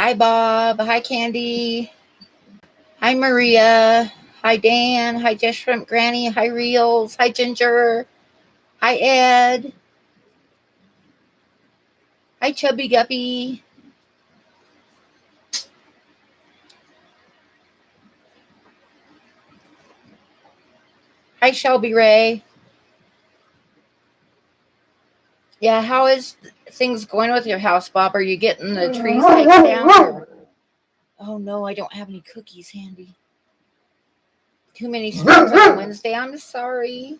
Hi, Bob. Hi, Candy. Hi, Maria. Hi, Dan. Hi, Just Shrimp Granny. Hi, Reels. Hi, Ginger. Hi, Ed. Hi, Chubby Guppy. Hi, Shelby Ray. Yeah, how is things going with your house, Bob? Are you getting the trees taken down? Or... Oh, no, I don't have any cookies handy. Too many storms on Wednesday. I'm sorry.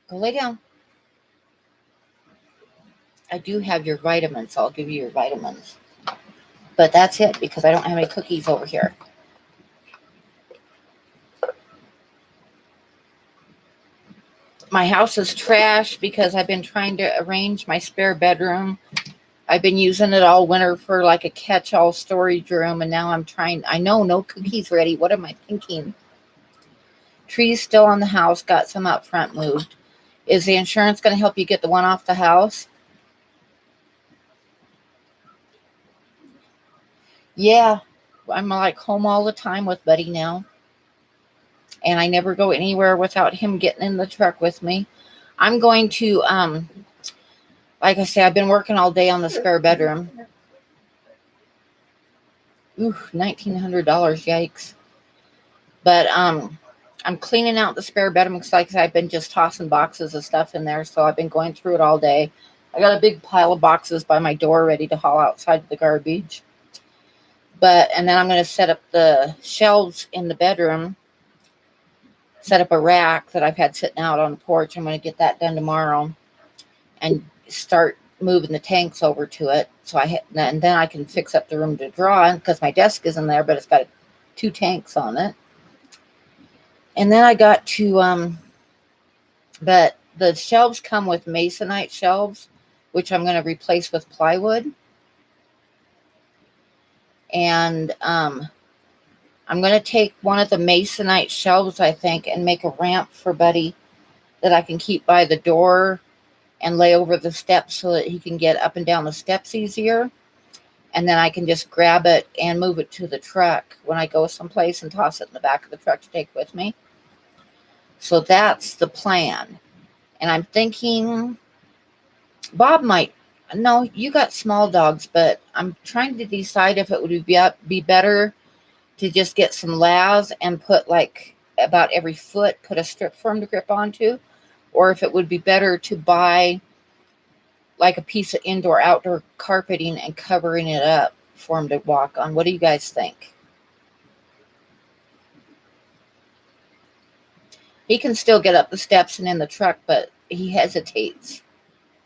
Go lay down. I do have your vitamins. I'll give you your vitamins. But that's it because I don't have any cookies over here. My house is trash because I've been trying to arrange my spare bedroom. I've been using it all winter for like a catch-all storage room, and now I know no cookies ready. What am I thinking? Trees still on the house, got some up front moved. Is the insurance going to help you get the one off the house? Yeah, I'm like home all the time with Buddy now. And I never go anywhere without him getting in the truck with me. I'm going to, like I say, I've been working all day on the spare bedroom. Ooh, $1,900, yikes. But I'm cleaning out the spare bedroom because, like I said, I've been just tossing boxes of stuff in there. So I've been going through it all day. I got a big pile of boxes by my door ready to haul outside the garbage. And then I'm going to set up the shelves in the bedroom, set up a rack that I've had sitting out on the porch. I'm going to get that done tomorrow and start moving the tanks over to it. And then I can fix up the room to draw because my desk isn't there, but it's got 2 tanks on it. And then I got to, but the shelves come with masonite shelves, which I'm going to replace with plywood. And I'm going to take one of the masonite shelves, I think, and make a ramp for Buddy that I can keep by the door and lay over the steps so that he can get up and down the steps easier. And then I can just grab it and move it to the truck when I go someplace and toss it in the back of the truck to take with me. So that's the plan. And I'm thinking Bob might, no, you got small dogs, but I'm trying to decide if it would be better to just get some lathes and put like about every foot, put a strip for him to grip onto, or if it would be better to buy like a piece of indoor-outdoor carpeting and covering it up for him to walk on. What do you guys think? He can still get up the steps and in the truck, but he hesitates.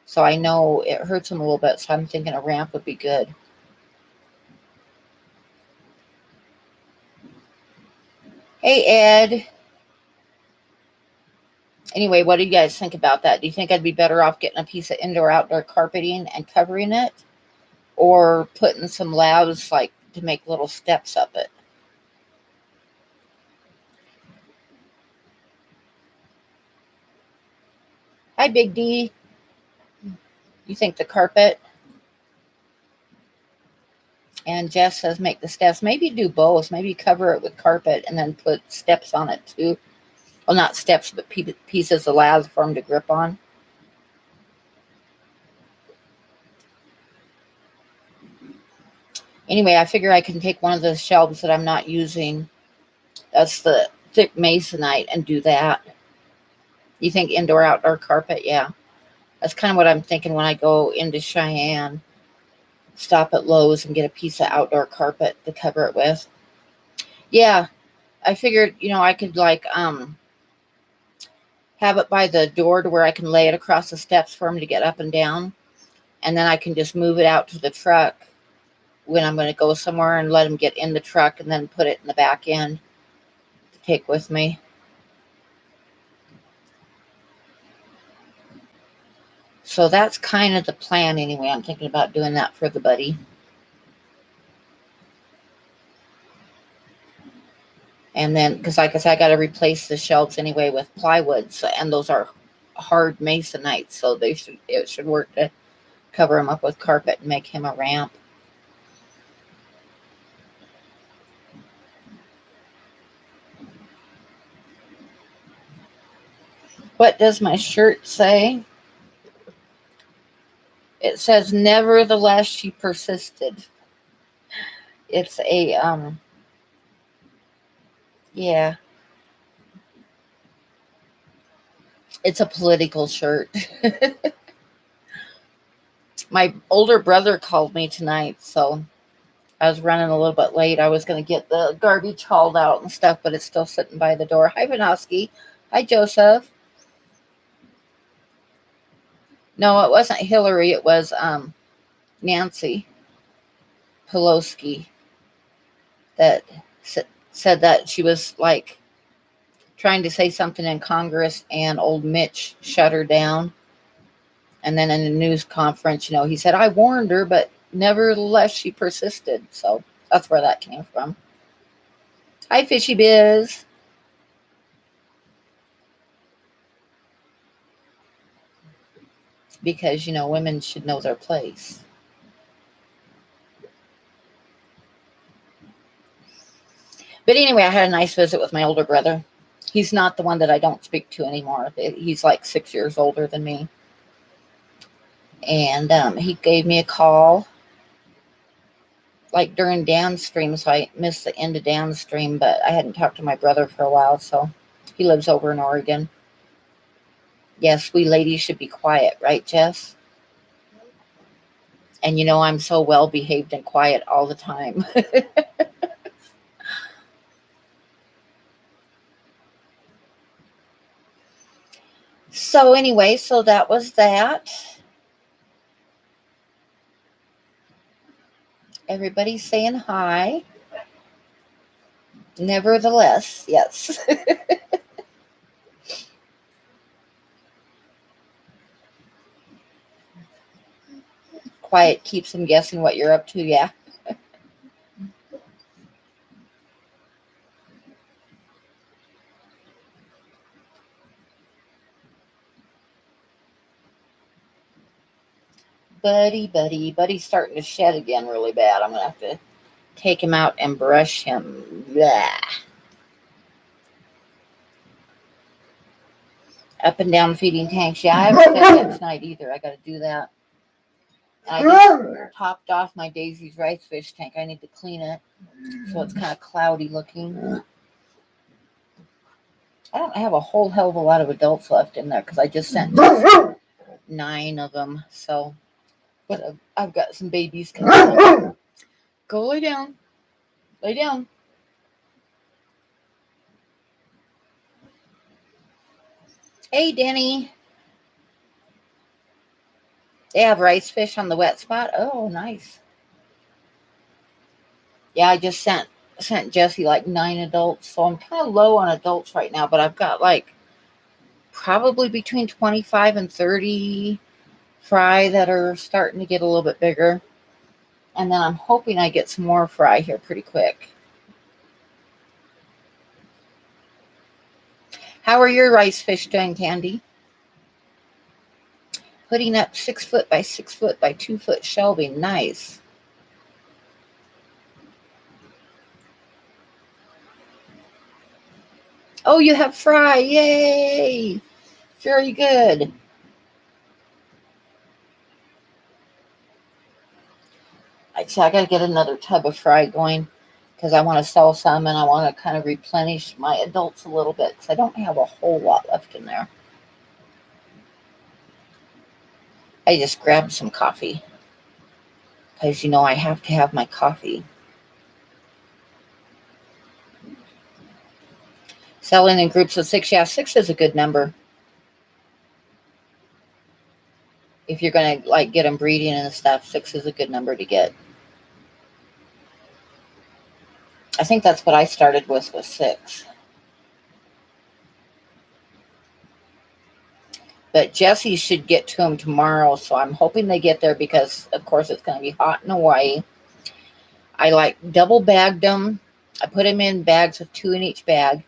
So I know it hurts him a little bit, so I'm thinking a ramp would be good. Hey, Ed. Anyway, what do you guys think about that? Do you think I'd be better off getting a piece of indoor-outdoor carpeting and covering it? Or putting some lathes like to make little steps up it? Hi, Big D. You think the carpet? And Jess says make the steps. Maybe do both. Maybe cover it with carpet and then put steps on it too. Well, not steps, but pieces of lathes for them to grip on. Anyway, I figure I can take one of the shelves that I'm not using. That's the thick masonite, and do that. You think indoor-outdoor carpet? Yeah. That's kind of what I'm thinking when I go into Cheyenne. Stop at Lowe's and get a piece of outdoor carpet to cover it with. Yeah, I figured, I could like have it by the door to where I can lay it across the steps for him to get up and down. And then I can just move it out to the truck when I'm going to go somewhere and let him get in the truck and then put it in the back end to take with me. So that's kind of the plan anyway. I'm thinking about doing that for the Buddy. And then, because like I said, I got to replace the shelves anyway with plywood. So, and those are hard masonite, so it should work to cover him up with carpet and make him a ramp. What does my shirt say? It says, nevertheless, she persisted. It's a, yeah, it's a political shirt. My older brother called me tonight, so I was running a little bit late. I was going to get the garbage hauled out and stuff, but it's still sitting by the door. Hi, Vanoski. Hi, Joseph. No, it wasn't Hillary. It was Nancy Pelosi that said that she was like trying to say something in Congress, and old Mitch shut her down. And then in a news conference, he said, I warned her, but nevertheless, she persisted. So that's where that came from. Hi, Fishy Biz. Because, women should know their place. But anyway, I had a nice visit with my older brother. He's not the one that I don't speak to anymore. He's like 6 years older than me. And he gave me a call like during downstream, so I missed the end of downstream, but I hadn't talked to my brother for a while, so he lives over in Oregon. Yes, we ladies should be quiet, right, Jess? And I'm so well behaved and quiet all the time. So anyway, so that was that. Everybody's saying hi. Nevertheless, yes. Quiet keeps them guessing what you're up to, yeah. Buddy's starting to shed again really bad. I'm going to have to take him out and brush him. Blah. Up and down feeding tanks. Yeah, I haven't fed yet tonight either. I got to do that. I just topped off my Daisy's rice fish tank. I need to clean it so it's kind of cloudy looking. I don't have a whole hell of a lot of adults left in there because I just sent 9 of them. So, but I've got some babies coming. Go lay down. Lay down. Hey, Denny. They have rice fish on the wet spot. Oh, nice. Yeah, I just sent Jesse like 9 adults, so I'm kind of low on adults right now, but I've got like probably between 25 and 30 fry that are starting to get a little bit bigger. And then I'm hoping I get some more fry here pretty quick. How are your rice fish doing, Candy? Putting up 6 foot by 6 foot by 2 foot shelving. Nice. Oh, you have fry. Yay. Very good. So I got to get another tub of fry going because I want to sell some and I want to kind of replenish my adults a little bit because I don't have a whole lot left in there. I just grabbed some coffee because, I have to have my coffee. Selling in groups of 6. Yeah, 6 is a good number. If you're going to like get them breeding and stuff, 6 is a good number to get. I think that's what I started with was 6. But Jesse should get to them tomorrow, so I'm hoping they get there because, of course, it's going to be hot in Hawaii. I like double bagged them. I put them in bags with 2 in each bag.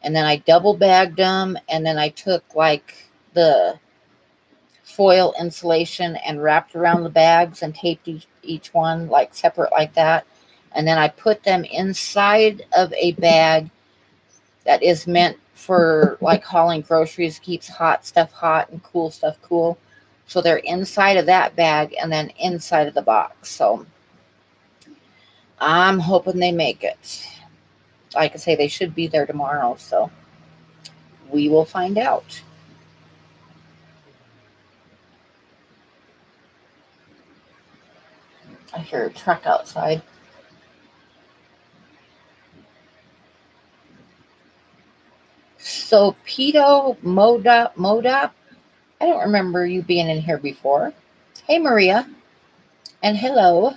And then I double bagged them, and then I took like the foil insulation and wrapped around the bags and taped each one like separate like that. And then I put them inside of a bag that is meant for like hauling groceries, keeps hot stuff hot and cool stuff cool. So they're inside of that bag and then inside of the box. So I'm hoping they make it. Like I say, they should be there tomorrow. So we will find out. I hear a truck outside. So Pedo Modop, I don't remember you being in here before. Hey Maria, and hello.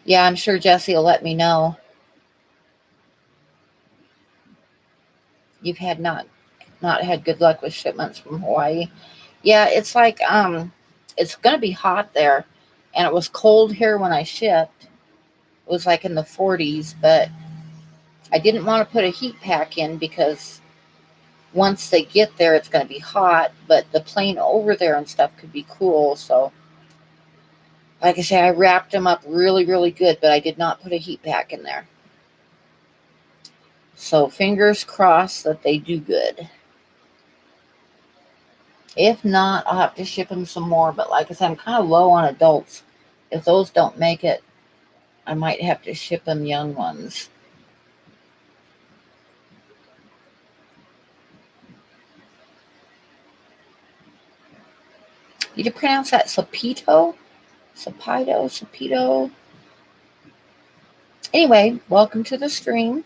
Yeah, I'm sure Jesse will let me know. You've had not had good luck with shipments from Hawaii. Yeah, it's like it's gonna be hot there, and it was cold here when I shipped. It was like in the 40s, but I didn't want to put a heat pack in because once they get there, it's going to be hot, but the plane over there and stuff could be cool. So, like I say, I wrapped them up really, really good, but I did not put a heat pack in there. So, fingers crossed that they do good. If not, I'll have to ship them some more. But like I said, I'm kind of low on adults. If those don't make it, I might have to ship them young ones. Did you pronounce that Sapito? Sapito? Anyway, welcome to the stream.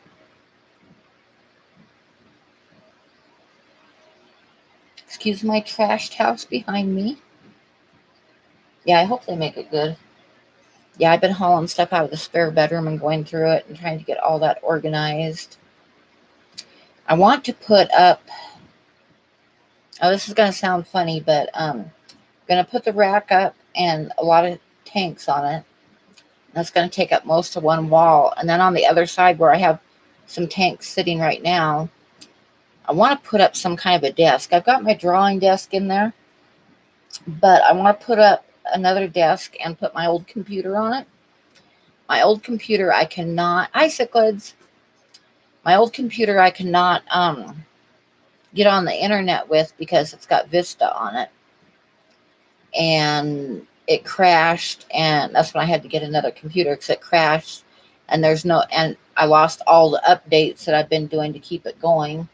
Excuse my trashed house behind me. Yeah, I hope they make it good. Yeah, I've been hauling stuff out of the spare bedroom and going through it and trying to get all that organized. I want to put up, oh, this is going to sound funny, but I'm going to put the rack up and a lot of tanks on it. That's going to take up most of one wall. And then on the other side where I have some tanks sitting right now, I want to put up some kind of a desk. I've got my drawing desk in there, but I want to put up another desk and put my old computer on it. My old computer, I cannot, hi cichlids. My old computer, I cannot get on the internet with because it's got Vista on it. And it crashed, and that's when I had to get another computer because it crashed. And and I lost all the updates that I've been doing to keep it going.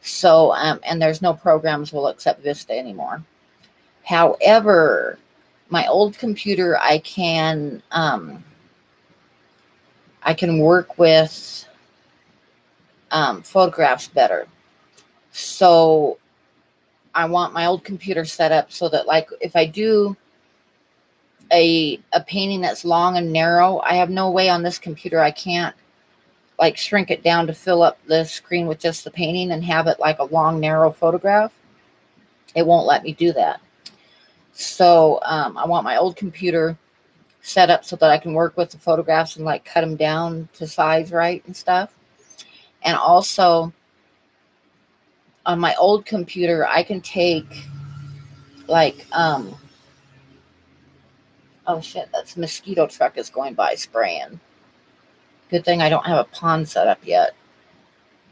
So, and there's no programs will accept Vista anymore. However, my old computer, I can work with photographs better. So I want my old computer set up so that, like, if I do a painting that's long and narrow, I have no way on this computer, I can't like shrink it down to fill up the screen with just the painting and have it like a long, narrow photograph. It won't let me do that. So I want my old computer set up so that I can work with the photographs and like cut them down to size right and stuff. And also on my old computer, I can take like, oh shit, that's a mosquito truck is going by spraying. Good thing I don't have a pond set up yet.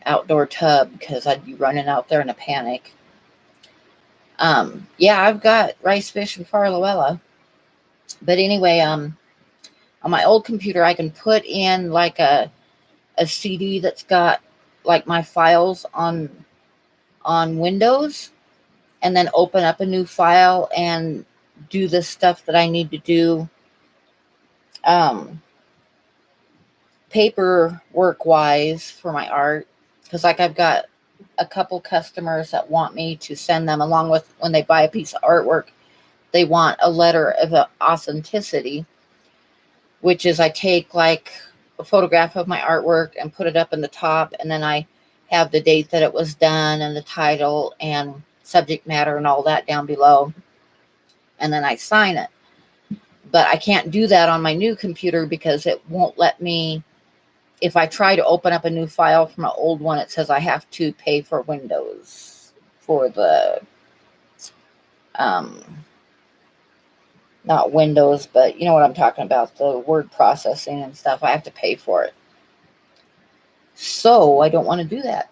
Outdoor tub, because I'd be running out there in a panic. Yeah, I've got rice fish and farluella. But anyway, on my old computer, I can put in like a CD that's got like my files on Windows, and then open up a new file and do the stuff that I need to do paperwork wise for my art. Because like I've got a couple customers that want me to send them, along with when they buy a piece of artwork, they want a letter of authenticity, which is I take like a photograph of my artwork and put it up in the top, and then I have the date that it was done and the title and subject matter and all that down below, and then I sign it. But I can't do that on my new computer because it won't let me if I try to open up a new file from an old one, it says I have to pay for Windows for the, not Windows, but you know what I'm talking about, the word processing and stuff. I have to pay for it. So I don't want to do that.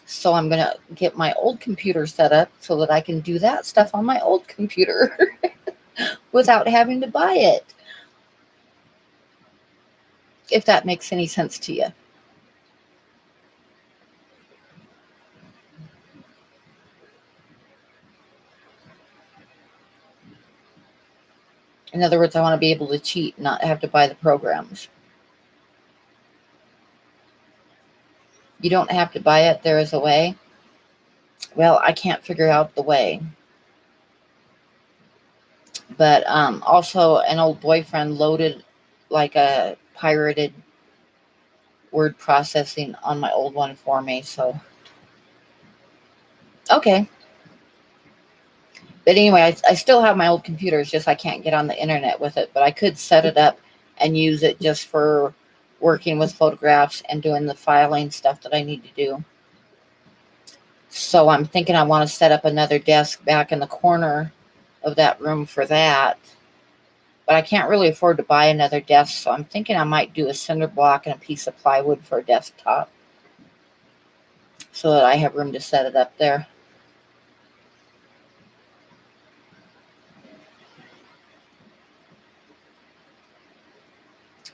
So I'm going to get my old computer set up so that I can do that stuff on my old computer without having to buy it. If that makes any sense to you. In other words, I want to be able to cheat, not have to buy the programs. You don't have to buy it. There is a way. Well, I can't figure out the way. But also, an old boyfriend loaded like a pirated word processing on my old one for me. So, okay. But anyway, I still have my old computer. It's just I can't get on the internet with it. But I could set it up and use it just for working with photographs and doing the filing stuff that I need to do. So I'm thinking I want to set up another desk back in the corner of that room for that. But I can't really afford to buy another desk, so I'm thinking I might do a cinder block and a piece of plywood for a desktop so that I have room to set it up there.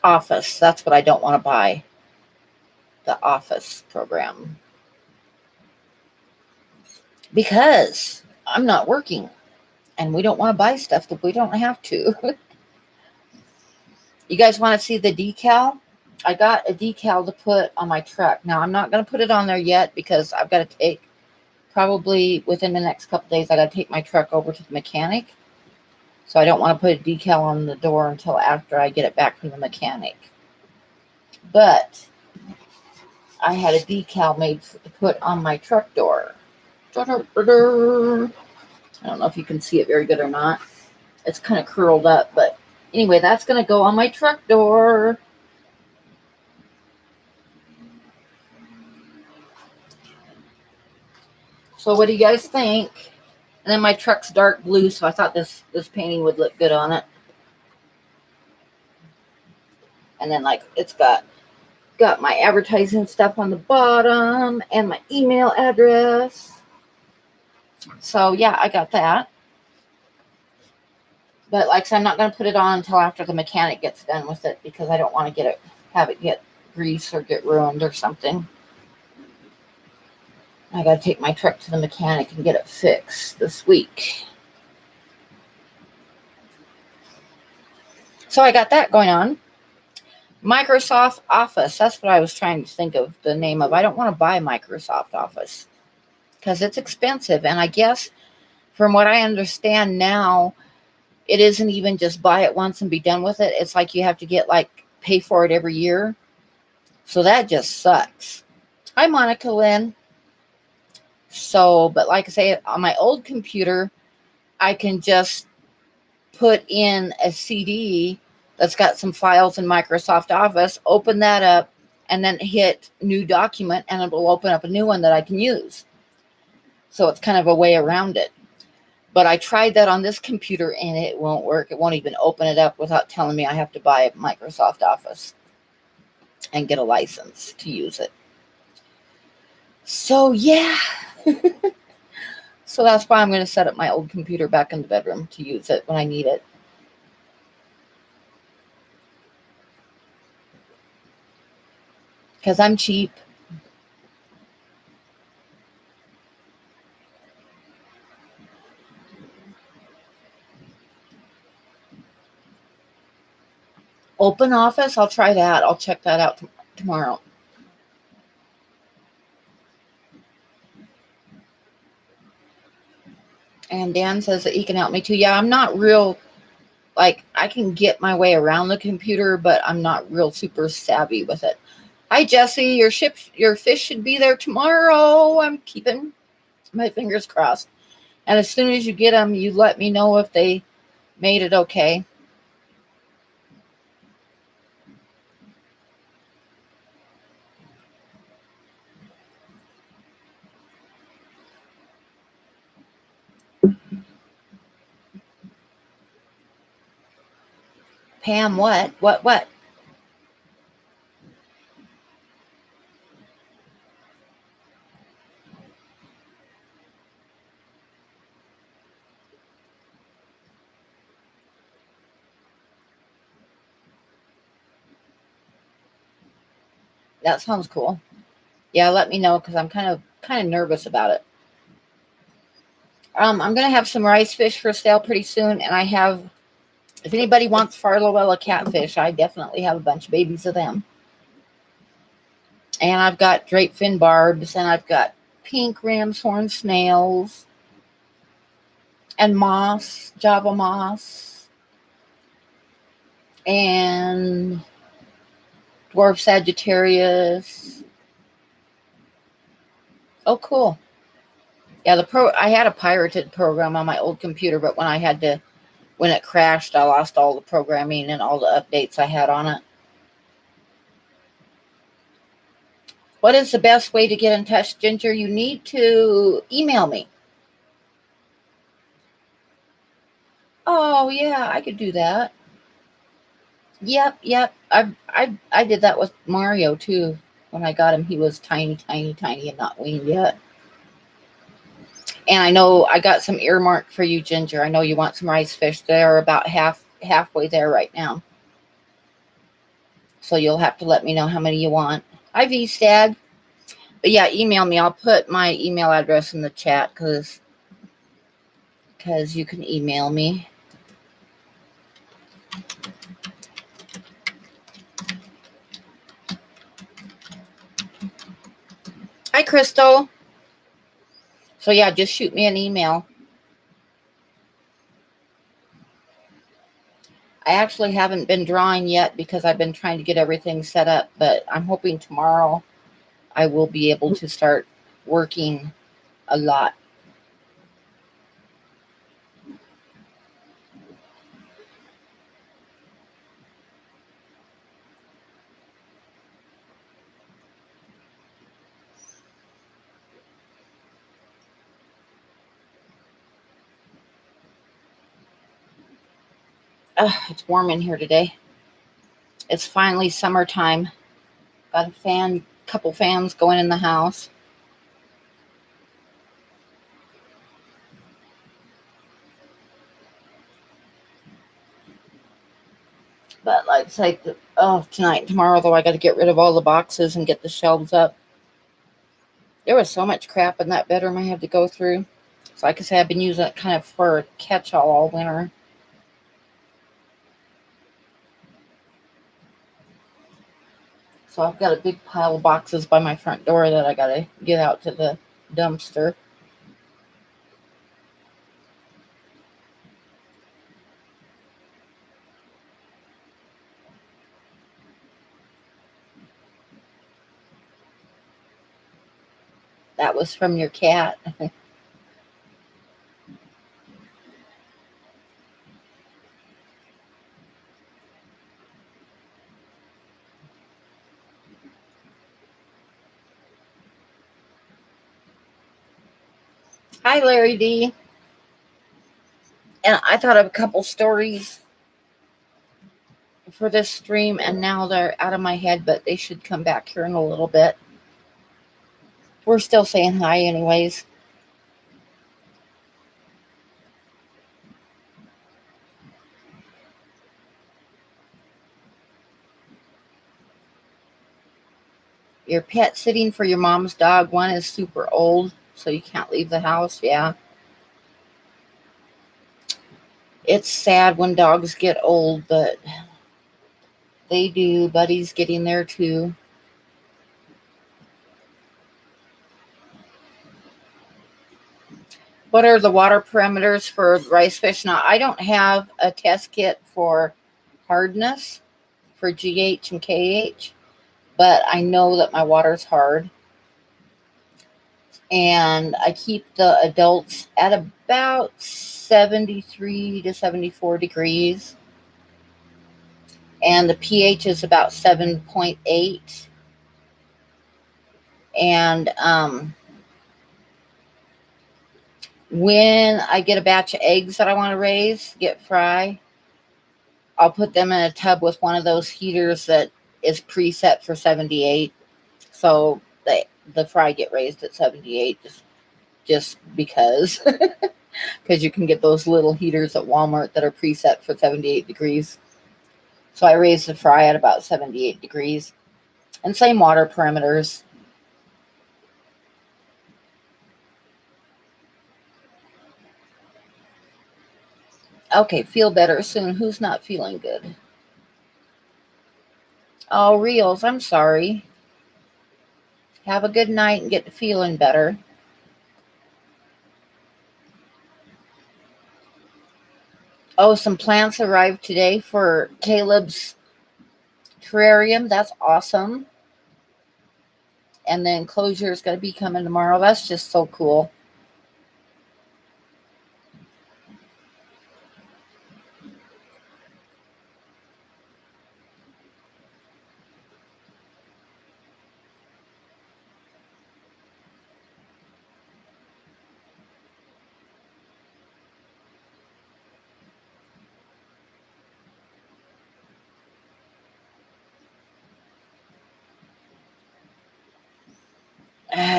Office, that's what I don't want to buy. The Office program. Because I'm not working and we don't want to buy stuff that we don't have to. You guys want to see the decal? I got a decal to put on my truck. Now, I'm not going to put it on there yet because I've got to take, probably within the next couple days, I got to take my truck over to the mechanic. So I don't want to put a decal on the door until after I get it back from the mechanic. But I had a decal made to put on my truck door. I don't know if you can see it very good or not. It's kind of curled up, but anyway, that's going to go on my truck door. So what do you guys think? And then my truck's dark blue, so I thought this painting would look good on it. And then like it's got my advertising stuff on the bottom and my email address. So yeah, I got that. But like I said, I'm not going to put it on until after the mechanic gets done with it because I don't want to have it get grease or get ruined or something. I got to take my truck to the mechanic and get it fixed this week. So I got that going on. Microsoft Office. That's what I was trying to think of the name of. I don't want to buy Microsoft Office because it's expensive. And I guess from what I understand now, it isn't even just buy it once and be done with it. It's like you have to pay for it every year. So that just sucks. Hi, Monica Lynn. So, but like I say, on my old computer, I can just put in a CD that's got some files in Microsoft Office, open that up, and then hit new document, and it will open up a new one that I can use. So it's kind of a way around it. But I tried that on this computer, and it won't work. It won't even open it up without telling me I have to buy Microsoft Office and get a license to use it. So, yeah. So that's why I'm going to set up my old computer back in the bedroom to use it when I need it. Because I'm cheap. Open Office, I'll try that. I'll check that out tomorrow. And Dan says that he can help me too. Yeah, I'm not real, I can get my way around the computer, but I'm not real super savvy with it. Hi, Jesse. Your fish should be there tomorrow. I'm keeping my fingers crossed. And as soon as you get them, you let me know if they made it okay. Pam, what? That sounds cool. Yeah, let me know because I'm kind of nervous about it. I'm gonna have some rice fish for sale pretty soon, and I have. If anybody wants Farlowella catfish, I definitely have a bunch of babies of them. And I've got drape fin barbs, and I've got pink ram's horn snails, and moss, Java moss, and dwarf Sagittarius. Oh, cool. Yeah, I had a pirated program on my old computer, but when it crashed, I lost all the programming and all the updates I had on it. What is the best way to get in touch, Ginger? You need to email me. Oh yeah, I could do that. Yep. I did that with Mario too. When I got him, he was tiny, tiny, tiny, and not weaned yet. And I know I got some earmarked for you, Ginger. I know you want some rice fish. They're about halfway there right now. So you'll have to let me know how many you want. Hi, V-Stag. But yeah, email me. I'll put my email address in the chat because you can email me. Hi, Crystal. So yeah, just shoot me an email. I actually haven't been drawing yet because I've been trying to get everything set up, but I'm hoping tomorrow I will be able to start working a lot. It's warm in here today. It's finally summertime. Got a couple fans going in the house. But like it's like tonight and tomorrow though I got to get rid of all the boxes and get the shelves up. There was so much crap in that bedroom I had to go through. So like I said, I've been using it kind of for a catch-all all winter. So I've got a big pile of boxes by my front door that I got to get out to the dumpster. That was from your cat. Hi, Larry D. And I thought of a couple stories for this stream, and now they're out of my head, but they should come back here in a little bit. We're still saying hi, anyways. Your pet sitting for your mom's dog. One is super old, so you can't leave the house. Yeah. It's sad when dogs get old, but they do. Buddy's getting there too. What are the water parameters for rice fish? Now, I don't have a test kit for hardness for GH and KH, but I know that my water's hard. And I keep the adults at about 73 to 74 degrees. And the pH is about 7.8. And when I get a batch of eggs that I want to raise, get fry, I'll put them in a tub with one of those heaters that is preset for 78. So the fry get raised at 78 just because because you can get those little heaters at Walmart that are preset for 78 degrees. So I raise the fry at about 78 degrees. And same water parameters. Okay, feel better soon. Who's not feeling good? Oh, Reels, I'm sorry. Have a good night and get to feeling better. Oh, some plants arrived today for Caleb's terrarium. That's awesome. And the enclosure is going to be coming tomorrow. That's just so cool.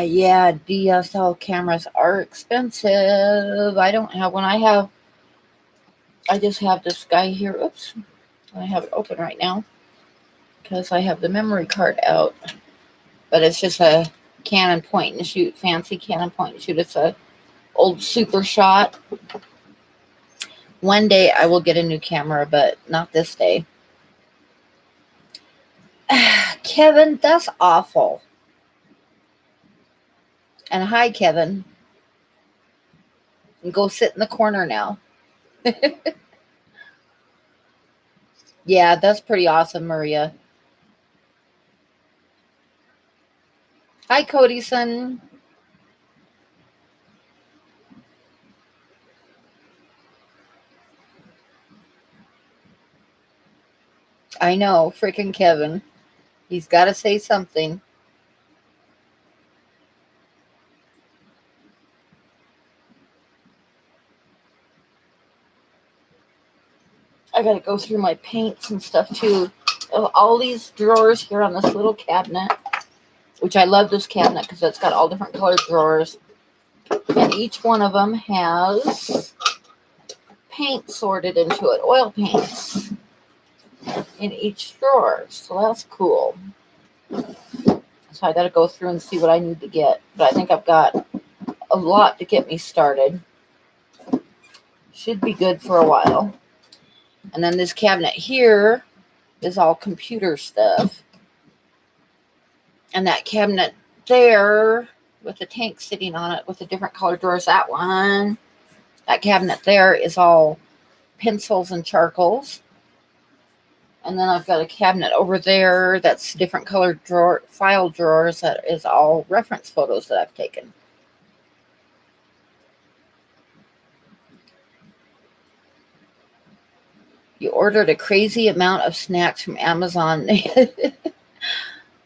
Yeah, DSL cameras are expensive. I don't have one. I just have this guy here. Oops. I have it open right now because I have the memory card out. But it's just a Canon point and shoot, fancy Canon point and shoot. It's a old super shot. One day I will get a new camera, but not this day. Kevin, that's awful. And hi, Kevin. Go sit in the corner now. Yeah, that's pretty awesome, Maria. Hi, Cody son. I know, freaking Kevin. He's got to say something. I got to go through my paints and stuff too. All these drawers here on this little cabinet, which I love this cabinet because it's got all different colored drawers. And each one of them has paint sorted into it, oil paints in each drawer. So that's cool. So I got to go through and see what I need to get. But I think I've got a lot to get me started. Should be good for a while. And then this cabinet here is all computer stuff. And that cabinet there with the tank sitting on it with the different color drawers, that one, that cabinet there is all pencils and charcoals. And then I've got a cabinet over there that's different colored file drawers that is all reference photos that I've taken. You ordered a crazy amount of snacks from Amazon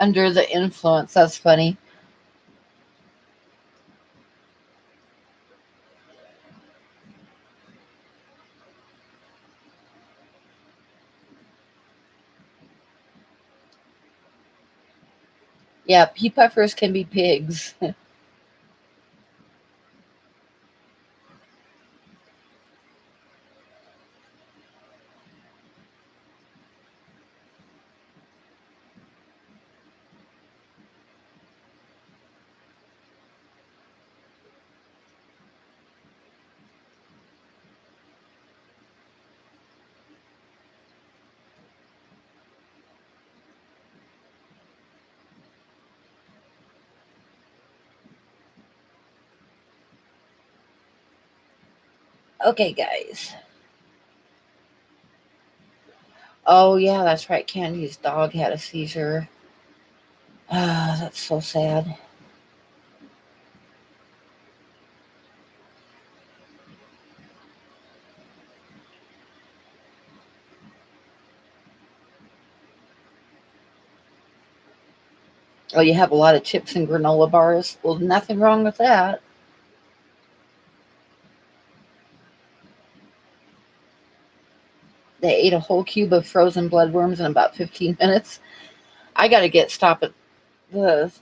under the influence. That's funny. Yeah, pea puffers can be pigs. Okay, guys. Oh, yeah, that's right. Candy's dog had a seizure. Ah, that's so sad. Oh, you have a lot of chips and granola bars? Well, nothing wrong with that. They ate a whole cube of frozen bloodworms in about 15 minutes. I got to stop at the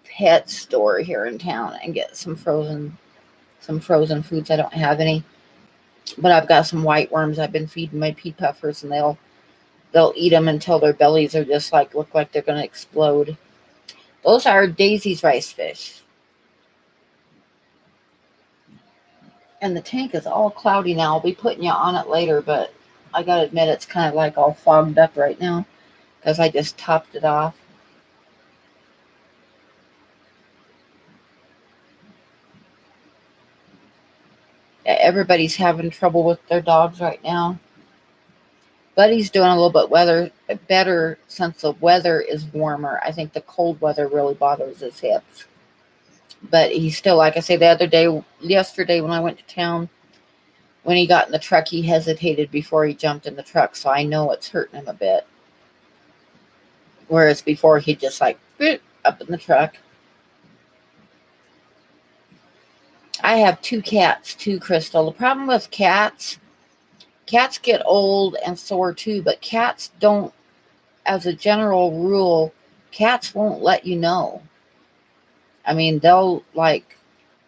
pet store here in town and get some frozen foods. I don't have any, but I've got some white worms I've been feeding my pea puffers, and they'll eat them until their bellies are just like look like they're going to explode. Those are Daisy's rice fish. And the tank is all cloudy now. I'll be putting you on it later, but I gotta admit it's kind of like all fogged up right now because I just topped it off. Everybody's having trouble with their dogs right now. Buddy's doing a little bit better since the weather is warmer. I think the cold weather really bothers his hips. But he's still, like I say, yesterday when I went to town, when he got in the truck, he hesitated before he jumped in the truck. So I know it's hurting him a bit. Whereas before he'd just like up in the truck. I have 2 cats too, Crystal. The problem with cats get old and sore too, but cats don't, as a general rule, cats won't let you know. I mean, they'll like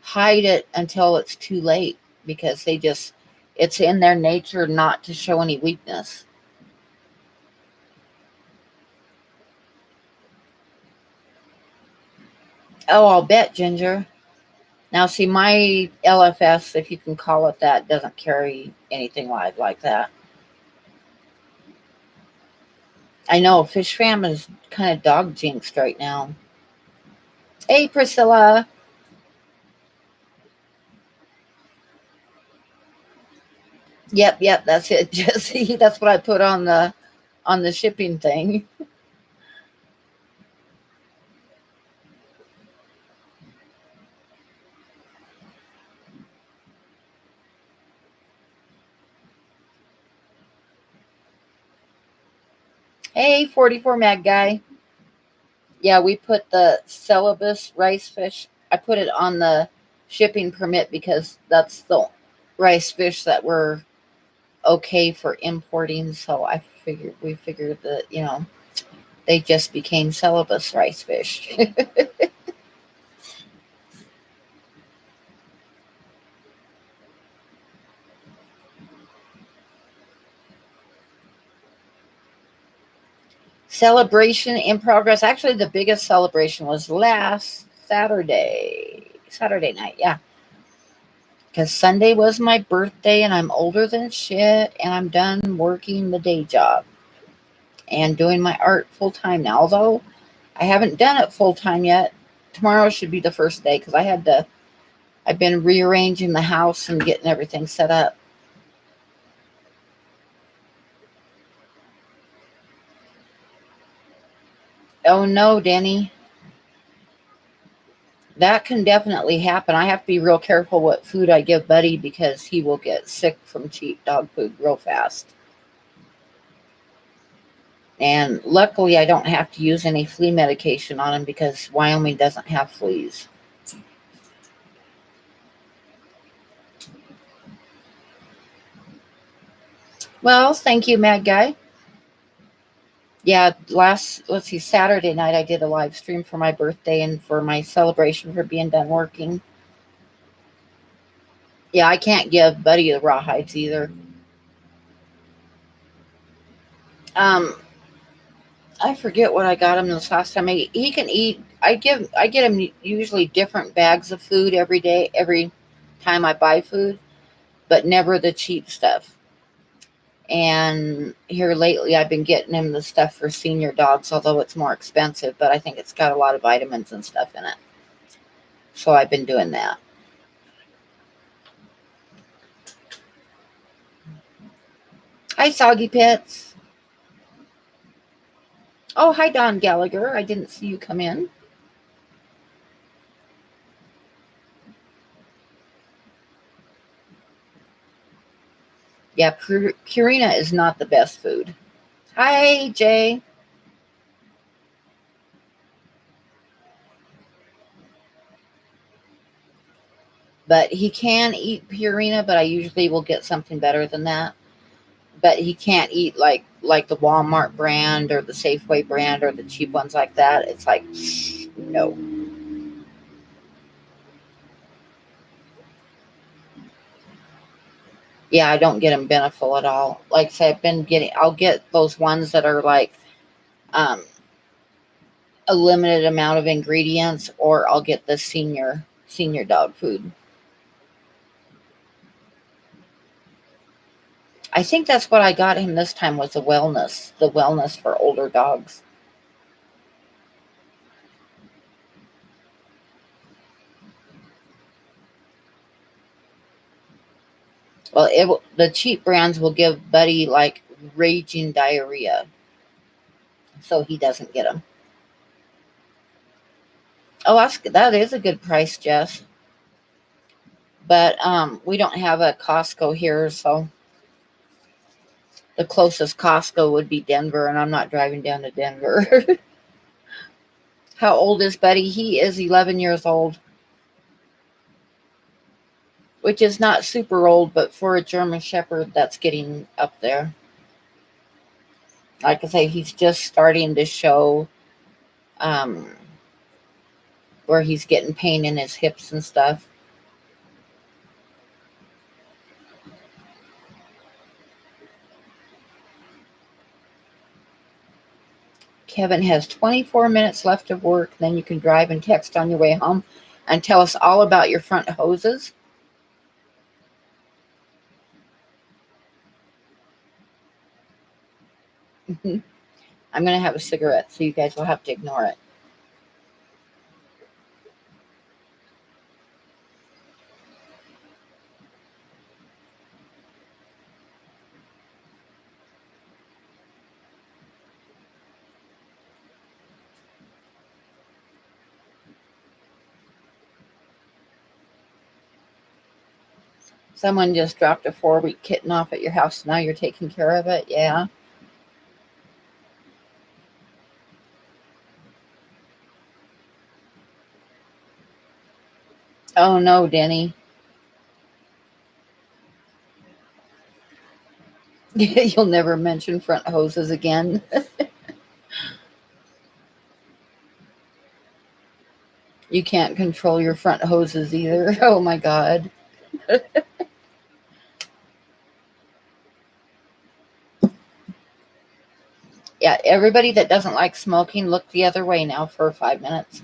hide it until it's too late because it's in their nature not to show any weakness. Oh, I'll bet, Ginger. Now, see, my LFS, if you can call it that, doesn't carry anything live like that. I know Fish Fam is kind of dog jinxed right now. Hey, Priscilla. Yep, that's it, Jesse. That's what I put on the shipping thing. Hey, 44 Mad Guy. Yeah, we put the Celebus rice fish. I put it on the shipping permit because that's the rice fish that were okay for importing. So we figured that, they just became Celebus rice fish. Celebration in progress. Actually, the biggest celebration was last Saturday night. Yeah. Because Sunday was my birthday and I'm older than shit and I'm done working the day job and doing my art full time now. Although I haven't done it full time yet. Tomorrow should be the first day because I've been rearranging the house and getting everything set up. Oh no, Denny. That can definitely happen. I have to be real careful what food I give Buddy because he will get sick from cheap dog food real fast. And luckily, I don't have to use any flea medication on him because Wyoming doesn't have fleas. Well, thank you, Mad Guy. Yeah, Saturday night I did a live stream for my birthday and for my celebration for being done working. Yeah, I can't give Buddy the rawhides either. Um, I forget what I got him this last time. He can eat. I get him usually different bags of food every time I buy food, but never the cheap stuff. And here lately, I've been getting him the stuff for senior dogs, although it's more expensive, but I think it's got a lot of vitamins and stuff in it. So I've been doing that. Hi, Soggy Pits. Oh, hi, Don Gallagher. I didn't see you come in. Yeah, Purina is not the best food. Hi, Jay. But he can eat Purina, but I usually will get something better than that. but he can't eat like the Walmart brand or the Safeway brand or the cheap ones like that. It's like, no. Yeah, I don't get him Beneful at all. Like I say, I'll get those ones that are like um, a limited amount of ingredients, or I'll get the senior dog food. I think that's what I got him this time was the wellness for older dogs. Well, the cheap brands will give Buddy like raging diarrhea, so he doesn't get them. Oh, that is a good price, Jess. But we don't have a Costco here, so the closest Costco would be Denver, and I'm not driving down to Denver. How old is Buddy? He is 11 years old, which is not super old, but for a German Shepherd, that's getting up there. Like I say, he's just starting to show um, where he's getting pain in his hips and stuff. Kevin has 24 minutes left of work. Then you can drive and text on your way home and tell us all about your front hoses. I'm going to have a cigarette, so you guys will have to ignore it. Someone just dropped a 4-week kitten off at your house. Now you're taking care of it. Yeah. Oh, no, Denny. You'll never mention front hoses again. You can't control your front hoses either. Oh, my God. Yeah, everybody that doesn't like smoking, look the other way now for 5 minutes.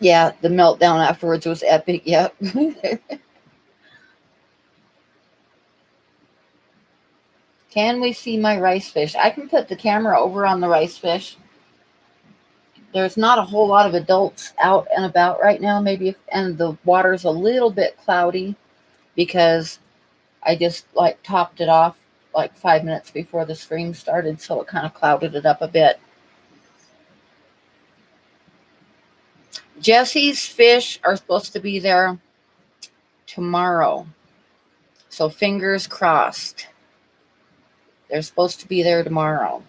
Yeah, the meltdown afterwards was epic. Yep. Can we see my rice fish? I can put the camera over on the rice fish. There's not a whole lot of adults out and about right now, and the water's a little bit cloudy because I just like topped it off like 5 minutes before the stream started, so it kind of clouded it up a bit. Jesse's fish are supposed to be there tomorrow, so fingers crossed. They're supposed to be there tomorrow.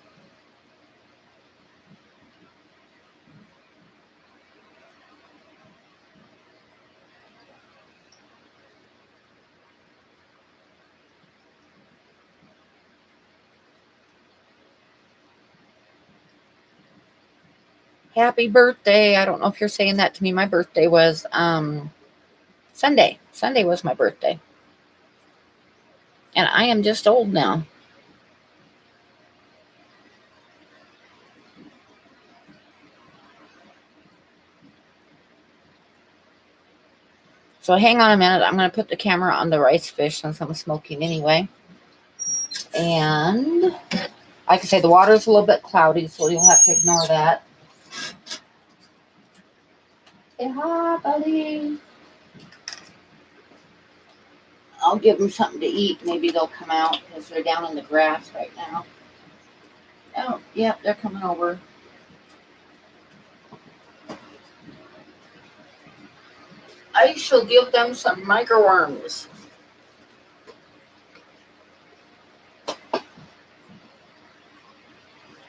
Happy birthday. I don't know if you're saying that to me. My birthday was Sunday. Sunday was my birthday. And I am just old now. So hang on a minute. I'm going to put the camera on the rice fish since I'm smoking anyway. And like I say, the water's a little bit cloudy, so you'll have to ignore that. Say hi, buddy. I'll give them something to eat. Maybe they'll come out because they're down in the grass right now. Oh, yep, they're coming over. I shall give them some microworms.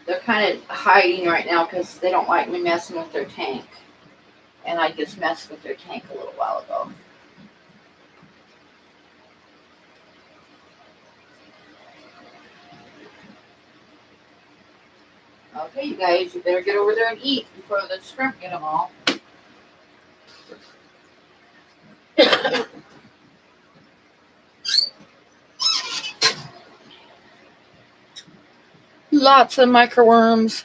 They're kind of hiding right now because they don't like me messing with their tank. And I just messed with their tank a little while ago. Okay, you guys, you better get over there and eat before the shrimp get them all. Lots of microworms.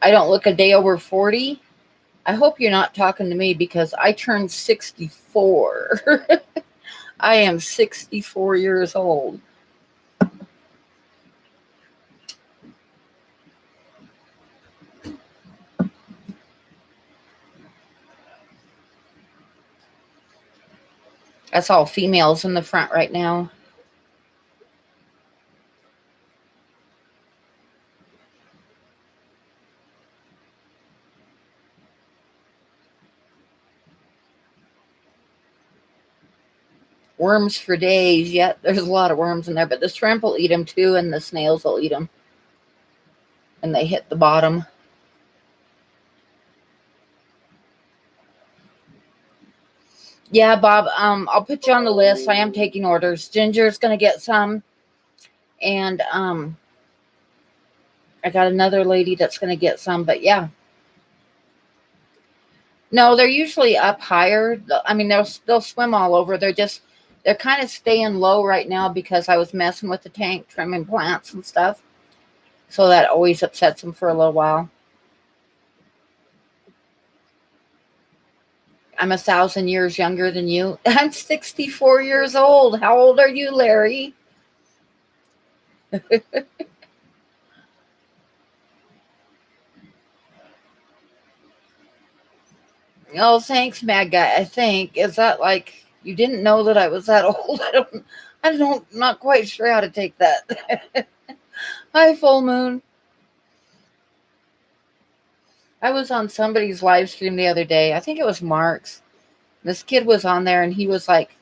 I don't look a day over 40. I hope you're not talking to me because I turned 64. I am 64 years old. That's all females in the front right now. Worms for days. Yet there's a lot of worms in there, but the shrimp will eat them too, and the snails will eat them. And they hit the bottom. Yeah, Bob. I'll put you on the list. I am taking orders. Ginger's gonna get some, and I got another lady that's gonna get some. But yeah, no, they're usually up higher. I mean, they'll swim all over. They're kind of staying low right now because I was messing with the tank, trimming plants and stuff. So that always upsets them for a little while. I'm 1,000 years younger than you. I'm 64 years old. How old are you, Larry? Oh, thanks, Mad Guy. I think is that like you didn't know that I was that old. Not quite sure how to take that. Hi, full moon. I was on somebody's live stream the other day. I think it was Mark's. This kid was on there and he was like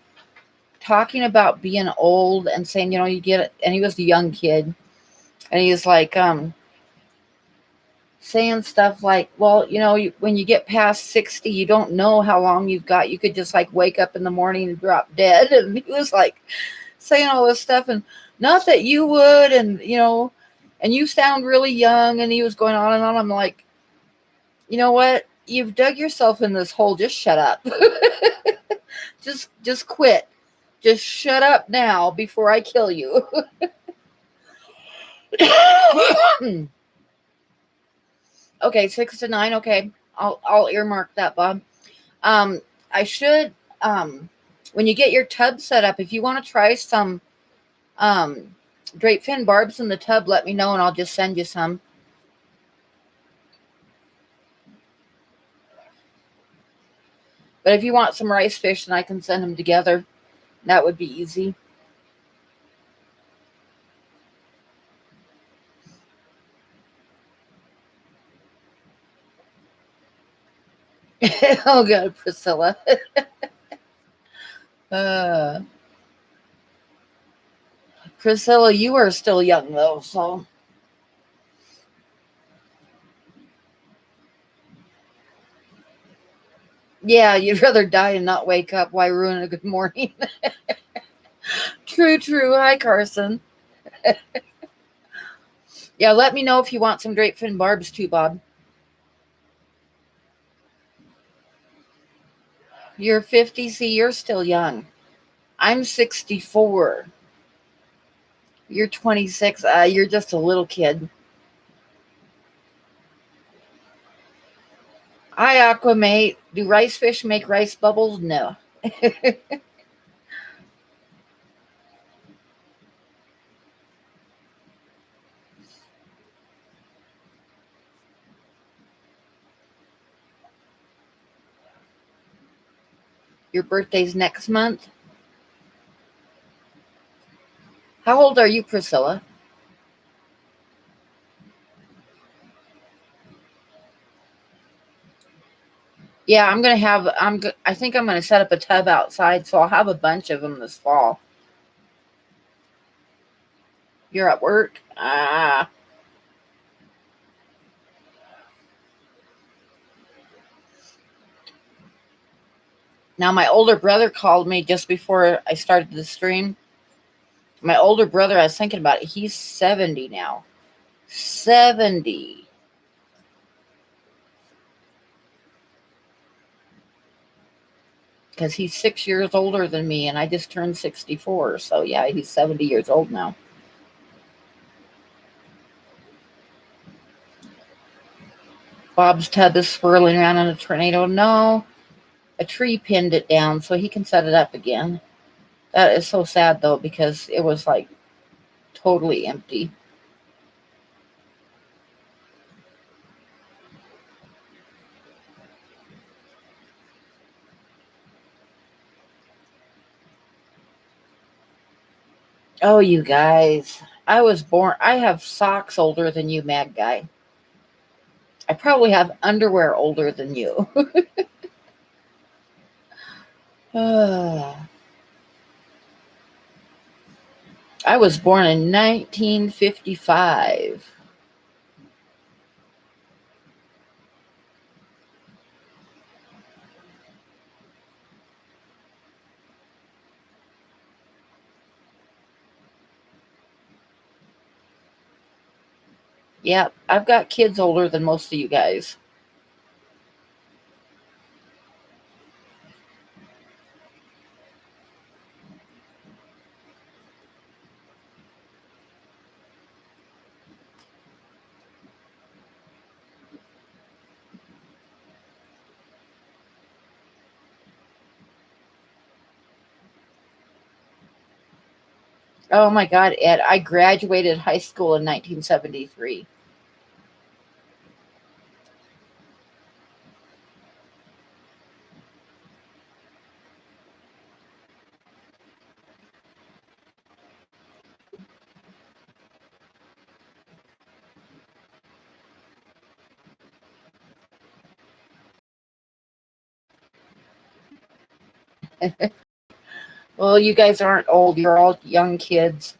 talking about being old and saying, you get it. And he was a young kid. And he was like, saying stuff like, well, when you get past 60, you don't know how long you've got. You could just like wake up in the morning and drop dead. And he was like saying all this stuff and not that you would. And you sound really young. And he was going on and on. I'm like, you know what? You've dug yourself in this hole. Just shut up. just quit. Just shut up now before I kill you. Okay, 6 to 9. Okay, I'll earmark that, Bob. Um, I should when you get your tub set up, if you want to try some drape fin barbs in the tub, let me know and I'll just send you some. But if you want some rice fish, then I can send them together. That would be easy. Oh, God, Priscilla. uh, Priscilla, you are still young, though, so. Yeah, you'd rather die and not wake up. Why ruin a good morning? True, true. Hi, Carson. Yeah, let me know if you want some drape fin barbs too, Bob. You're 50, see, you're still young. I'm 64. You're 26. You're just a little kid. Hi, Aquamate. Do rice fish make rice bubbles? No. Your birthday's next month. How old are you, Priscilla? Yeah, I think I'm gonna set up a tub outside, so I'll have a bunch of them this fall. You're at work? Ah. Now, my older brother called me just before I started the stream. My older brother, I was thinking about it, he's 70 now. 70. Because he's 6 years older than me, and I just turned 64. So, yeah, he's 70 years old now. Bob's tub is swirling around in a tornado. No, a tree pinned it down so he can set it up again. That is so sad, though, because it was like totally empty. Oh, you guys. I have socks older than you, mad guy. I probably have underwear older than you. I was born in 1955. Yep, I've got kids older than most of you guys. Oh my God, Ed, I graduated high school in 1973. Well, you guys aren't old. You're all young kids.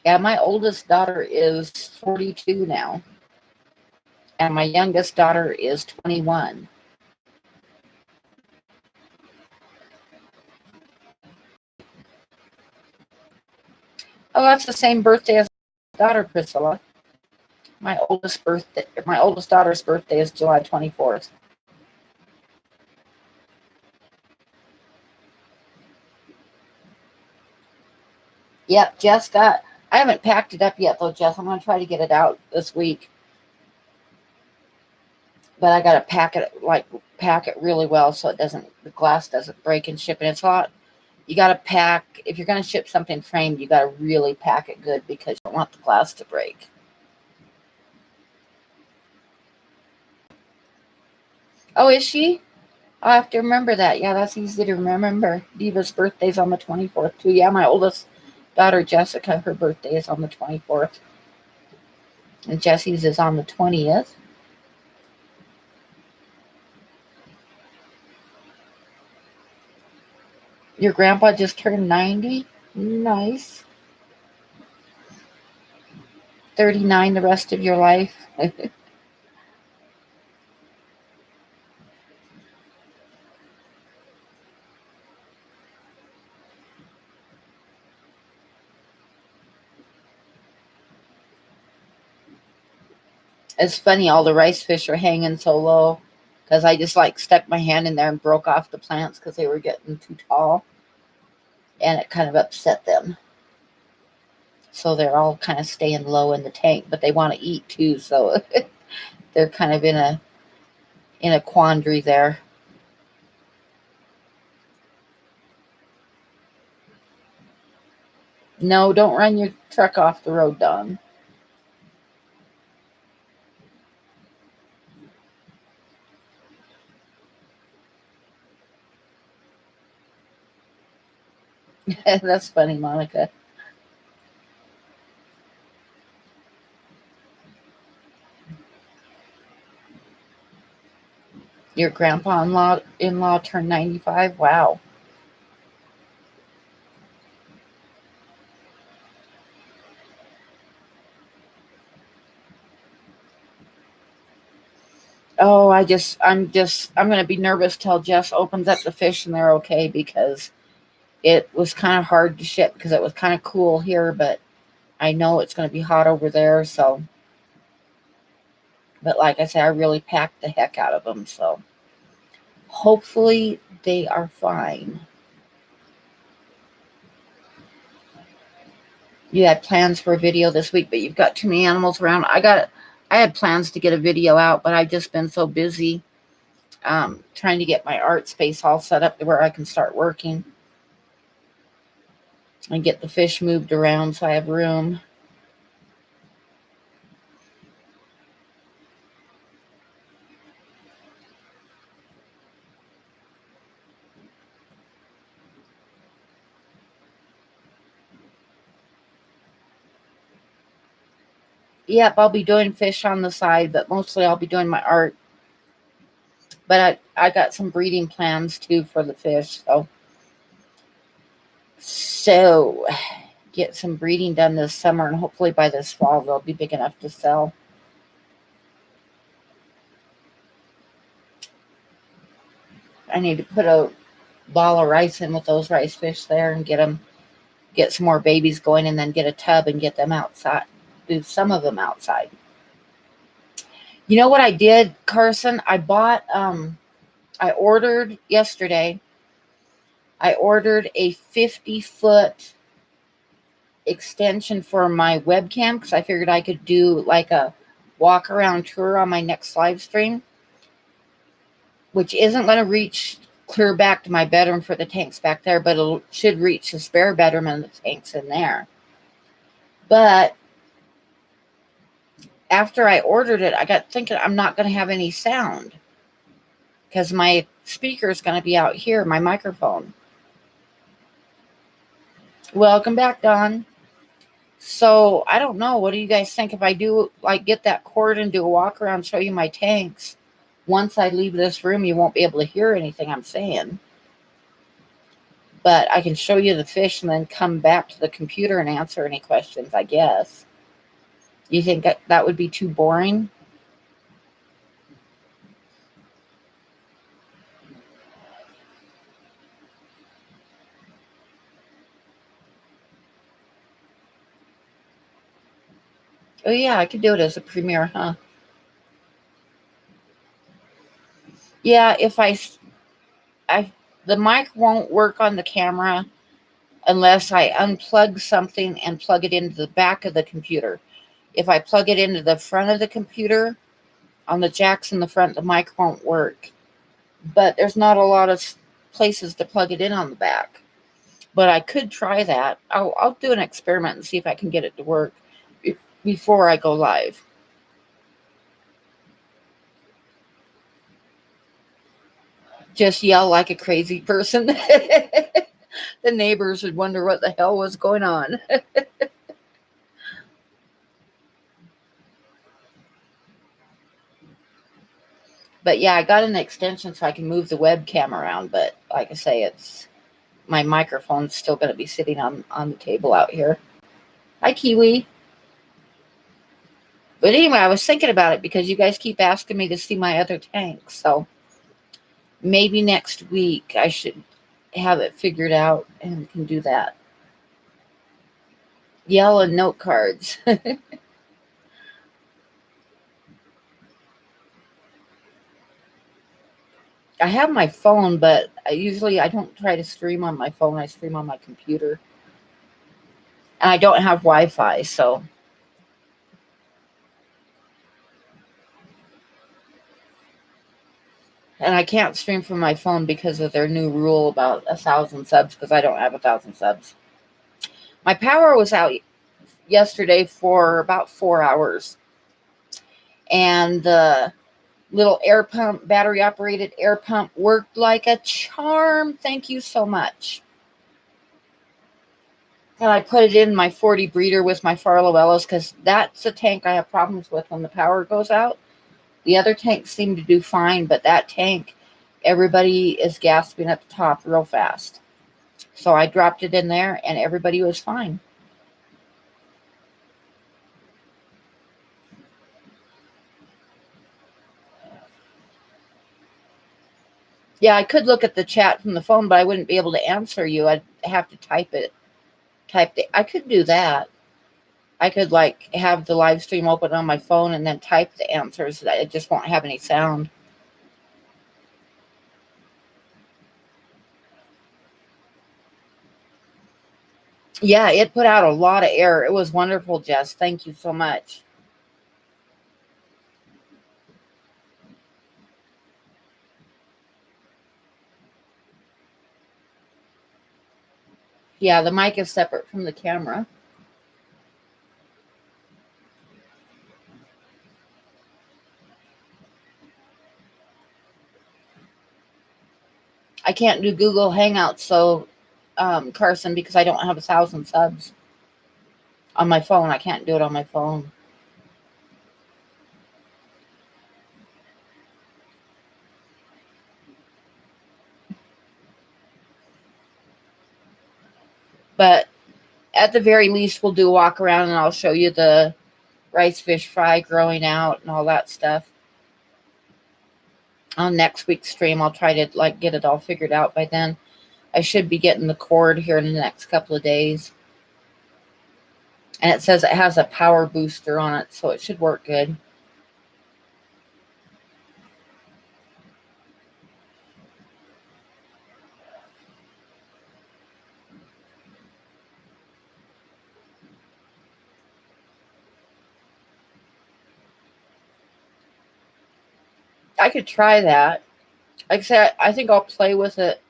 Yeah, my oldest daughter is 42 now, and my youngest daughter is 21. Oh, that's the same birthday as my daughter, Priscilla. My oldest daughter's birthday is July 24th. Yep, I haven't packed it up yet though, Jess. I'm going to try to get it out this week. But I got to pack it really well so the glass doesn't break and ship. And it's hot. You got to pack, if you're going to ship something framed, you got to really pack it good because you don't want the glass to break. Oh, is she? I'll have to remember that. Yeah, that's easy to remember. Diva's birthday's on the 24th, too. Yeah, my oldest daughter, Jessica, her birthday is on the 24th. And Jesse's is on the 20th. Your grandpa just turned 90? Nice. 39 the rest of your life. It's funny, all the rice fish are hanging so low because I just stuck my hand in there and broke off the plants because they were getting too tall, and it kind of upset them. So they're all kind of staying low in the tank, but they want to eat too, so they're kind of in a quandary there. No, don't run your truck off the road, Don. That's funny, Monica. Your grandpa-in-law turned 95. Wow. Oh, I'm gonna be nervous till Jess opens up the fish and they're okay, because it was kind of hard to ship because it was kind of cool here, but I know it's gonna be hot over there. So, but like I said, I really packed the heck out of them. So hopefully they are fine. You had plans for a video this week, but you've got too many animals around. I had plans to get a video out, but I've just been so busy trying to get my art space all set up to where I can start working and get the fish moved around so I have room. Yep, I'll be doing fish on the side, but mostly I'll be doing my art. But I got some breeding plans too for the fish. So get some breeding done this summer, and hopefully by this fall they'll be big enough to sell. I need to put a ball of rice in with those rice fish there and get some more babies going, and then get a tub and get them outside. Do some of them outside. You know what I did, Carson? I ordered yesterday. I ordered a 50-foot extension for my webcam because I figured I could do like a walk around tour on my next live stream, which isn't going to reach clear back to my bedroom for the tanks back there, but it should reach the spare bedroom and the tanks in there. But after I ordered it, I got thinking I'm not going to have any sound because my speaker is going to be out here, my microphone. Welcome back, Don. So I don't know. What do you guys think if I do like get that cord and do a walk around, show you my tanks? Once I leave this room, you won't be able to hear anything I'm saying. But I can show you the fish and then come back to the computer and answer any questions, I guess. You think that would be too boring? Oh yeah, I could do it as a premiere, huh? Yeah, if I the mic won't work on the camera unless I unplug something and plug it into the back of the computer. If I plug it into the front of the computer on the jacks in the front, the mic won't work. But there's not a lot of places to plug it in on the back. But I could try that. I'll do an experiment and see if I can get it to work before I go live. Just yell like a crazy person. The neighbors would wonder what the hell was going on. But yeah, I got an extension so I can move the webcam around. But like I say, it's my microphone's still going to be sitting on the table out here. Hi, Kiwi. But anyway, I was thinking about it because you guys keep asking me to see my other tanks. So maybe next week I should have it figured out and can do that. Yell and note cards. I have my phone, but I don't try to stream on my phone. I stream on my computer. And I don't have Wi-Fi, so. And I can't stream from my phone because of their new rule about 1,000 subs, because I don't have 1,000 subs. My power was out yesterday for about 4 hours. And the little air pump, battery operated air pump, worked like a charm. Thank you so much. And I put it in my 40 breeder with my Farloellas because that's a tank I have problems with when the power goes out. The other tanks seem to do fine, but that tank, everybody is gasping at the top real fast. So I dropped it in there and everybody was fine. Yeah, I could look at the chat from the phone, but I wouldn't be able to answer you. I'd have to type it. I could do that. I could like have the live stream open on my phone and then type the answers. It just won't have any sound. Yeah, it put out a lot of air. It was wonderful, Jess. Thank you so much. Yeah, the mic is separate from the camera. I can't do Google Hangouts, so Carson, because I don't have 1,000 subs on my phone. I can't do it on my phone. But at the very least, we'll do a walk around and I'll show you the rice fish fry growing out and all that stuff. On next week's stream, I'll try to like get it all figured out by then. I should be getting the cord here in the next couple of days. And it says it has a power booster on it, so it should work good. I could try that. Like I said, I think I'll play with it.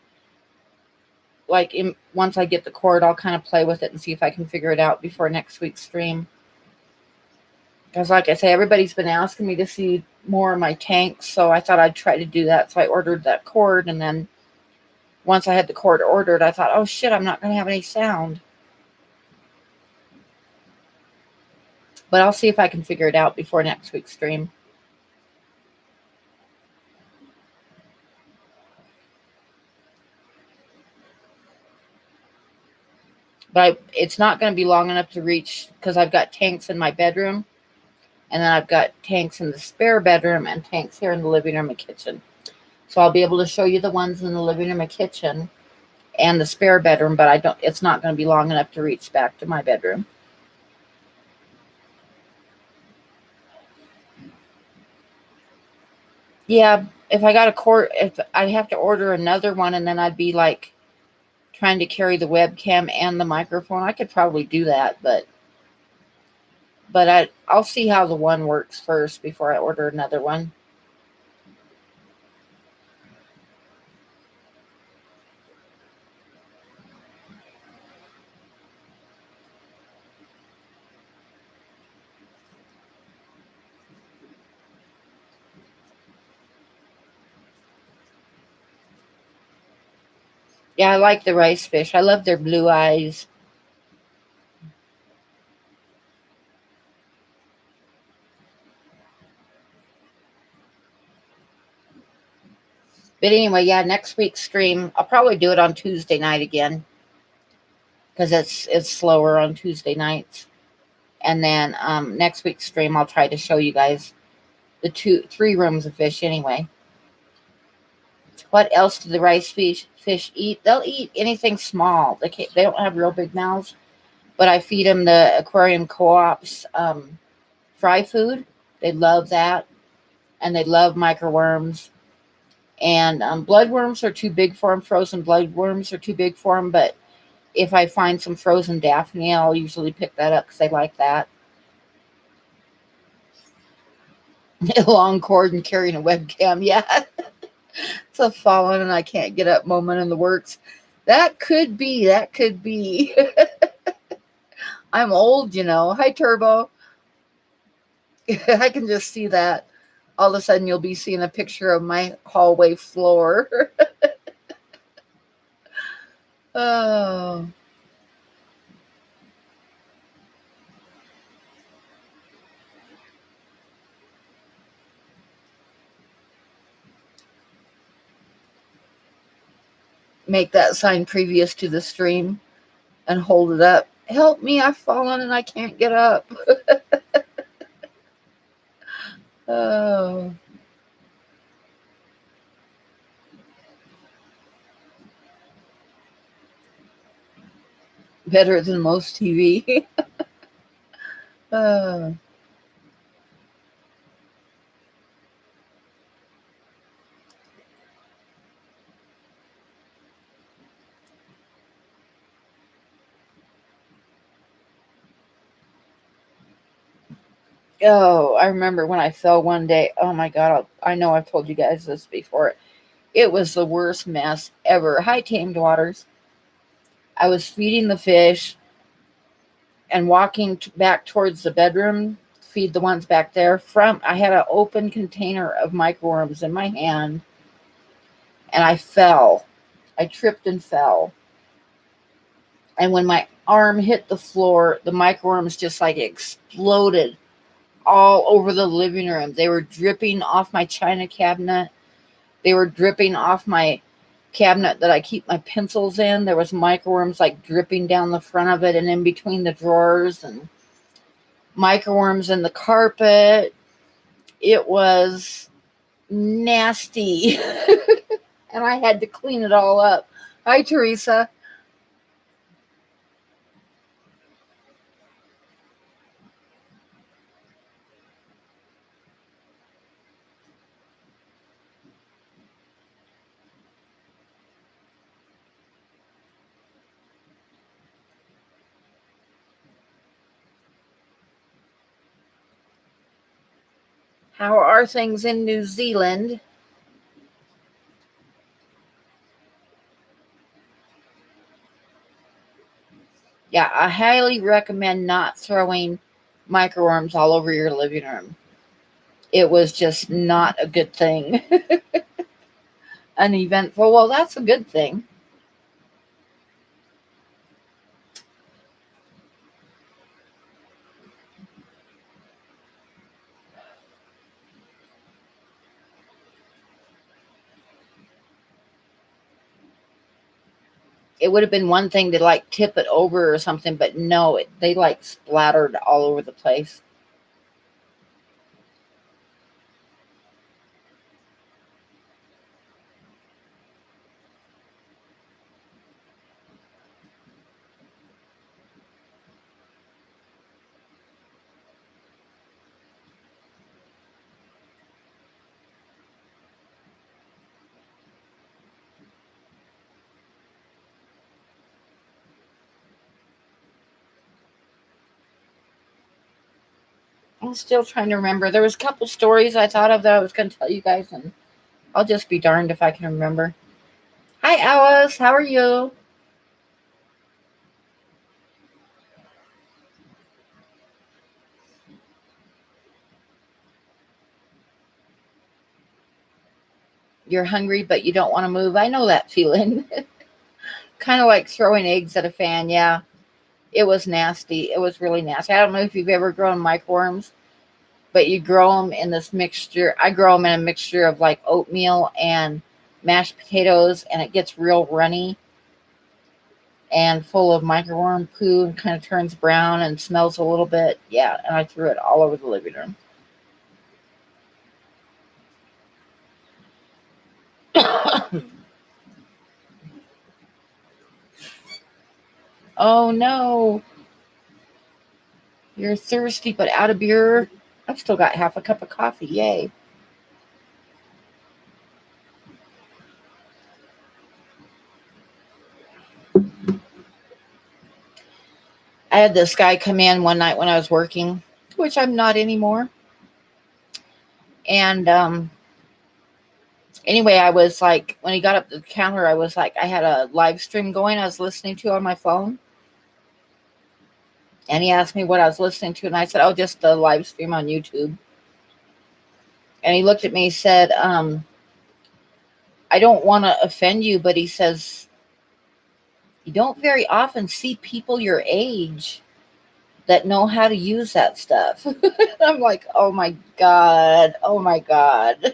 Like once I get the cord, I'll kind of play with it and see if I can figure it out before next week's stream. Because like I say, everybody's been asking me to see more of my tanks, so I thought I'd try to do that. So I ordered that cord, and then once I had the cord ordered, I thought, oh shit, I'm not going to have any sound. But I'll see if I can figure it out before next week's stream. But it's not going to be long enough to reach because I've got tanks in my bedroom, and then I've got tanks in the spare bedroom and tanks here in the living room and kitchen. So I'll be able to show you the ones in the living room and kitchen and the spare bedroom, but it's not going to be long enough to reach back to my bedroom. Yeah, if I got a cord, if I'd have to order another one, and then I'd be like trying to carry the webcam and the microphone. I could probably do that, but I'll see how the one works first before I order another one. Yeah, I like the rice fish. I love their blue eyes. But anyway, yeah, next week's stream, I'll probably do it on Tuesday night again because it's slower on Tuesday nights. And then next week's stream, I'll try to show you guys the 3 rooms of fish anyway. What else do the rice fish eat? They'll eat anything small. They don't have real big mouths, but I feed them the Aquarium Co-op's fry food. They love that, and they love microworms. And bloodworms are too big for them. Frozen bloodworms are too big for them, but if I find some frozen Daphne, I'll usually pick that up because they like that. Long cord and carrying a webcam. Yeah. It's a fallen and I can't get up moment in the works. That could be. That could be. I'm old, you know. Hi, Turbo. I can just see that. All of a sudden, you'll be seeing a picture of my hallway floor. Oh. make that sign previous to the stream and hold it up. Help me, I've fallen and I can't get up. Oh, better than most TV. uh, oh, I remember when I fell one day. Oh my God, I know I've told you guys this before. It was the worst mess ever. Hi, Tamed Waters. I was feeding the fish and walking back towards the bedroom, feed the ones back there. I had an open container of microworms in my hand, and I fell. I tripped and fell. And when my arm hit the floor, the microworms just like exploded all over the living room. They were dripping off my china cabinet. They were dripping off my cabinet that I keep my pencils in. There was microworms like dripping down the front of it and in between the drawers, and microworms in the carpet. It was nasty. And I had to clean it all up. Hi, Teresa. How are things in New Zealand? Yeah, I highly recommend not throwing microworms all over your living room. It was just not a good thing. Uneventful. Well, that's a good thing. It would have been one thing to like tip it over or something, but no, they like splattered all over the place. I'm still trying to remember. There was a couple stories I thought of that I was going to tell you guys, and I'll just be darned if I can remember. Hi, Alice. How are you? You're hungry, but you don't want to move. I know that feeling. Kind of like throwing eggs at a fan. Yeah, it was nasty. It was really nasty. I don't know if you've ever grown microworms, but you grow them in this mixture. I grow them in a mixture of like oatmeal and mashed potatoes, and it gets real runny and full of microworm poo and kind of turns brown and smells a little bit. Yeah, and I threw it all over the living room. Oh no, you're thirsty but out of beer. I've still got half a cup of coffee. Yay. I had this guy come in one night when I was working, which I'm not anymore. And anyway, I was like, when he got up to the counter, I was like, I had a live stream going I was listening to on my phone. And he asked me what I was listening to. And I said, oh, just the live stream on YouTube. And he looked at me and said, I don't want to offend you, but he says, you don't very often see people your age that know how to use that stuff. I'm like, oh my God. Oh my God.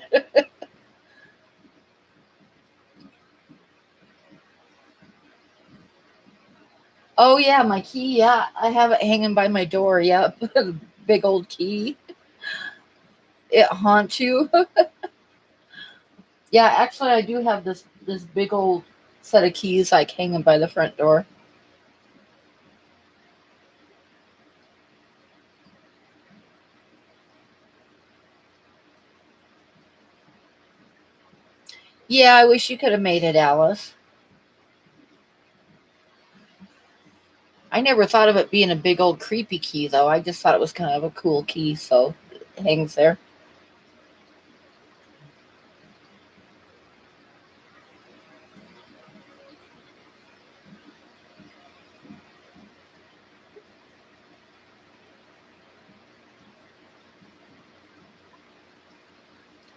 Oh yeah, my key. Yeah, I have it hanging by my door. Yep, big old key. It haunts you. Yeah, actually, I do have this big old set of keys like hanging by the front door. Yeah, I wish you could have made it, Alice. I never thought of it being a big old creepy key though. I just thought it was kind of a cool key, so it hangs there.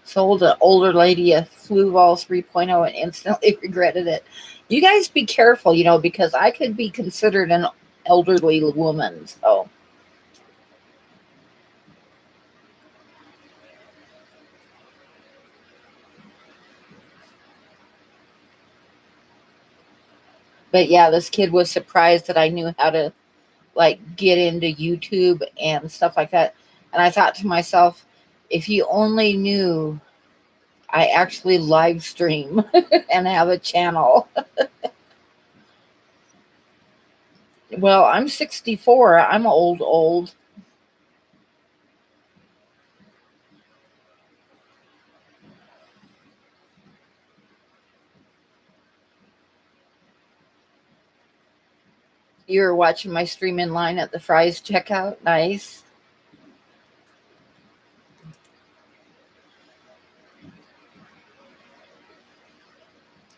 Sold an older lady a flu ball 3.0 and instantly regretted it. You guys be careful, because I could be considered an elderly woman. So, but yeah, this kid was surprised that I knew how to like get into YouTube and stuff like that. And I thought to myself, if you only knew I actually live stream and have a channel. Well, I'm 64. I'm old. You were watching my stream in line at the Fry's checkout. Nice.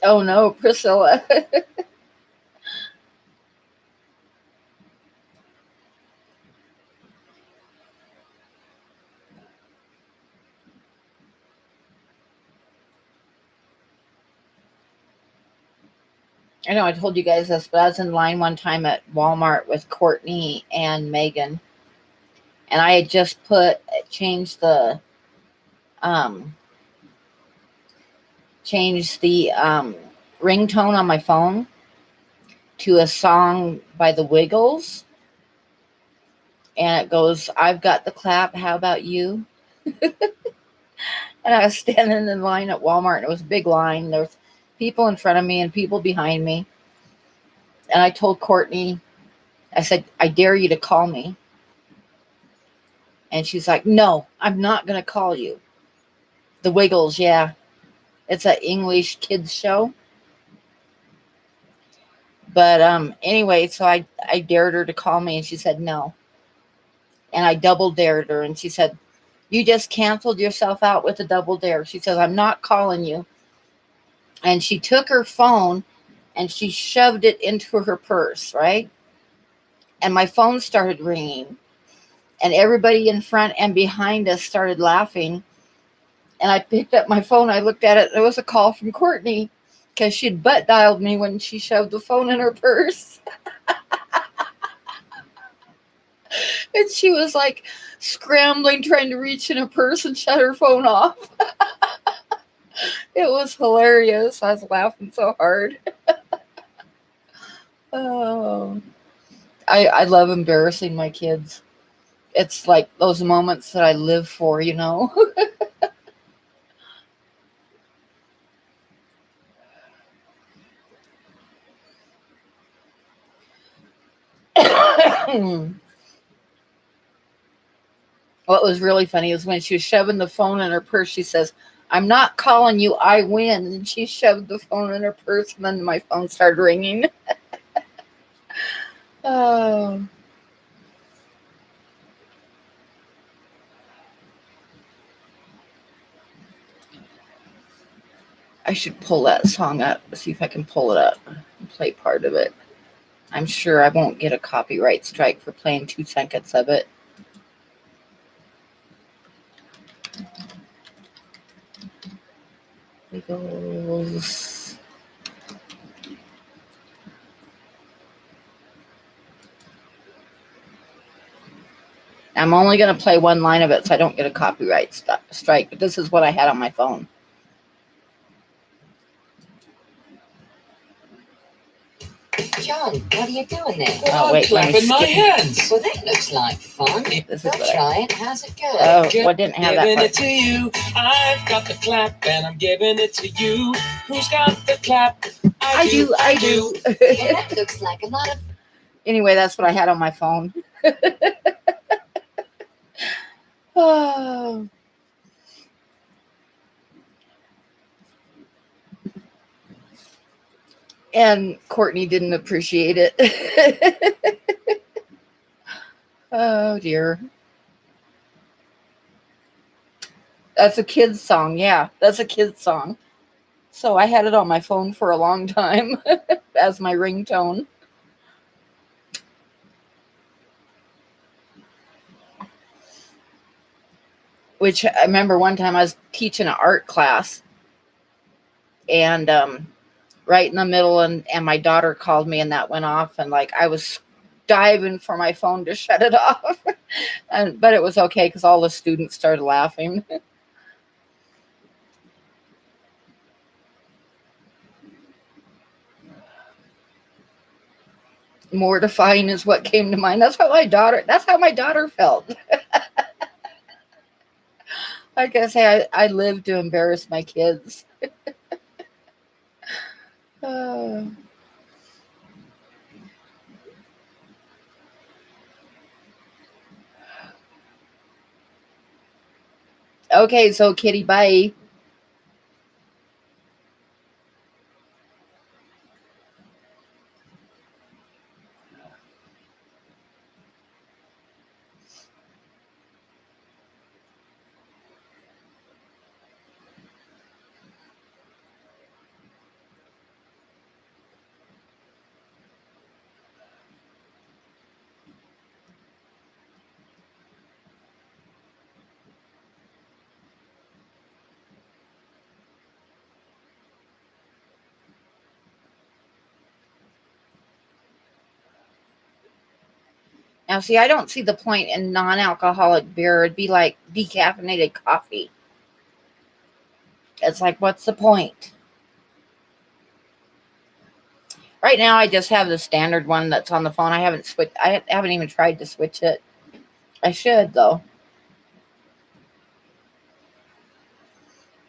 Oh no, Priscilla. I know I told you guys this, but I was in line one time at Walmart with Courtney and Megan, and I had just changed the um ringtone on my phone to a song by the Wiggles, and it goes, "I've got the clap. How about you?" And I was standing in line at Walmart, and it was a big line. There was people in front of me and people behind me, and I told Courtney, I said, "I dare you to call me." And she's like, "No, I'm not going to call you." The Wiggles, yeah. It's an English kids show. But anyway, so I dared her to call me and she said no. And I double dared her and she said, "You just canceled yourself out with a double dare." She says, "I'm not calling you." And she took her phone and she shoved it into her purse, right? And my phone started ringing. And everybody in front and behind us started laughing. And I picked up my phone. I looked at it. It was a call from Courtney because she'd butt dialed me when she shoved the phone in her purse. And she was like scrambling, trying to reach in her purse and shut her phone off. It was hilarious. I was laughing so hard. Oh, I love embarrassing my kids. It's like those moments that I live for. What was really funny is when she was shoving the phone in her purse, she says, "I'm not calling you, I win." And she shoved the phone in her purse, and then my phone started ringing. Oh, I should pull that song up, see if I can pull it up and play part of it. I'm sure I won't get a copyright strike for playing 2 seconds of it. It goes. I'm only going to play one line of it so I don't get a copyright strike, but this is what I had on my phone. John, What are you doing there? Oh, wait, let me clapping my skip. hands. Well, that looks like fun. This is Go what I... try it. How's it going? Oh, well, didn't have that Giving part. it to you. I've got the clap and I'm giving it to you. Who's got the clap? I do. Well, that looks like a lot of... Anyway, that's what I had on my phone. Oh. And Courtney didn't appreciate it. Oh, dear. That's a kid's song. Yeah, that's a kid's song. So I had it on my phone for a long time as my ringtone. Which I remember one time I was teaching an art class, and right in the middle, and my daughter called me, and that went off, and like I was diving for my phone to shut it off. But it was okay because all the students started laughing. Mortifying is what came to mind. That's how my daughter felt. Like I say, I live to embarrass my kids. Uh, okay, so Kitty, bye. Now, see, I don't see the point in non-alcoholic beer. It'd be like decaffeinated coffee. It's like, what's the point? Right now, I just have the standard one that's on the phone. I haven't even tried to switch it. I should, though.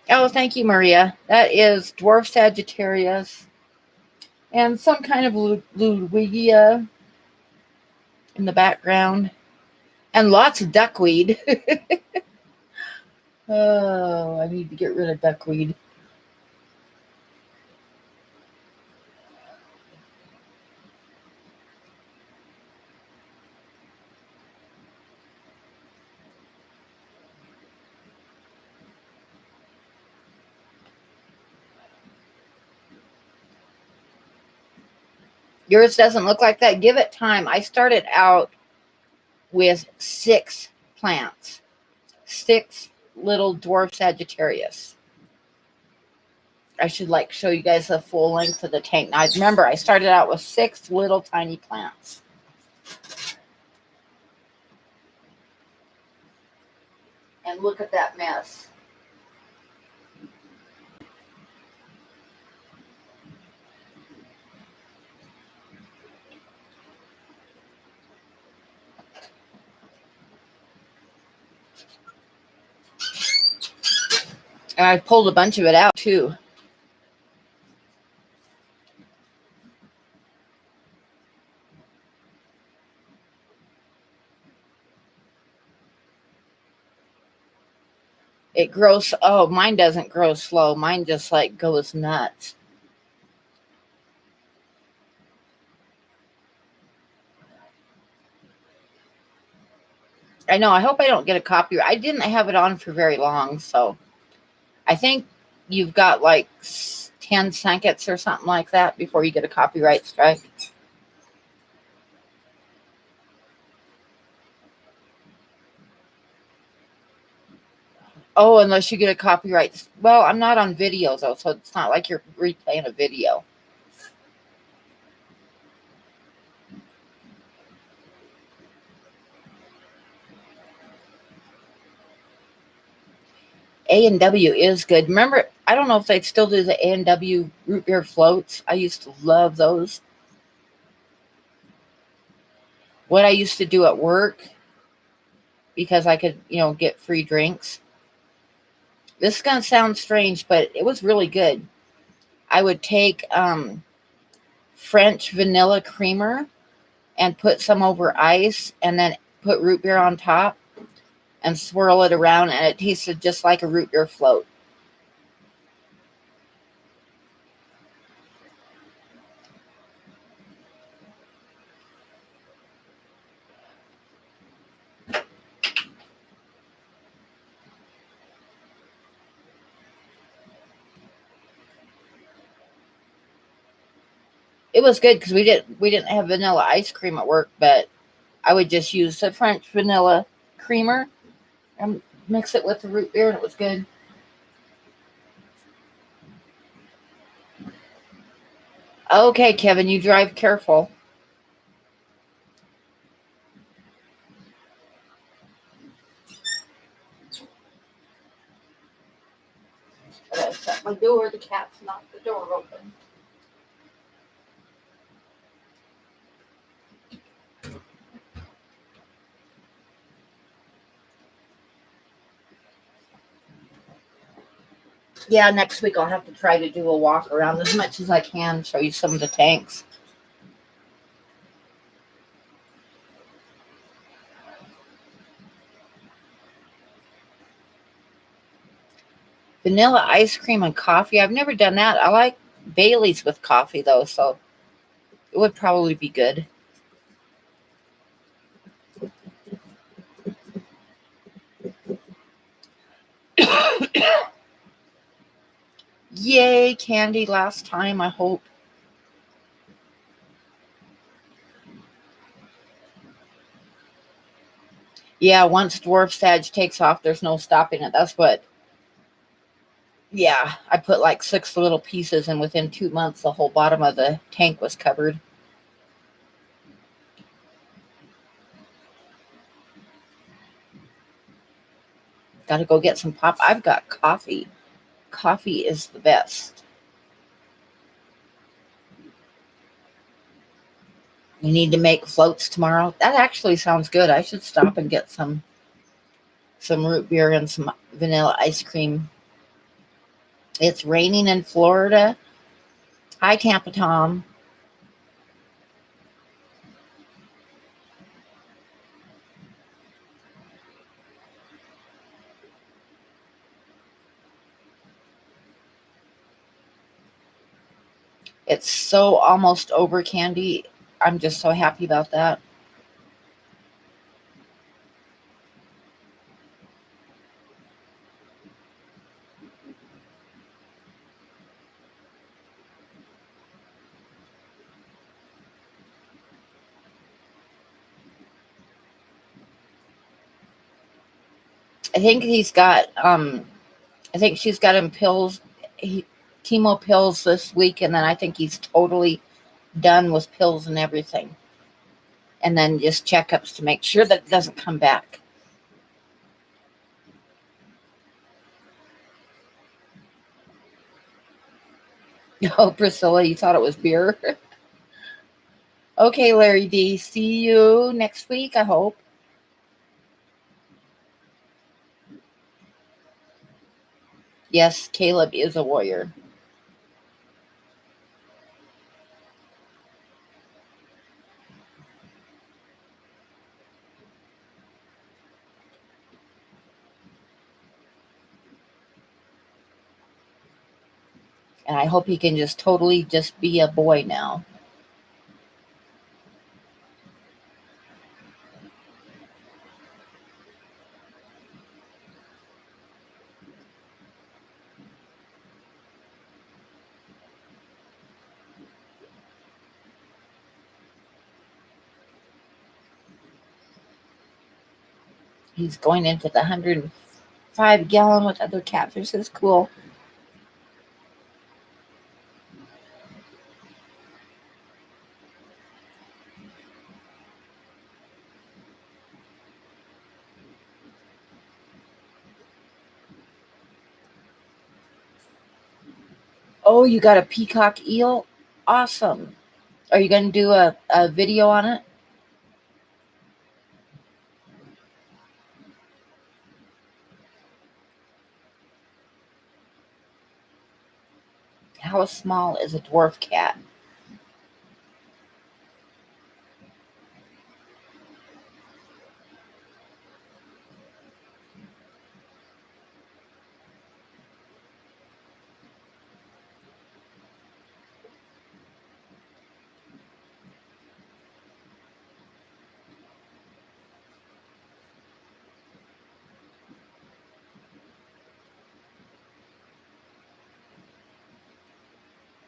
Oh, thank you, Maria. That is Dwarf Sagittarius and some kind of Ludwigia in the background. And lots of duckweed. Oh, I need to get rid of duckweed. Yours doesn't look like that. Give it time. I started out with 6 plants. 6 little dwarf Sagittarius. I should show you guys the full length of the tank. Now, remember, I started out with 6 little tiny plants. And look at that mess. And I pulled a bunch of it out too. It grows. Oh, mine doesn't grow slow. Mine just goes nuts. I know. I hope I don't get a copyright. I didn't have it on for very long, so I think you've got 10 seconds or something like that before you get a copyright strike. Oh, unless you get a copyright. Well, I'm not on video though, so it's not like you're replaying a video. A&W is good. Remember, I don't know if they still do the A&W root beer floats. I used to love those. what I used to do at work because I could, get free drinks. This is going to sound strange, but it was really good. I would take French vanilla creamer and put some over ice and then put root beer on top and swirl it around, and it tasted just like a root beer float. It was good because we didn't have vanilla ice cream at work, but I would just use the French vanilla creamer and mix it with the root beer, and it was good. Okay, Kevin, you drive careful. I gotta shut my door. The cat's knocked the door open. Yeah, next week I'll have to try to do a walk around as much as I can, show you some of the tanks. Vanilla ice cream and coffee. I've never done that. I like Bailey's with coffee, though, so it would probably be good. Yay, candy last time, I hope. Yeah, once Dwarf Sag takes off, there's no stopping it. That's what. Yeah, I put like 6 little pieces, and within 2 months, the whole bottom of the tank was covered. Got to go get some pop. I've got coffee. Coffee is the best. We need to make floats tomorrow. That actually sounds good. I should stop and get some root beer and some vanilla ice cream. It's raining in Florida. Hi, Tampa Tom. It's so almost over, Candy. I'm just so happy about that. I think he's got I think she's got him pills, chemo pills this week, and then I think he's totally done with pills and everything. And then just checkups to make sure that it doesn't come back. Oh, Priscilla, you thought it was beer? Okay, Larry D. See you next week, I hope. Yes, Caleb is a warrior. And I hope he can just totally just be a boy now. He's going into the 105-gallon with other catfishes. Cool. Oh, you got a peacock eel? Awesome. Are you going to do a video on it? How small is a dwarf cat?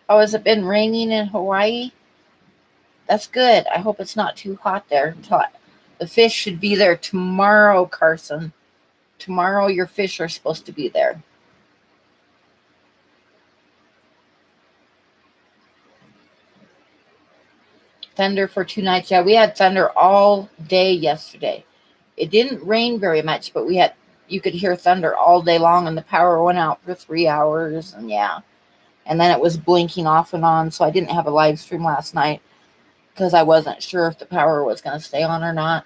Oh, has it been raining in Hawaii? That's good. I hope it's not too hot there. The fish should be there tomorrow, Carson. Tomorrow, your fish are supposed to be there. Thunder for 2 nights. Yeah, we had thunder all day yesterday. It didn't rain very much, but you could hear thunder all day long, and the power went out for 3 hours. And yeah, and then it was blinking off and on. So I didn't have a live stream last night because I wasn't sure if the power was going to stay on or not.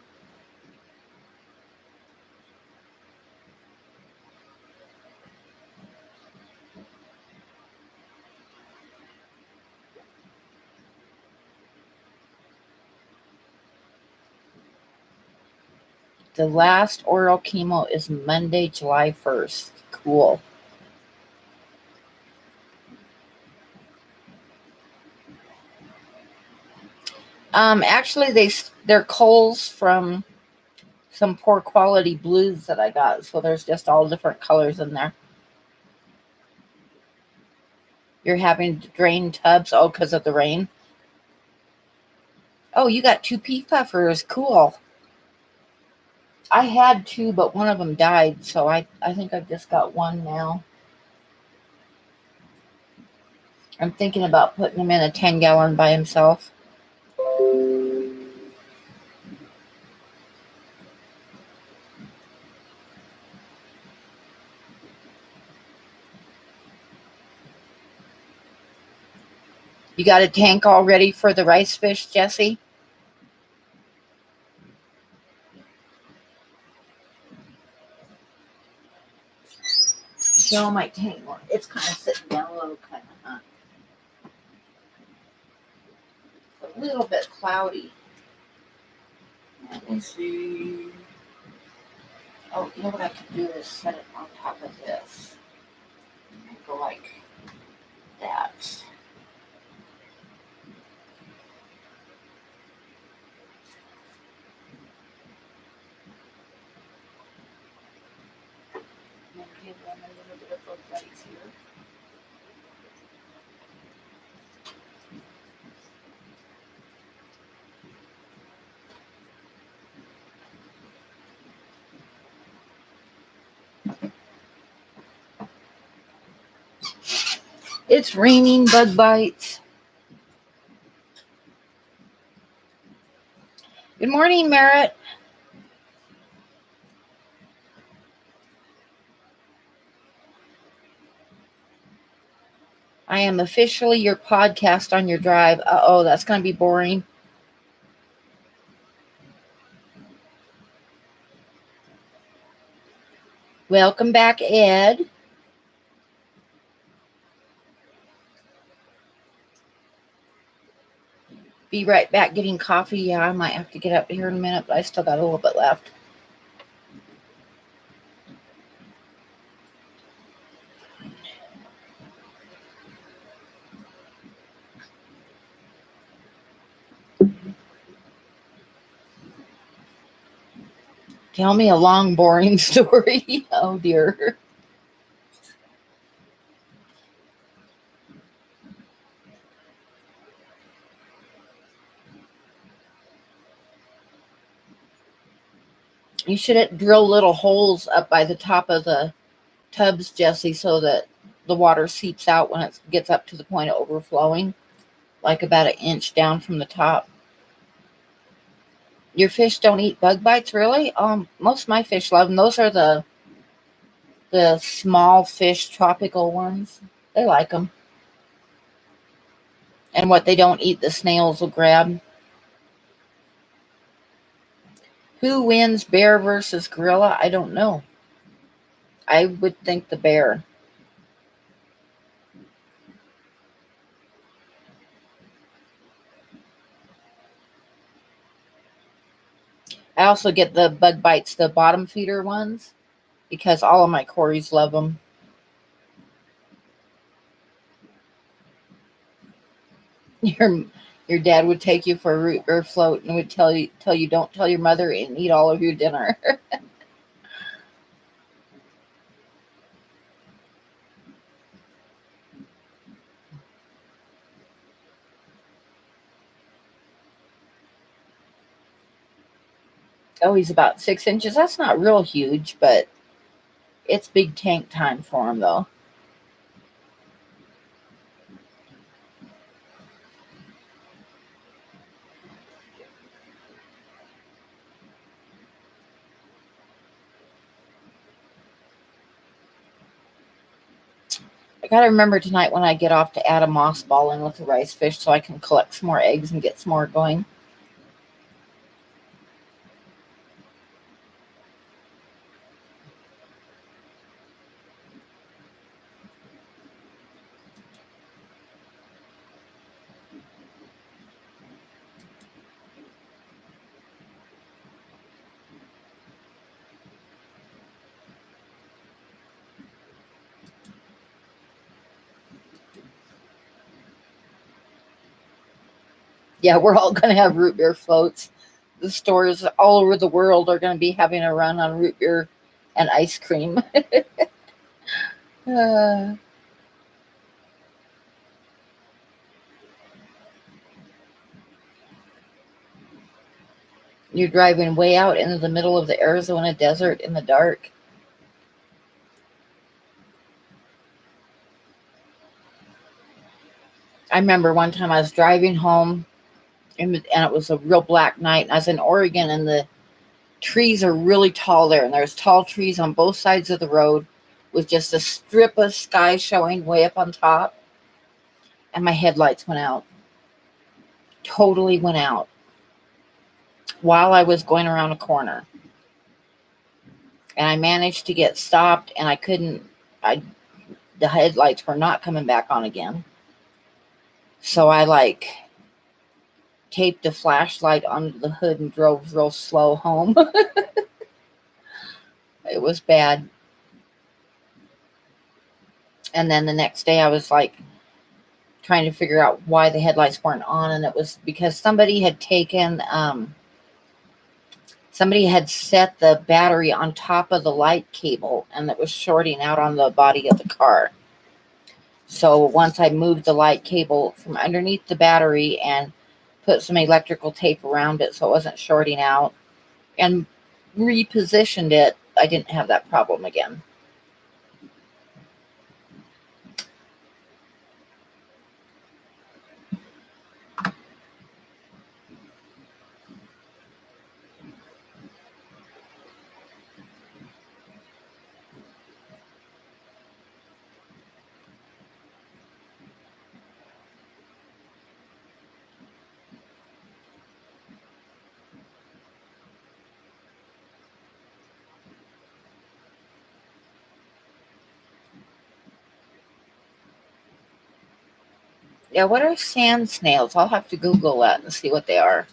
The last oral chemo is Monday, July 1st. Cool. Actually, they're Kohl's from some poor quality blues that I got. So there's just all different colors in there. You're having to drain tubs. Oh, because of the rain. Oh, you got 2 pea puffers. Cool. I had 2, but one of them died. So I think I've just got 1 now. I'm thinking about putting him in a 10-gallon by himself. You got a tank all ready for the rice fish, Jesse? Show my tank. It's kind of sitting down low, kind of, huh? A little bit cloudy. Let me see. Oh, you know what I can do is set it on top of this. And go like that. And then give them a little bit of both sides here. It's raining bug bites. Good morning, Merritt. I am officially your podcast on your drive. Uh-oh, that's going to be boring. Welcome back, Ed. Be right back getting coffee. Yeah, I might have to get up here in a minute, but I still got a little bit left. Tell me a long, boring story. Oh, dear. You should drill little holes up by the top of the tubs, Jesse, so that the water seeps out when it gets up to the point of overflowing, like about 1 inch down from the top. Your fish don't eat bug bites, really? Most of my fish love them. Those are the small fish, tropical ones. They like them. And what they don't eat, the snails will grab. Who wins, bear versus gorilla? I don't know. I would think the bear. I also get the Bug Bites, the bottom feeder ones, because all of my Corys love them. Your your dad would take you for a root beer float and would tell you don't tell your mother and eat all of your dinner. Oh, he's about 6 inches. That's not real huge, but it's big tank time for him though. I gotta remember tonight when I get off to add a moss ball in with the rice fish so I can collect some more eggs and get some more going. Yeah, we're all gonna have root beer floats. The stores all over the world are gonna be having a run on root beer and ice cream. Uh, you're driving way out into the middle of the Arizona desert in the dark. I remember one time I was driving home and it was a real black night. And I was in Oregon and the trees are really tall there. And there's tall trees on both sides of the road with just a strip of sky showing way up on top. And my headlights went out. Totally went out while I was going around a corner. And I managed to get stopped and the headlights were not coming back on again. So I taped a flashlight onto the hood and drove real slow home. It was bad. And then the next day I was trying to figure out why the headlights weren't on, and it was because somebody had set the battery on top of the light cable and it was shorting out on the body of the car. So once I moved the light cable from underneath the battery and put some electrical tape around it so it wasn't shorting out and repositioned it, I didn't have that problem again. Yeah, what are sand snails? I'll have to Google that and see what they are.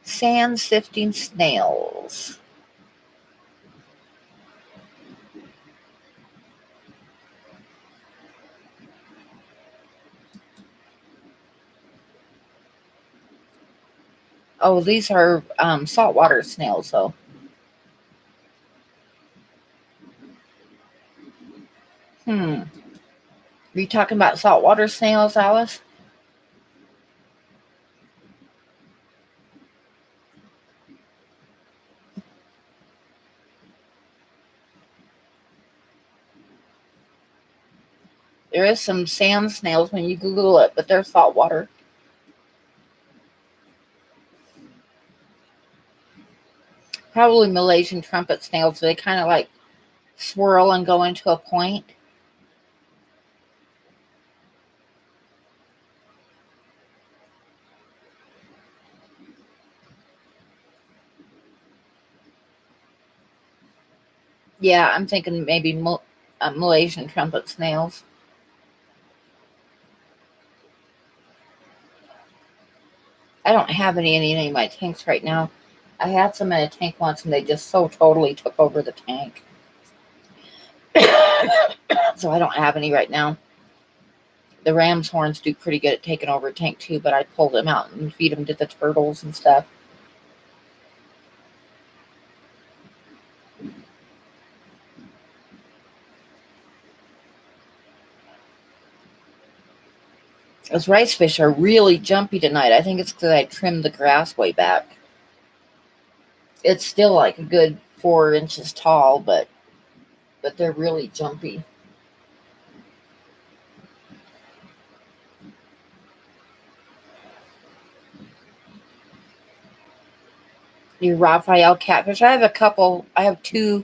Sand sifting snails. Oh, these are saltwater snails, though. Are you talking about saltwater snails, Alice? There is some sand snails when you Google it, but they're saltwater. Probably Malaysian trumpet snails. They kind of swirl and go into a point. Yeah, I'm thinking maybe Malaysian trumpet snails. I don't have any of my tanks right now. I had some in a tank once and they just so totally took over the tank. So I don't have any right now. The ram's horns do pretty good at taking over a tank too, but I pull them out and feed them to the turtles and stuff. Those rice fish are really jumpy tonight. I think it's because I trimmed the grass way back. It's still like a good 4 inches tall, but they're really jumpy. Your Raphael catfish. I have a couple. I have 2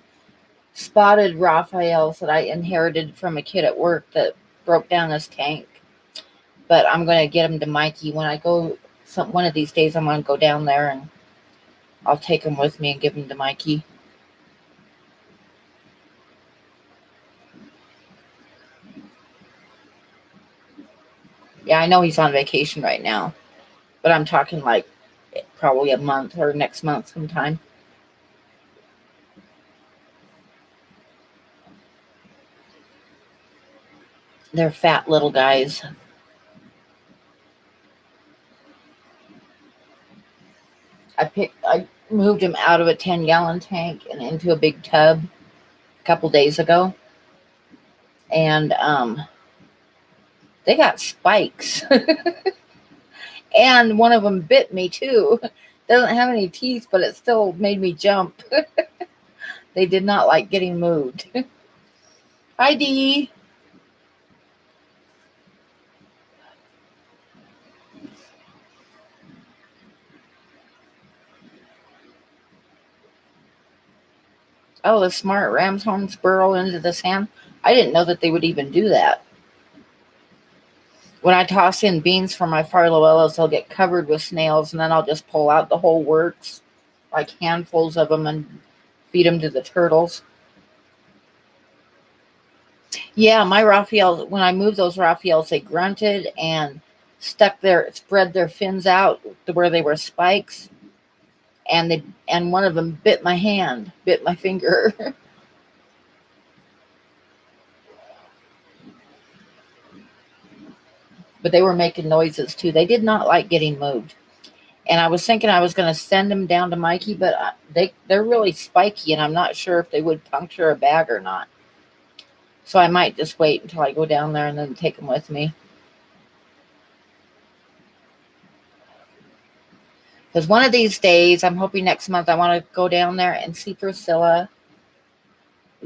spotted Raphaels that I inherited from a kid at work that broke down his tank. But I'm going to get them to Mikey when I go. One of these days, I'm going to go down there and I'll take them with me and give them to Mikey. Yeah, I know he's on vacation right now, but I'm talking like probably a month or next month sometime. They're fat little guys. I moved him out of a 10-gallon tank and into a big tub a couple days ago. And they got spikes. And one of them bit me too. Doesn't have any teeth, but it still made me jump. They did not like getting moved. Hi, Dee. Oh, the smart ram's horns burrow into the sand. I didn't know that they would even do that. When I toss in beans for my farlowellas, they'll get covered with snails, and then I'll just pull out the whole works, like handfuls of them, and feed them to the turtles. Yeah, my Raphaels, when I moved those Raphaels, they grunted and spread their fins out to where they were spikes, and one of them bit my hand, bit my finger. But they were making noises too. They did not like getting moved. And I was thinking I was going to send them down to Mikey, but they're really spiky, and I'm not sure if they would puncture a bag or not. So I might just wait until I go down there and then take them with me. Because one of these days, I'm hoping next month, I want to go down there and see Priscilla,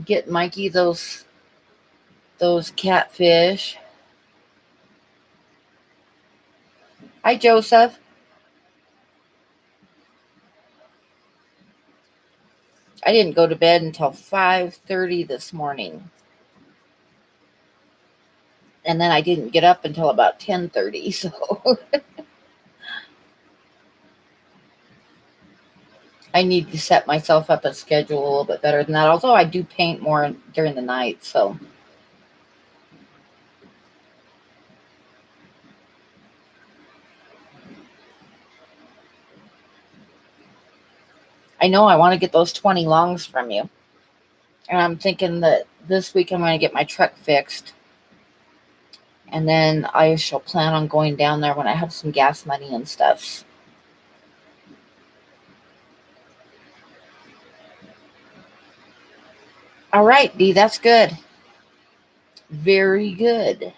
get Mikey those catfish. Hi, Joseph. I didn't go to bed until 5:30 this morning. And then I didn't get up until about 10:30, so I need to set myself up a schedule a little bit better than that. Although I do paint more during the night, so I know I want to get those 20 longs from you. And I'm thinking that this week I'm going to get my truck fixed. And then I shall plan on going down there when I have some gas money and stuff. All right, Dee, that's good. Very good.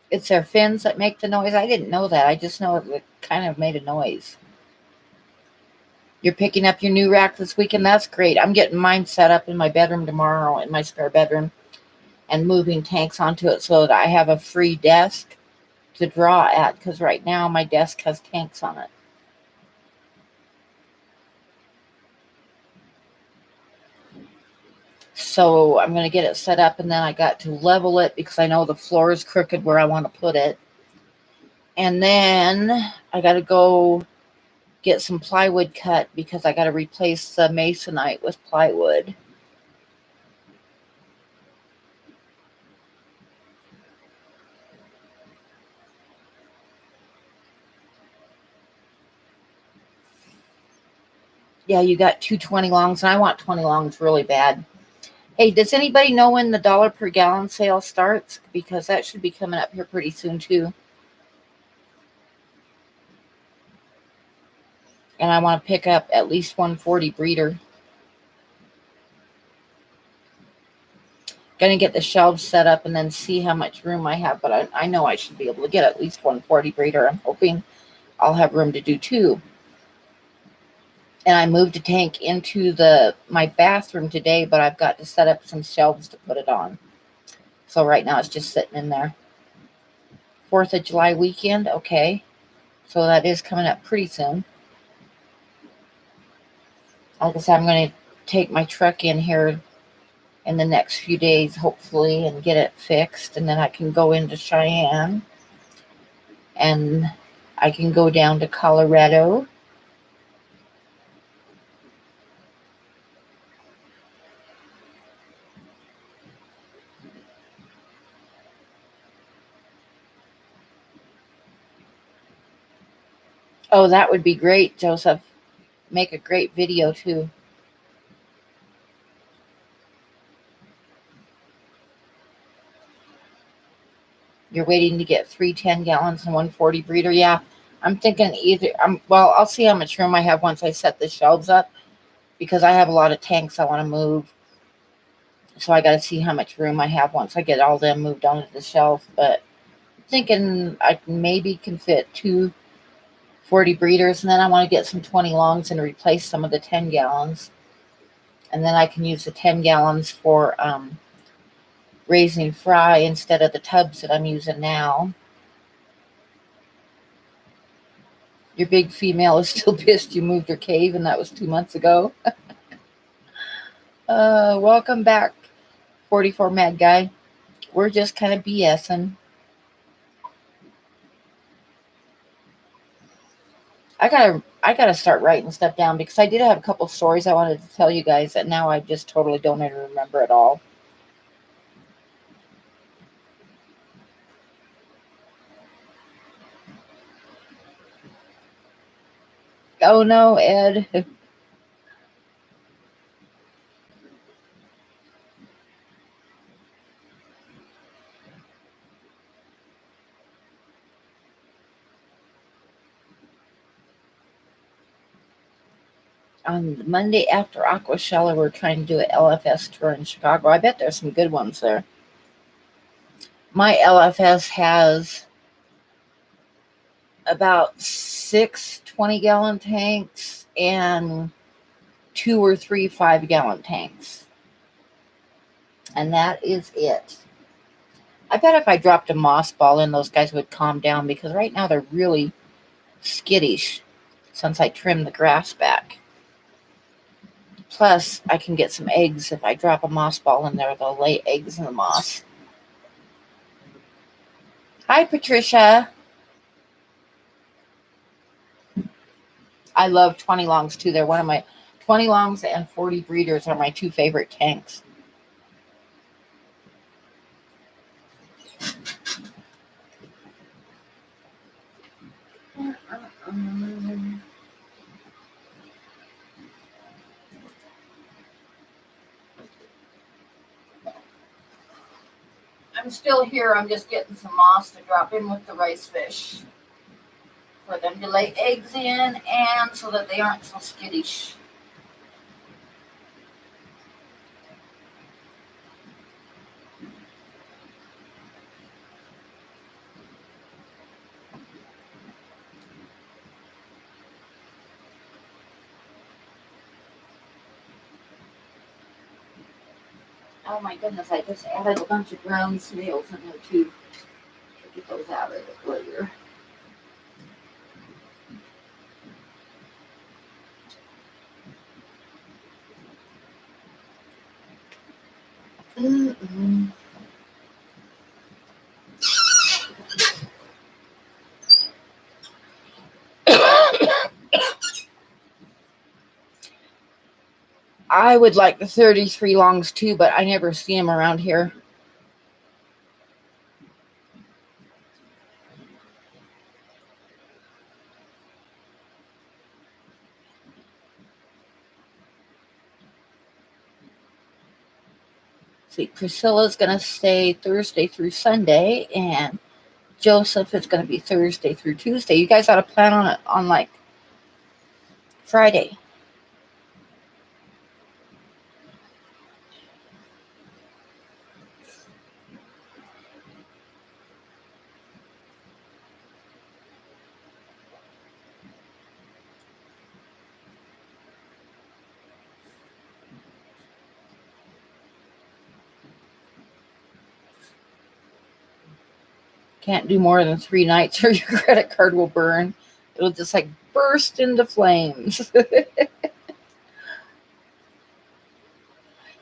It's their fins that make the noise. I didn't know that. I just know it kind of made a noise. You're picking up your new rack this weekend? That's great. I'm getting mine set up in my bedroom tomorrow, in my spare bedroom, and moving tanks onto it so that I have a free desk to draw at, because right now my desk has tanks on it. So I'm going to get it set up, and then I got to level it because I know the floor is crooked where I want to put it. And then I got to go get some plywood cut because I got to replace the masonite with plywood. Yeah, you got 220 longs, and I want 20 longs really bad. Hey, does anybody know when the dollar per gallon sale starts? Because that should be coming up here pretty soon too. And I want to pick up at least 140 breeder. Gonna get the shelves set up and then see how much room I have, but I know I should be able to get at least 140 breeder. I'm hoping I'll have room to do 2. And I moved a tank into my bathroom today, but I've got to set up some shelves to put it on. So right now it's just sitting in there. 4th of July weekend, okay. So that is coming up pretty soon. Like I said, I'm going to take my truck in here in the next few days, hopefully, and get it fixed. And then I can go into Cheyenne. And I can go down to Colorado. Oh, that would be great, Joseph. Make a great video, too. You're waiting to get 3 10-gallons and 140 breeder. Yeah, I'm thinking either. Well, I'll see how much room I have once I set the shelves up, because I have a lot of tanks I want to move. So I got to see how much room I have once I get all them moved onto the shelf. But I'm thinking I maybe can fit 2 40 breeders, and then I want to get some 20 longs and replace some of the 10 gallons. And then I can use the 10 gallons for raising fry instead of the tubs that I'm using now. Your big female is still pissed you moved her cave, and that was 2 months ago. Welcome back, 44 Mad Guy. We're just kind of BSing. I gotta start writing stuff down, because I did have a couple stories I wanted to tell you guys that now I just totally don't even remember at all. Oh no, Ed. On Monday after Aquashella, we're trying to do an LFS tour in Chicago. I bet there's some good ones there. My LFS has about 6 20-gallon tanks and 2 or 3 5-gallon tanks. And that is it. I bet if I dropped a moss ball in, those guys would calm down, because right now they're really skittish since I trimmed the grass back. Plus, I can get some eggs if I drop a moss ball in there. They'll lay eggs in the moss. Hi, Patricia. I love 20 longs too. They're one of my 20 longs and 40 breeders are my 2 favorite tanks. I'm still here. I'm just getting some moss to drop in with the rice fish for them to lay eggs in, and so that they aren't so skittish. Oh my goodness, I just added a bunch of brown snails in there too. Get those out of it later. I would like the 33 longs too, but I never see them around here. See, Priscilla's going to stay Thursday through Sunday, and Joseph is going to be Thursday through Tuesday. You guys ought to plan on it on like Friday. Can't do more than 3 nights or your credit card will burn. It'll just like burst into flames.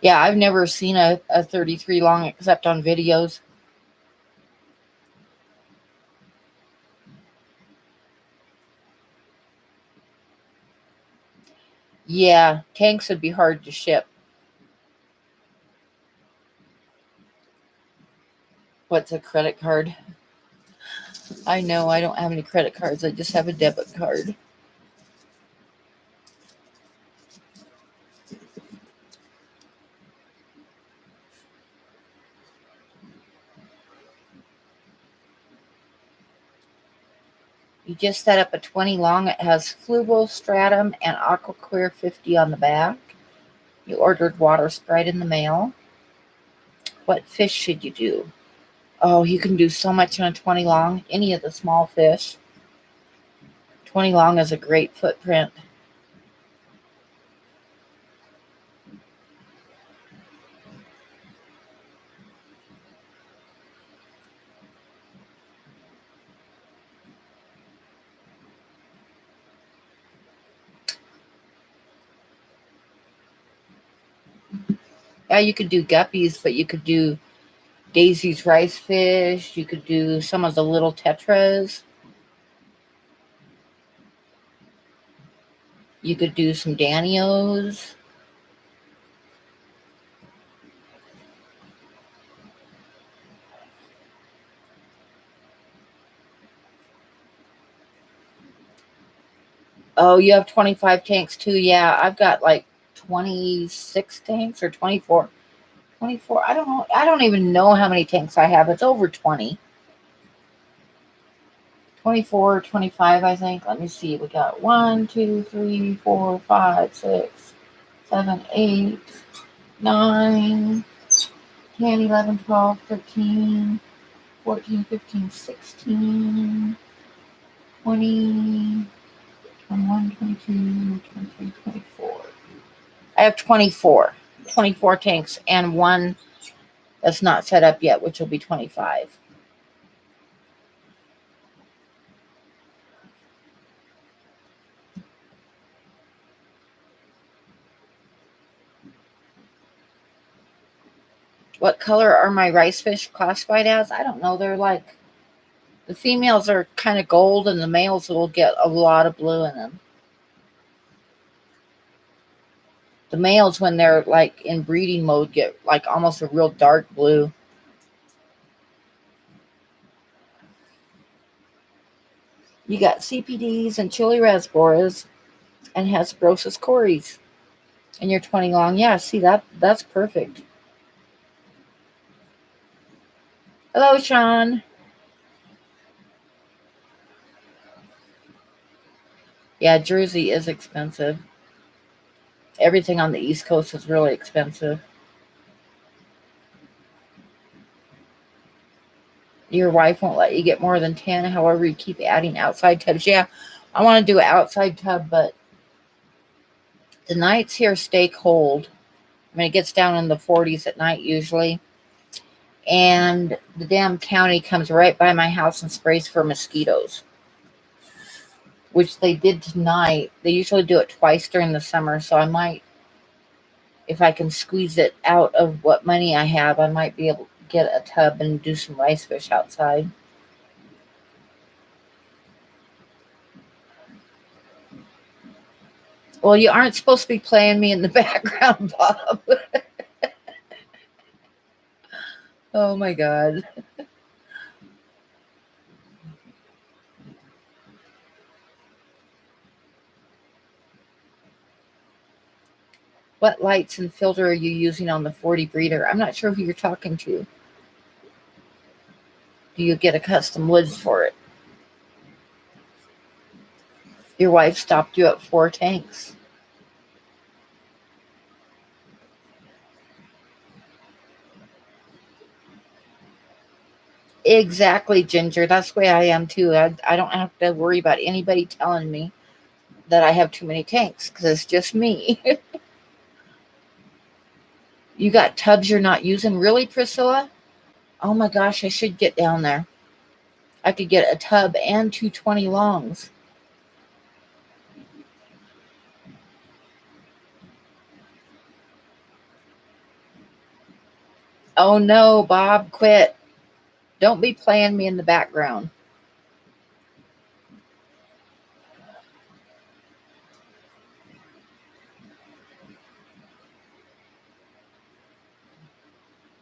Yeah, I've never seen a 33 long except on videos. Yeah, tanks would be hard to ship. What's a credit card? I know I don't have any credit cards. I just have a debit card. You just set up a 20 long. It has Fluval, Stratum, and Aquaclear 50 on the back. You ordered Water Sprite in the mail. What fish should you do? Oh, you can do so much on a 20 long. Any of the small fish. 20 long is a great footprint. Yeah, you could do guppies, but you could do Daisy's rice fish. You could do some of the little tetras. You could do some Danios. Oh, you have 25 tanks too? Yeah, I've got like 26 tanks or 24. 24. I don't know. I don't even know how many tanks I have. It's over 20. 24, 25, I think. Let me see. We got 1, 2, 3, 4, 5, 6, 7, 8, 9, 10, 11, 12, 13, 14, 15, 16, 20, 21, 22, 23, 24. I have 24. 24 tanks and one that's not set up yet, which will be 25. What color are my rice fish classified as? I don't know. They're like, the females are kind of gold and the males will get a lot of blue in them. The males, when they're like in breeding mode, get like almost a real dark blue. You got CPDs and chili rasboras and Hesperosas cories. And you're 20 long. Yeah, see that's perfect. Hello, Sean. Yeah, Jersey is expensive. Everything on the East Coast is really expensive. Your wife won't let you get more than 10. However, you keep adding outside tubs. Yeah, I want to do an outside tub, but the nights here stay cold. I mean, it gets down in the 40s at night usually. And the damn county comes right by my house and sprays for mosquitoes, which they did tonight. They usually do it twice during the summer, so I might, if I can squeeze it out of what money I have, I might be able to get a tub and do some rice fish outside. Well, you aren't supposed to be playing me in the background, Bob. Oh my God. What lights and filter are you using on the 40 breeder? I'm not sure who you're talking to. Do you get a custom lids for it? Your wife stopped you at 4 tanks. Exactly, Ginger. That's the way I am too. I don't have to worry about anybody telling me that I have too many tanks because it's just me. You got tubs you're not using? Really, Priscilla? Oh my gosh, I should get down there. I could get a tub and 220 longs. Oh no, Bob, quit. Don't be playing me in the background.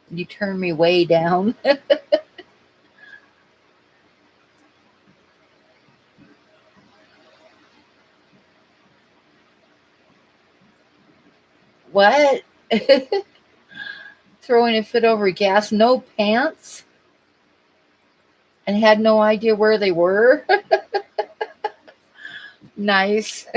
You turn me way down. What? Throwing a fit over gas, no pants, and had no idea where they were. Nice.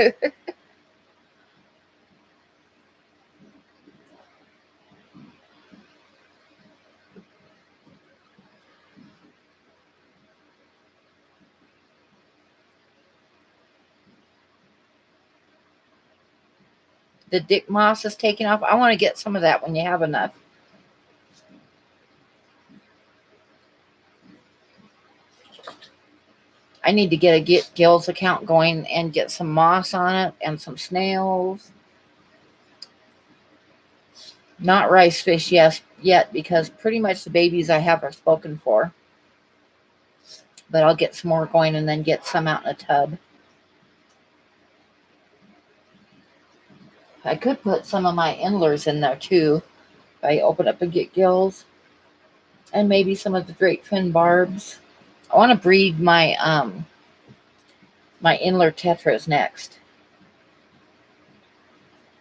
The Dick Moss is taking off. I want to get some of that when you have enough. I need to get a Gills account going and get some moss on it and some snails. Not rice fish, yes, yet, because pretty much the babies I have are spoken for. But I'll get some more going and then get some out in a tub. I could put some of my endlers in there too. If I open up and get gills. And maybe some of the drake fin barbs. I want to breed my my Inler Tetras next.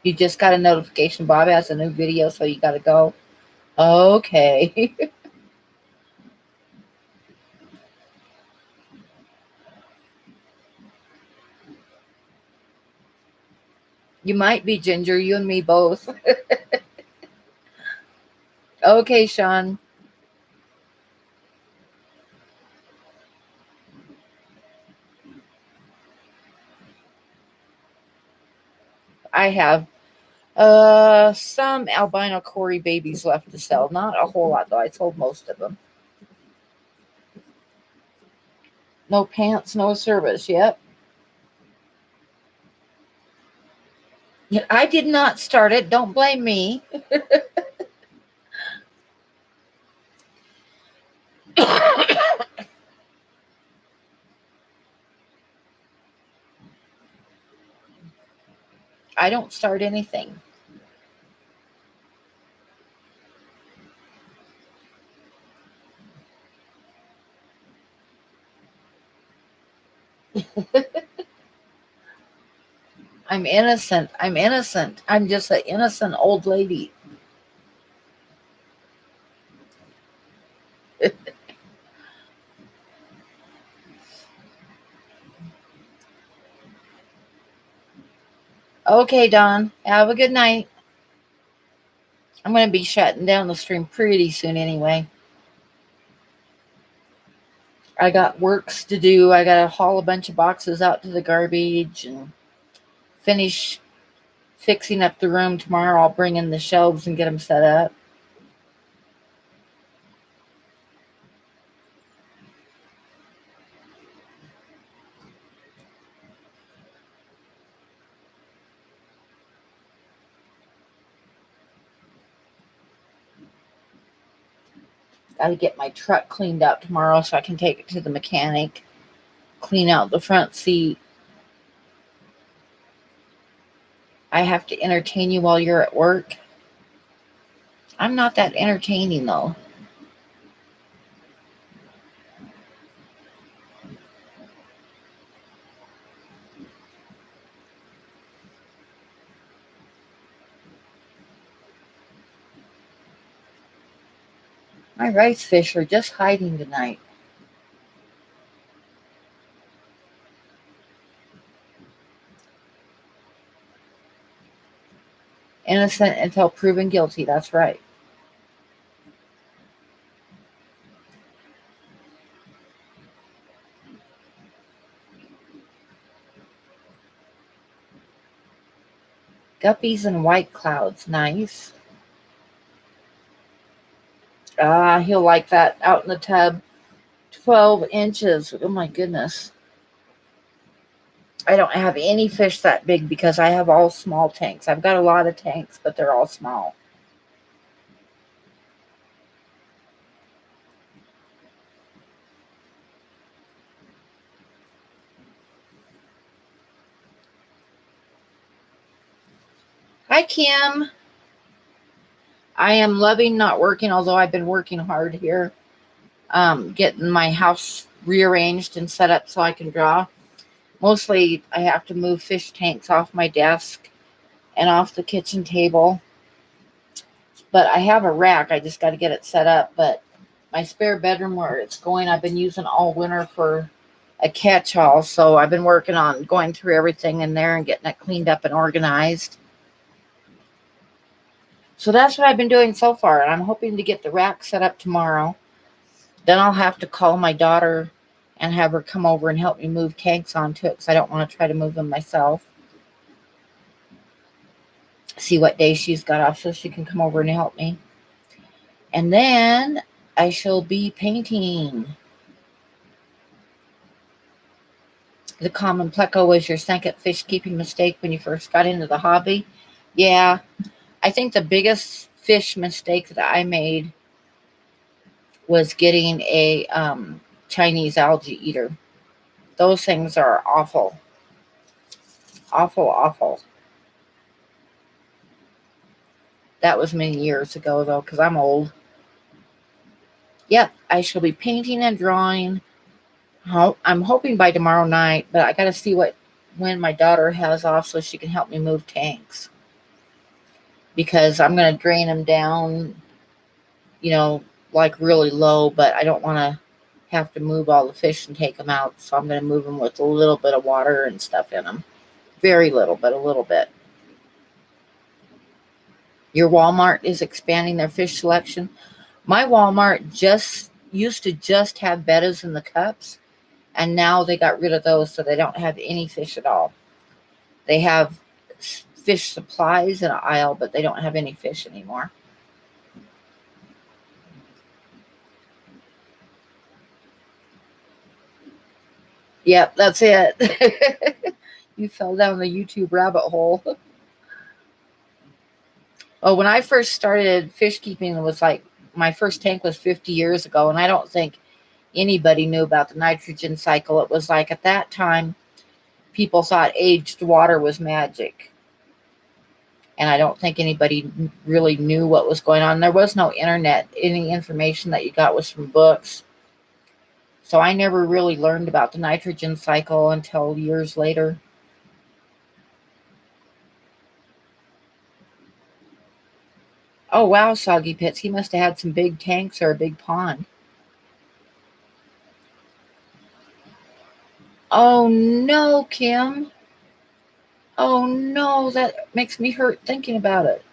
You just got a notification Bob has a new video, so you got to go. Okay. You might be, Ginger. You and me both. Okay, Sean. I have some albino Cory babies left to sell. Not a whole lot, though. I sold most of them. No pants, no service. Yep. I did not start it. Don't blame me. I don't start anything. I'm innocent. I'm innocent. I'm just an innocent old lady. Okay, Don. Have a good night. I'm going to be shutting down the stream pretty soon anyway. I got works to do. I got to haul a bunch of boxes out to the garbage and finish fixing up the room. Tomorrow I'll bring in the shelves and get them set up. Got to get my truck cleaned out tomorrow so I can take it to the mechanic, clean out the front seat. I have to entertain you while you're at work. I'm not that entertaining though. My rice fish are just hiding tonight. Innocent until proven guilty. That's right. Guppies and white clouds. Nice. Ah, he'll like that out in the tub. 12 inches. Oh my goodness. I don't have any fish that big because I have all small tanks. I've got a lot of tanks, but they're all small. Hi, Kim. I am loving not working, although I've been working hard here, getting my house rearranged and set up so I can draw. Mostly, I have to move fish tanks off my desk and off the kitchen table. But I have a rack. I just got to get it set up. But my spare bedroom where it's going, I've been using all winter for a catch-all. So I've been working on going through everything in there and getting it cleaned up and organized. So that's what I've been doing so far. And I'm hoping to get the rack set up tomorrow. Then I'll have to call my daughter and have her come over and help me move tanks onto it because I don't want to try to move them myself. See what day she's got off so she can come over and help me. And then I shall be painting. The common pleco was your second fish keeping mistake when you first got into the hobby. Yeah, I think the biggest fish mistake that I made was getting a Chinese algae eater. Those things are awful. Awful, awful. That was many years ago, though, because I'm old. Yep, I shall be painting and drawing. I'm hoping by tomorrow night, but I got to see when my daughter has off so she can help me move tanks. Because I'm going to drain them down, like really low, but I don't want to have to move all the fish and take them out. So I'm going to move them with a little bit of water and stuff in them. Very little, but a little bit. Your Walmart is expanding their fish selection. My Walmart just used to just have bettas in the cups, and now they got rid of those, so they don't have any fish at all. They have fish supplies in an aisle, but they don't have any fish anymore. Yep, that's it. You fell down the YouTube rabbit hole. Oh, when I first started fish keeping, it was like my first tank was 50 years ago, and I don't think anybody knew about the nitrogen cycle. It was like at that time, people thought aged water was magic. And I don't think anybody really knew what was going on. There was no internet. Any information that you got was from books. So I never really learned about the nitrogen cycle until years later. Oh, wow, Soggy Pits. He must have had some big tanks or a big pond. Oh, no, Kim. Oh, no, that makes me hurt thinking about it.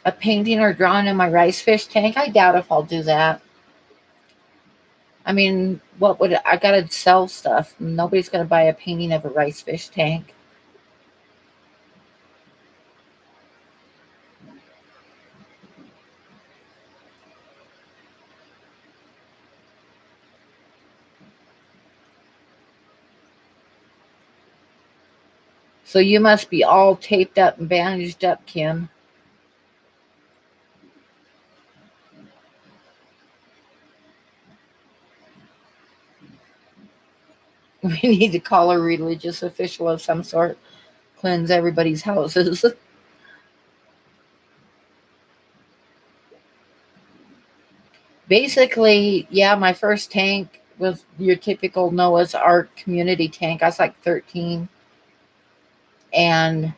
A painting or drawing in my rice fish tank? I doubt if I'll do that. I mean, I gotta sell stuff. Nobody's gonna buy a painting of a rice fish tank. So you must be all taped up and bandaged up, Kim. We need to call a religious official of some sort, cleanse everybody's houses. Basically, yeah, my first tank was your typical Noah's Ark community tank. I was like 13. And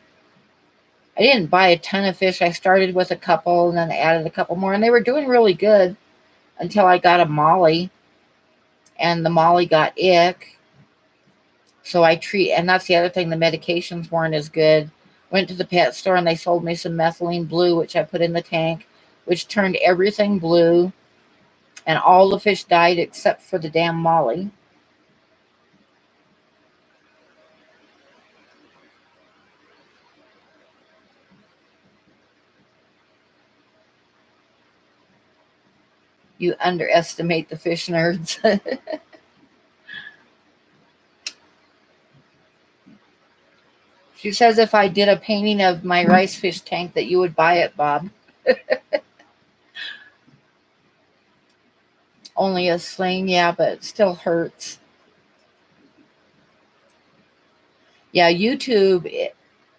I didn't buy a ton of fish. I started with a couple and then added a couple more. And they were doing really good until I got a molly. And the molly got ick. So and that's the other thing, the medications weren't as good. Went to the pet store and they sold me some methylene blue, which I put in the tank, which turned everything blue. And all the fish died except for the damn molly. You underestimate the fish nerds. She says if I did a painting of my rice fish tank that you would buy it, Bob. Only a sling, yeah, but it still hurts. Yeah, YouTube,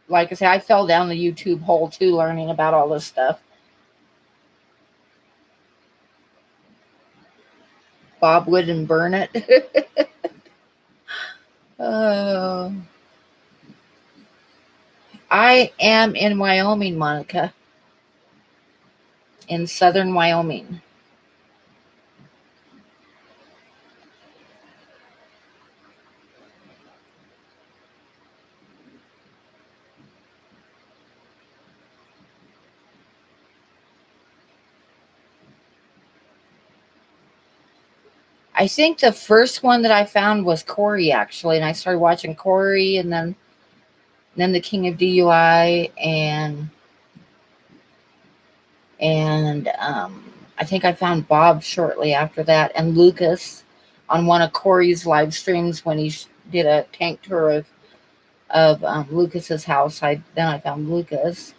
like I said, I fell down the YouTube hole too, learning about all this stuff. Bob wouldn't burn it. Oh, I am in Wyoming, Monica, in southern Wyoming. I think the first one that I found was Corey, actually, and I started watching Corey, and then the King of DUI, and I think I found Bob shortly after that, and Lucas on one of Corey's live streams when he did a tank tour of Lucas's house. Then I found Lucas.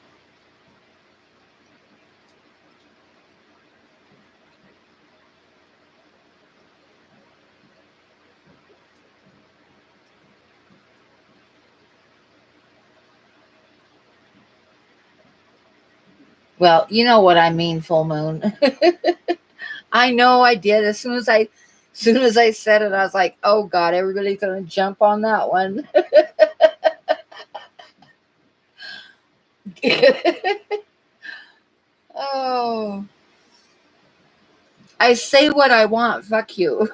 Well, you know what I mean, full moon. I know I did. As soon as I said it, I was like, oh God, everybody's gonna jump on that one. Oh, I say what I want. Fuck you.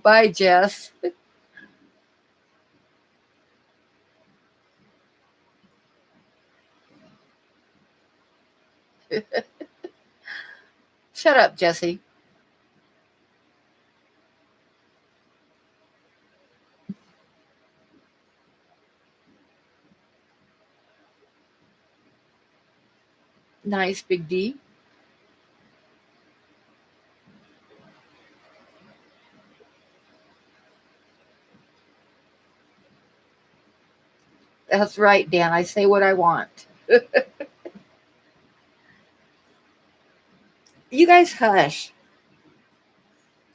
Bye, Jess. Shut up, Jesse. Nice, Big D. That's right, Dan. I say what I want. You guys hush.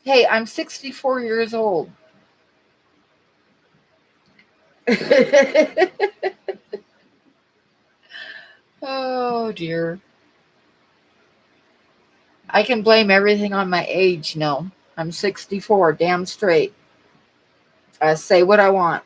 Hey, I'm 64 years old. Oh, dear. I can blame everything on my age. No, I'm 64, damn straight. I say what I want.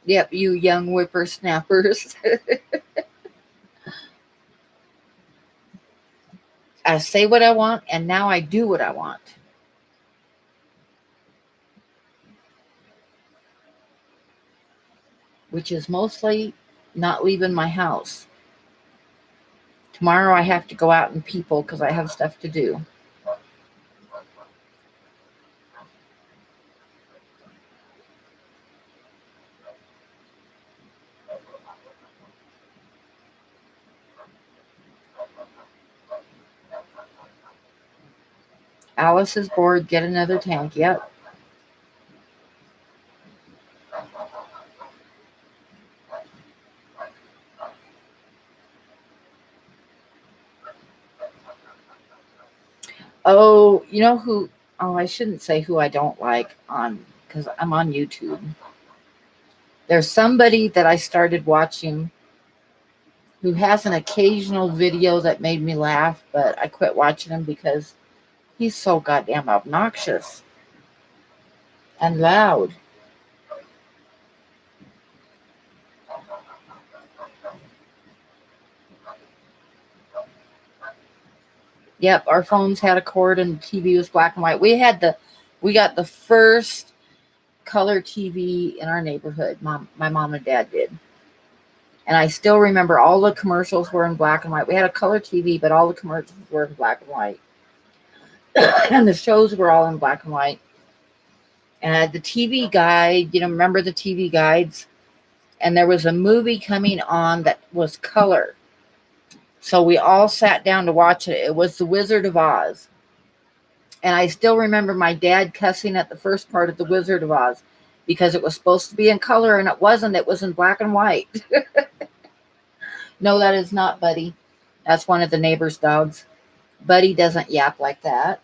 Yep, you young whippersnappers. I say what I want, and now I do what I want. Which is mostly not leaving my house. Tomorrow I have to go out and people because I have stuff to do. Alice is bored. Get another tank. Yep. Oh, you know who? Oh, I shouldn't say who I don't like on because I'm on YouTube. There's somebody that I started watching who has an occasional video that made me laugh, but I quit watching him because he's so goddamn obnoxious and loud. Yep, our phones had a cord and the TV was black and white. We got the first color TV in our neighborhood. My mom and dad did. And I still remember all the commercials were in black and white. We had a color TV, but all the commercials were in black and white. And the shows were all in black and white. And the TV guide, remember the TV guides? And there was a movie coming on that was color. So we all sat down to watch it. It was The Wizard of Oz. And I still remember my dad cussing at the first part of The Wizard of Oz because it was supposed to be in color and it wasn't. It was in black and white. No, that is not Buddy. That's one of the neighbor's dogs. Buddy doesn't yap like that.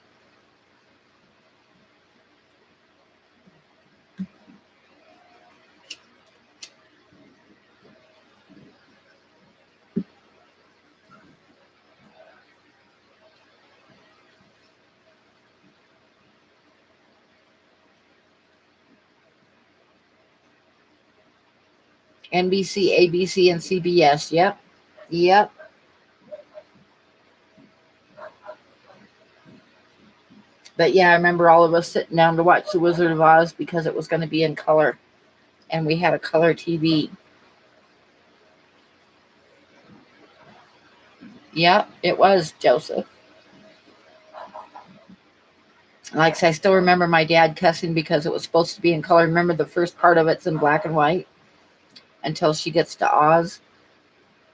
NBC, ABC, and CBS. Yep. Yep. But yeah, I remember all of us sitting down to watch The Wizard of Oz because it was going to be in color. And we had a color TV. Yep, it was, Joseph. Like I said, I still remember my dad cussing because it was supposed to be in color. Remember the first part of it's in black and white until she gets to Oz.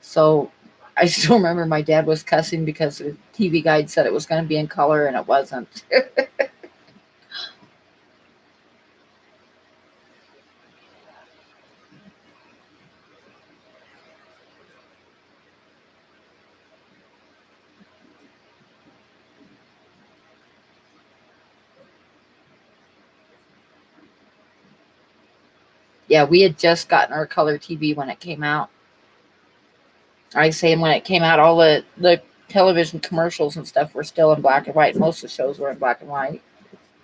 So I still remember my dad was cussing because the TV guide said it was going to be in color and it wasn't. Yeah, we had just gotten our color TV when it came out. I say when it came out, all the television commercials and stuff were still in black and white. Most of the shows were in black and white.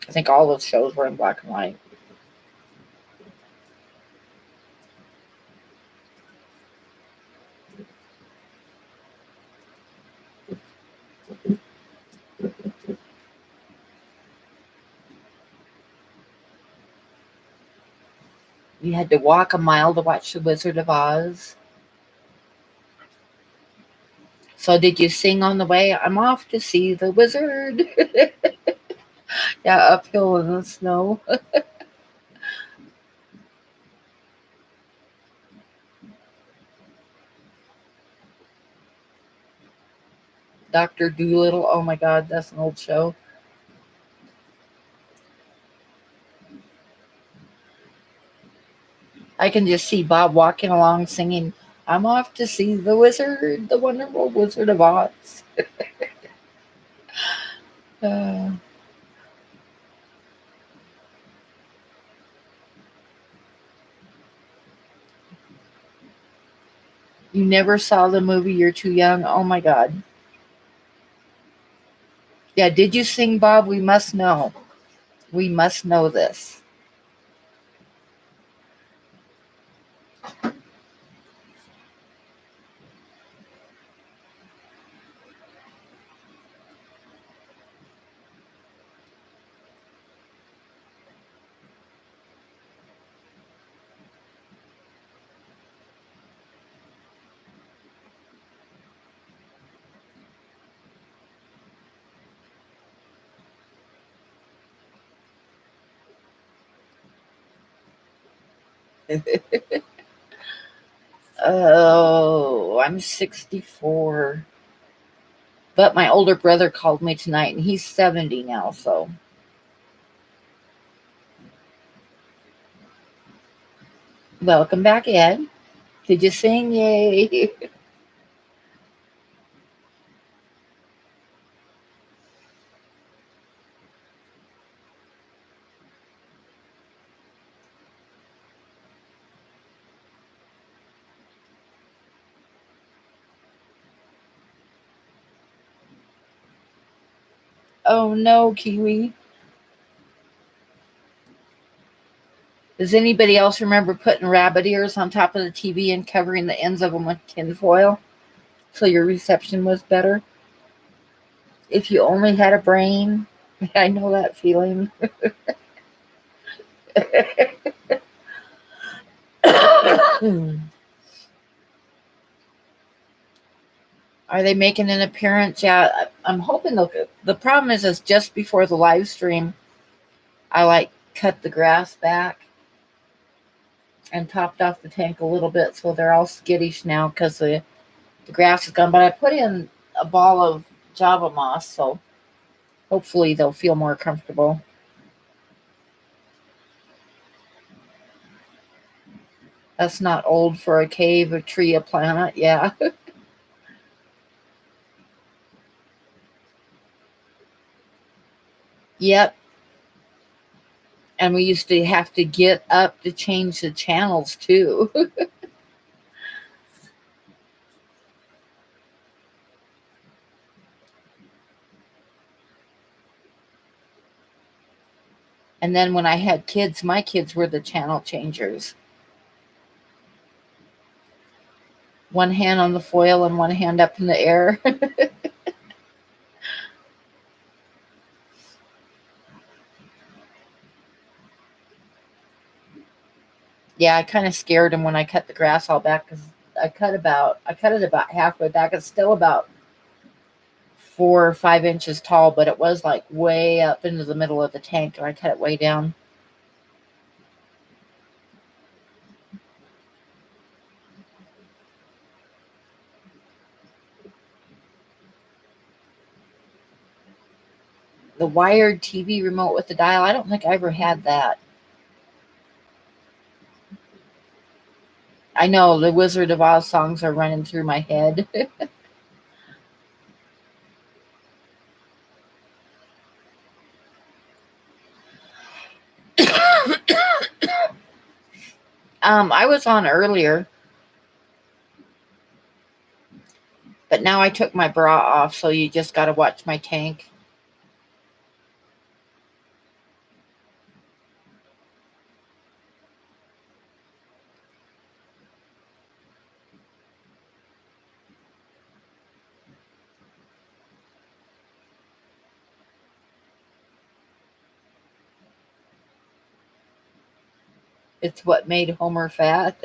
I think all the shows were in black and white. You had to walk a mile to watch The Wizard of Oz. So did you sing on the way? I'm off to see the wizard. Yeah, uphill in the snow. Dr. Doolittle. Oh my God, that's an old show. I can just see Bob walking along singing, I'm off to see the wizard, the wonderful Wizard of Oz. Uh, you never saw the movie, you're too young. Oh my God. Yeah, did you sing, Bob? We must know. We must know this. Oh, I'm 64. But my older brother called me tonight, and he's 70 now, so. Welcome back, Ed. Did you sing? Yay. Oh no, Kiwi. Does anybody else remember putting rabbit ears on top of the TV and covering the ends of them with tinfoil so your reception was better? If you only had a brain. I know that feeling. Are they making an appearance? Yeah, I'm hoping they'll. The problem is just before the live stream, I like cut the grass back and topped off the tank a little bit, so they're all skittish now because the grass is gone. But I put in a ball of Java moss, so hopefully they'll feel more comfortable. That's not old for a cave, a tree, a planet. Yeah. Yep. And we used to have to get up to change the channels too. And then when I had kids, my kids were the channel changers. One hand on the foil and one hand up in the air. Yeah, I kind of scared him when I cut the grass all back because I cut it about halfway back. It's still about 4 or 5 inches tall, but it was like way up into the middle of the tank, and I cut it way down. The wired TV remote with the dial, I don't think I ever had that. I know the Wizard of Oz songs are running through my head. I was on earlier, but now I took my bra off, so you just got to watch my tank. It's what made Homer fat.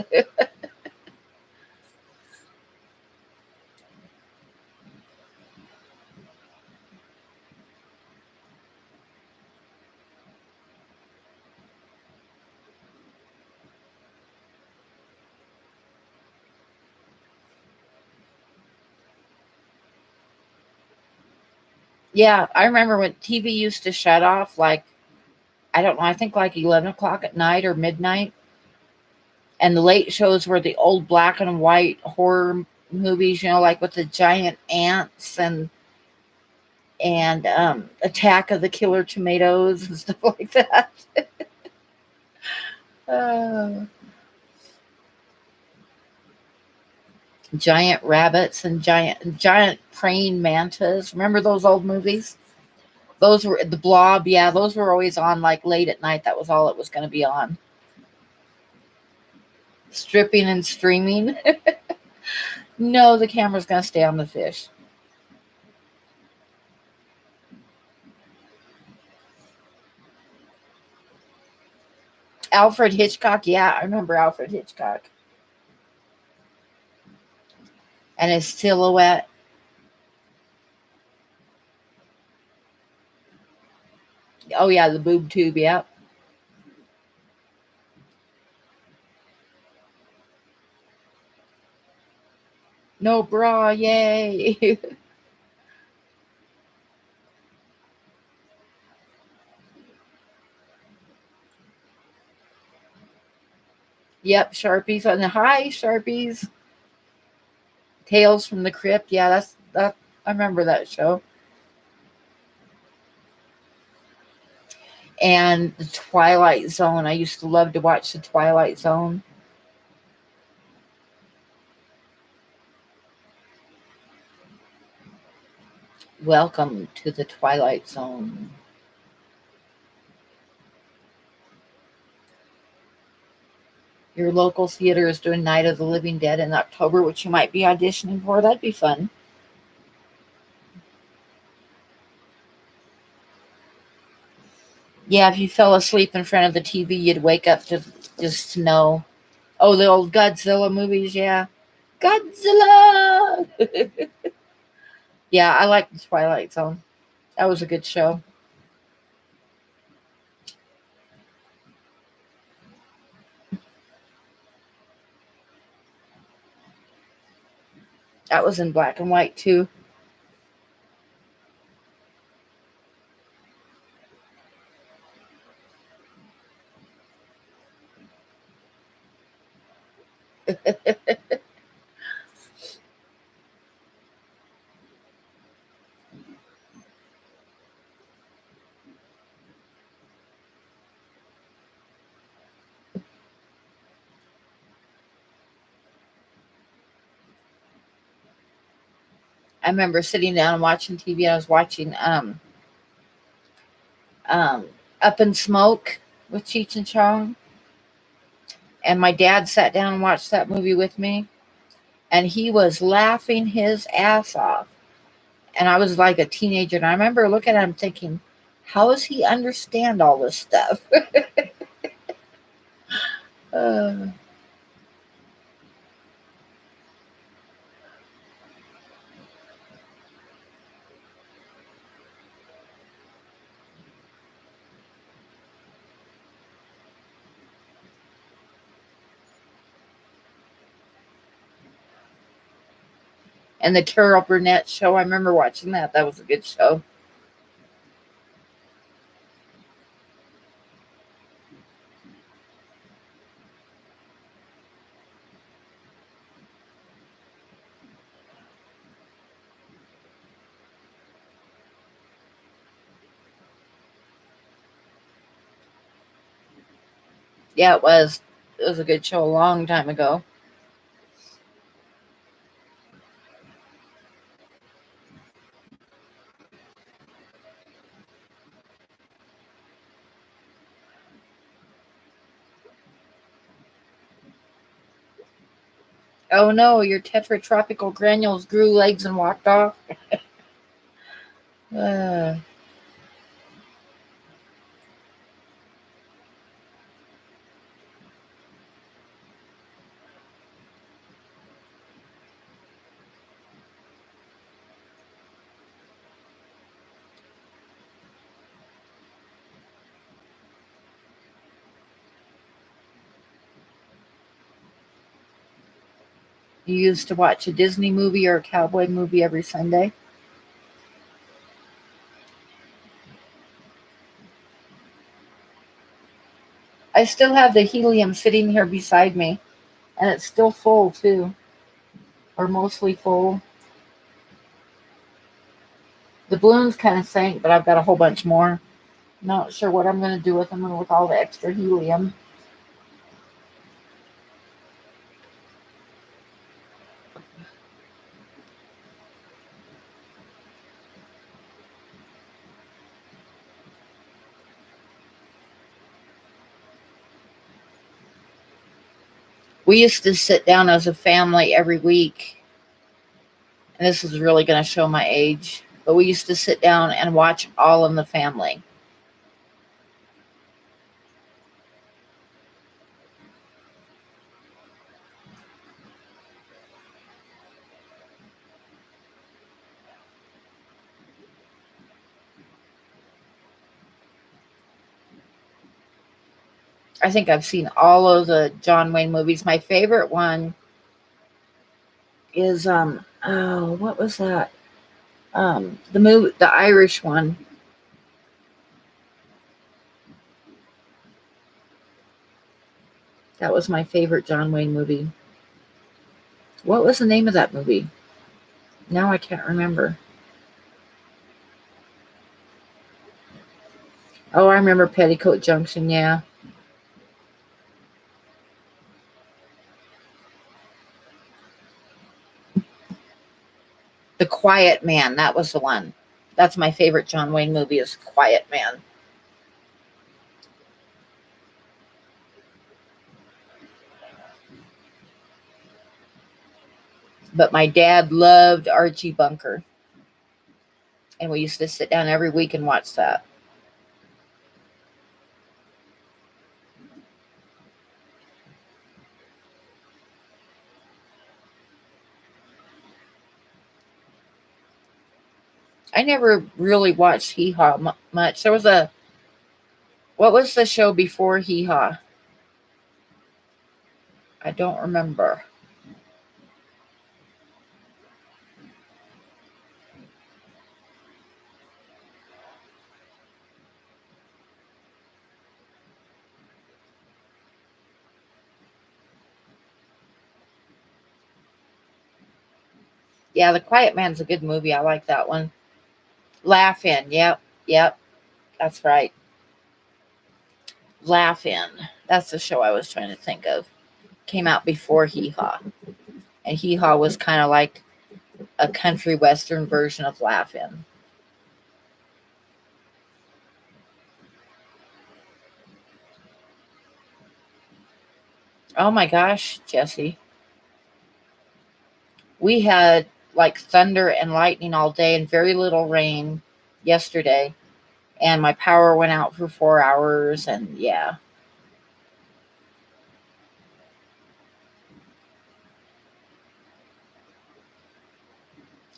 Yeah, I remember when TV used to shut off, like, I don't know, I think like 11 o'clock at night or midnight. And the late shows were the old black and white horror movies, like with the giant ants and Attack of the Killer Tomatoes and stuff like that. uh, Giant rabbits and giant praying mantas. Remember those old movies? Those were the Blob. Yeah, those were always on like late at night. That was all it was going to be on. Stripping and streaming. No, the camera's going to stay on the fish. Alfred Hitchcock. Yeah, I remember Alfred Hitchcock. And his silhouette. Oh, yeah, the boob tube. Yeah. No bra. Yay. Yep, Sharpies on the high Sharpies. Tales from the Crypt. Yeah, that's that. I remember that show. And the Twilight Zone. I used to love to watch the Twilight Zone. Welcome to the Twilight Zone. Your local theater is doing Night of the Living Dead in October, which you might be auditioning for. That'd be fun. Yeah, if you fell asleep in front of the TV, you'd wake up to just to know. Oh, the old Godzilla movies, yeah. Godzilla! Yeah, I like the Twilight Zone. That was a good show. That was in black and white too. I remember sitting down and watching TV. I was watching um Up in Smoke with Cheech and Chong, and my dad sat down and watched that movie with me, and he was laughing his ass off. And I was like a teenager, and I remember looking at him thinking, how does he understand all this stuff? uh, and the Carol Burnett show, I remember watching that. That was a good show. Yeah, it was. It was a good show a long time ago. Oh no, your tetratropical granules grew legs and walked off. Uh, you used to watch a Disney movie or a cowboy movie every Sunday. I still have the helium sitting here beside me, and it's still full too, or mostly full. The balloons kind of sank, but I've got a whole bunch more. Not sure what I'm going to do with them with all the extra helium. We used to sit down as a family every week, and this is really going to show my age, but we used to sit down and watch All in the Family. I think I've seen all of the John Wayne movies. My favorite one is oh, what was that? The Irish one. That was my favorite John Wayne movie. What was the name of that movie? Now I can't remember. Oh, I remember Petticoat Junction, yeah. The Quiet Man, that was the one. That's my favorite John Wayne movie is Quiet Man. But my dad loved Archie Bunker. And we used to sit down every week and watch that. I never really watched Hee Haw much. There was what was the show before Hee Haw? I don't remember. Yeah, The Quiet Man's a good movie. I like that one. Laugh In. Yep. Yep. That's right. Laugh In. That's the show I was trying to think of. Came out before Hee Haw. And Hee Haw was kind of like a country western version of Laugh In. Oh my gosh, Jesse. We had like thunder and lightning all day and very little rain yesterday. And my power went out for 4 hours. And yeah.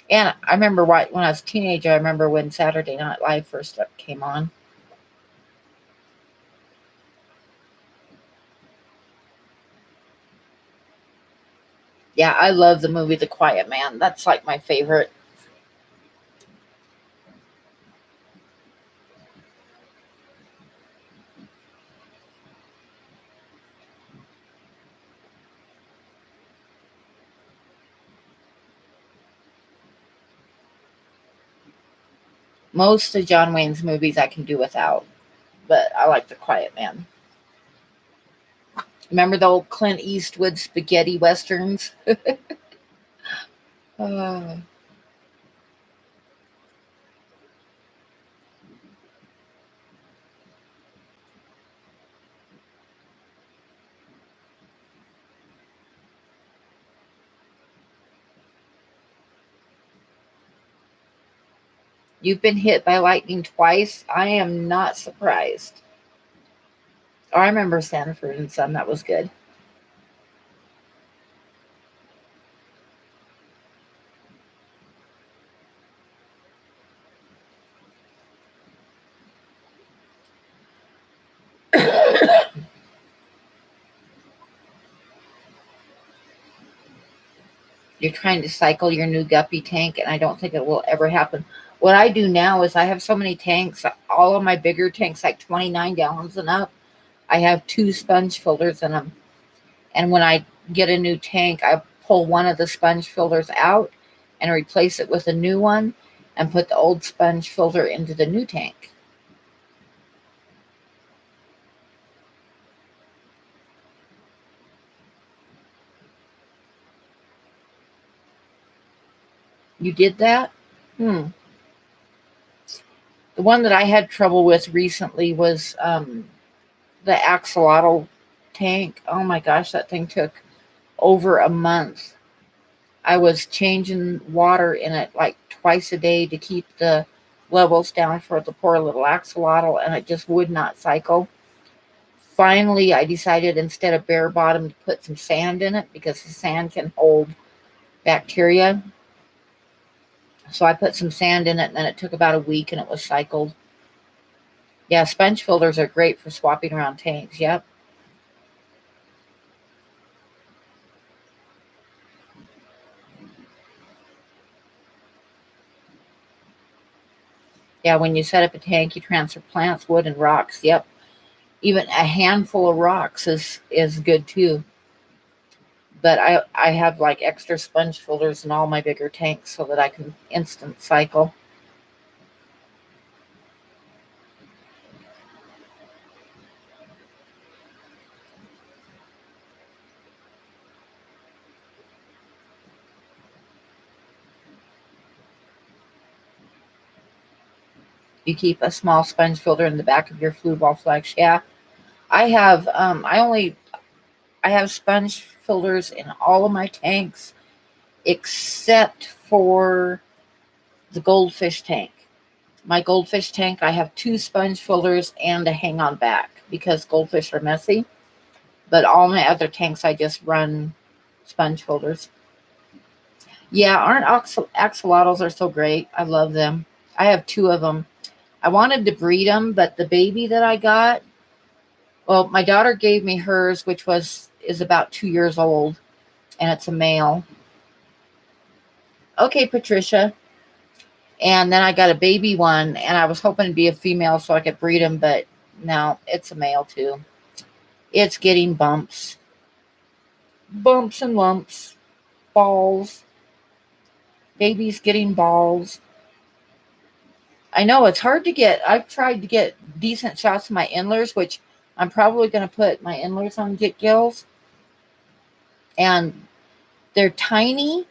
And I remember when I was a teenager, I remember when Saturday Night Live first came on. Yeah, I love the movie The Quiet Man. That's like my favorite. Most of John Wayne's movies I can do without, but I like The Quiet Man. Remember the old Clint Eastwood spaghetti westerns? uh, you've been hit by lightning twice. I am not surprised. Oh, I remember Sanford and Son. That was good. You're trying to cycle your new guppy tank, and I don't think it will ever happen. What I do now is I have so many tanks, all of my bigger tanks, like 29 gallons and up, I have 2 sponge filters in them. And when I get a new tank, I pull one of the sponge filters out and replace it with a new one and put the old sponge filter into the new tank. You did that? Hmm. The one that I had trouble with recently was the axolotl tank. Oh my gosh, that thing took over a month. I was changing water in it like twice a day to keep the levels down for the poor little axolotl, and it just would not cycle. Finally, I decided instead of bare bottom to put some sand in it because the sand can hold bacteria. So I put some sand in it, and then it took about a week and it was cycled. Yeah, sponge filters are great for swapping around tanks. Yep. Yeah, when you set up a tank, you transfer plants, wood, and rocks. Yep. Even a handful of rocks is good too. But I have like extra sponge filters in all my bigger tanks so that I can instant cycle. You keep a small sponge filter in the back of your flue ball flags. Yeah, I have. I have sponge filters in all of my tanks except for the goldfish tank. My goldfish tank, I have 2 sponge filters and a hang on back because goldfish are messy. But all my other tanks, I just run sponge filters. Yeah, aren't axolotls are so great? I love them. I have 2 of them. I wanted to breed them, but the baby that I got, well, my daughter gave me hers, which is about 2 years old, and it's a male. Okay, Patricia. And then I got a baby one, and I was hoping to be a female so I could breed him, but no, it's a male too. It's getting bumps. Bumps and lumps. Balls. Baby's getting balls. I know it's hard to get. I've tried to get decent shots of my endlers, which I'm probably going to put my endlers on Get Gills. And they're tiny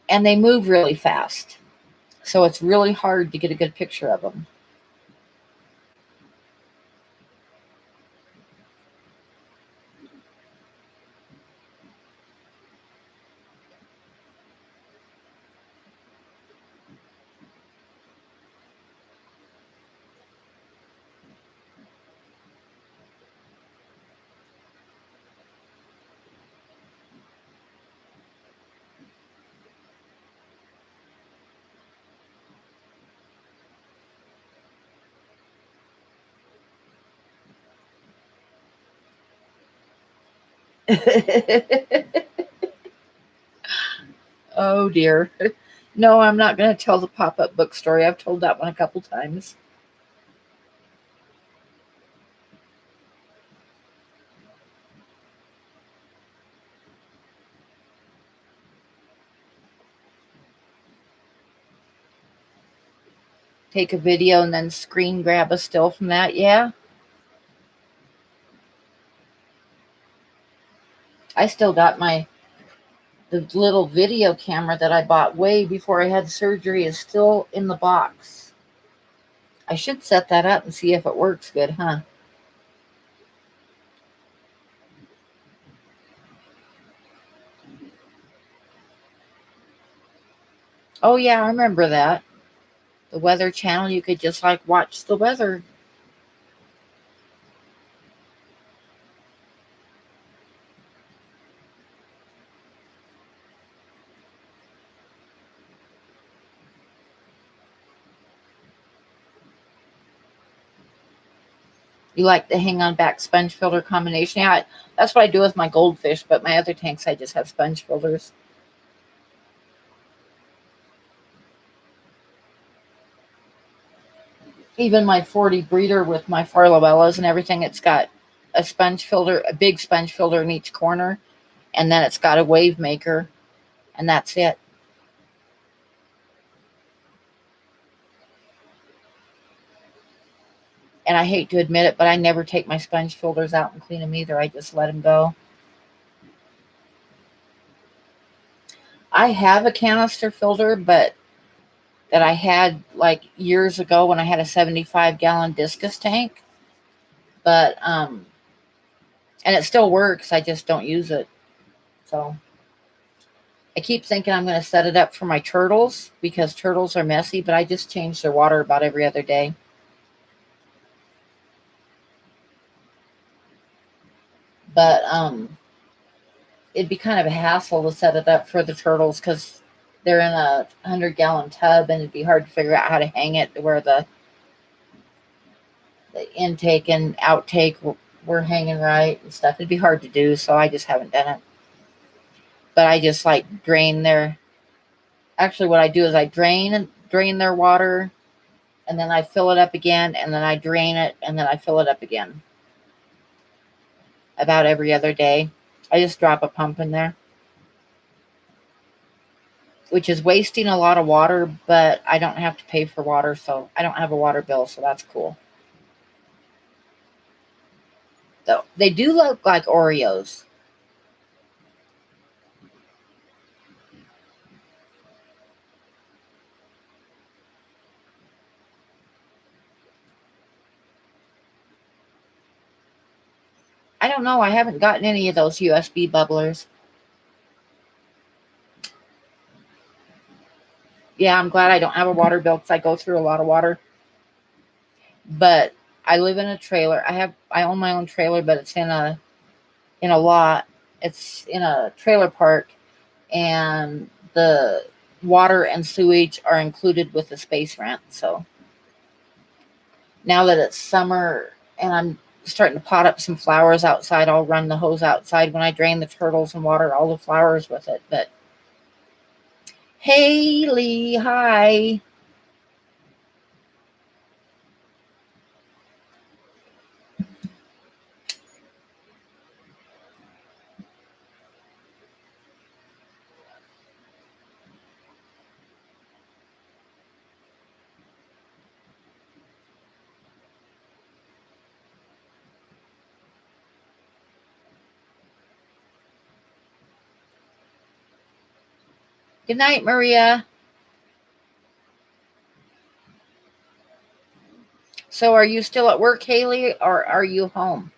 and they move really fast. So it's really hard to get a good picture of them. Oh dear. No, I'm not going to tell the pop-up book story. I've told that one a couple times. Take a video and then screen grab a still from that. Yeah. I still got the little video camera that I bought way before I had surgery is still in the box. I should set that up and see if it works good, huh? Oh yeah, I remember that. The Weather Channel, you could just like watch the weather. You like the hang on back sponge filter combination? Yeah, that's what I do with my goldfish, but my other tanks I just have sponge filters. Even my 40 breeder with my Farlowellas and everything, it's got a sponge filter, a big sponge filter in each corner, and then it's got a wave maker, and that's it. And I hate to admit it, but I never take my sponge filters out and clean them either. I just let them go. I have a canister filter, but that I had like years ago when I had a 75-gallon discus tank. But and it still works. I just don't use it. So I keep thinking I'm going to set it up for my turtles because turtles are messy, but I just change their water about every other day. But it'd be kind of a hassle to set it up for the turtles because they're in a 100-gallon tub, and it'd be hard to figure out how to hang it to where the intake and outtake were hanging right and stuff. It'd be hard to do, so I just haven't done it. But I just like drain their. Actually, what I do is I drain their water, and then I fill it up again, and then I drain it, and then I fill it up again. about every other day. I just drop a pump in there, which is wasting a lot of water, but I don't have to pay for water, so I don't have a water bill, so that's cool. Though they do look like Oreos. I don't know. I haven't gotten any of those USB bubblers. Yeah, I'm glad I don't have a water bill because I go through a lot of water. But I live in a trailer. I own my own trailer, but it's in a lot. It's in a trailer park, and the water and sewage are included with the space rent. So now that it's summer and I'm starting to pot up some flowers outside, I'll run the hose outside when I drain the turtles and water all the flowers with it. But Haley, hi. Good night, Maria. So are you still at work, Haley, or are you home?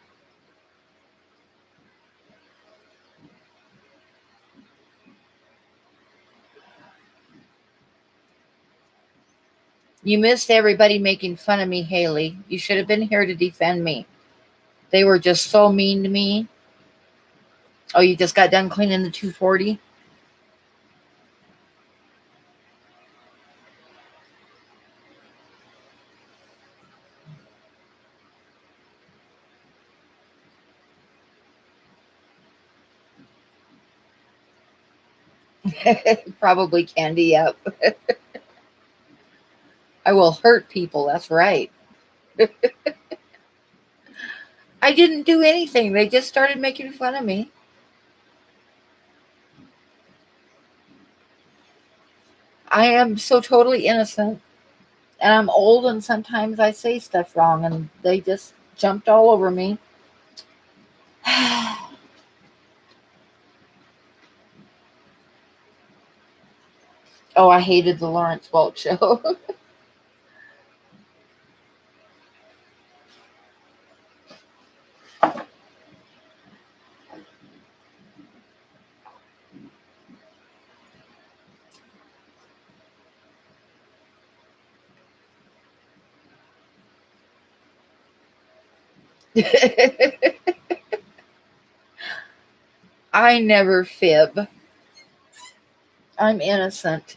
You missed everybody making fun of me, Haley. You should have been here to defend me. They were just so mean to me. Oh, you just got done cleaning the 240? Probably candy, yep. I will hurt people, that's right. I didn't do anything. They just started making fun of me. I am so totally innocent. And I'm old, and sometimes I say stuff wrong, and they just jumped all over me. Oh, I hated the Lawrence Welk show. I never fib. I'm innocent.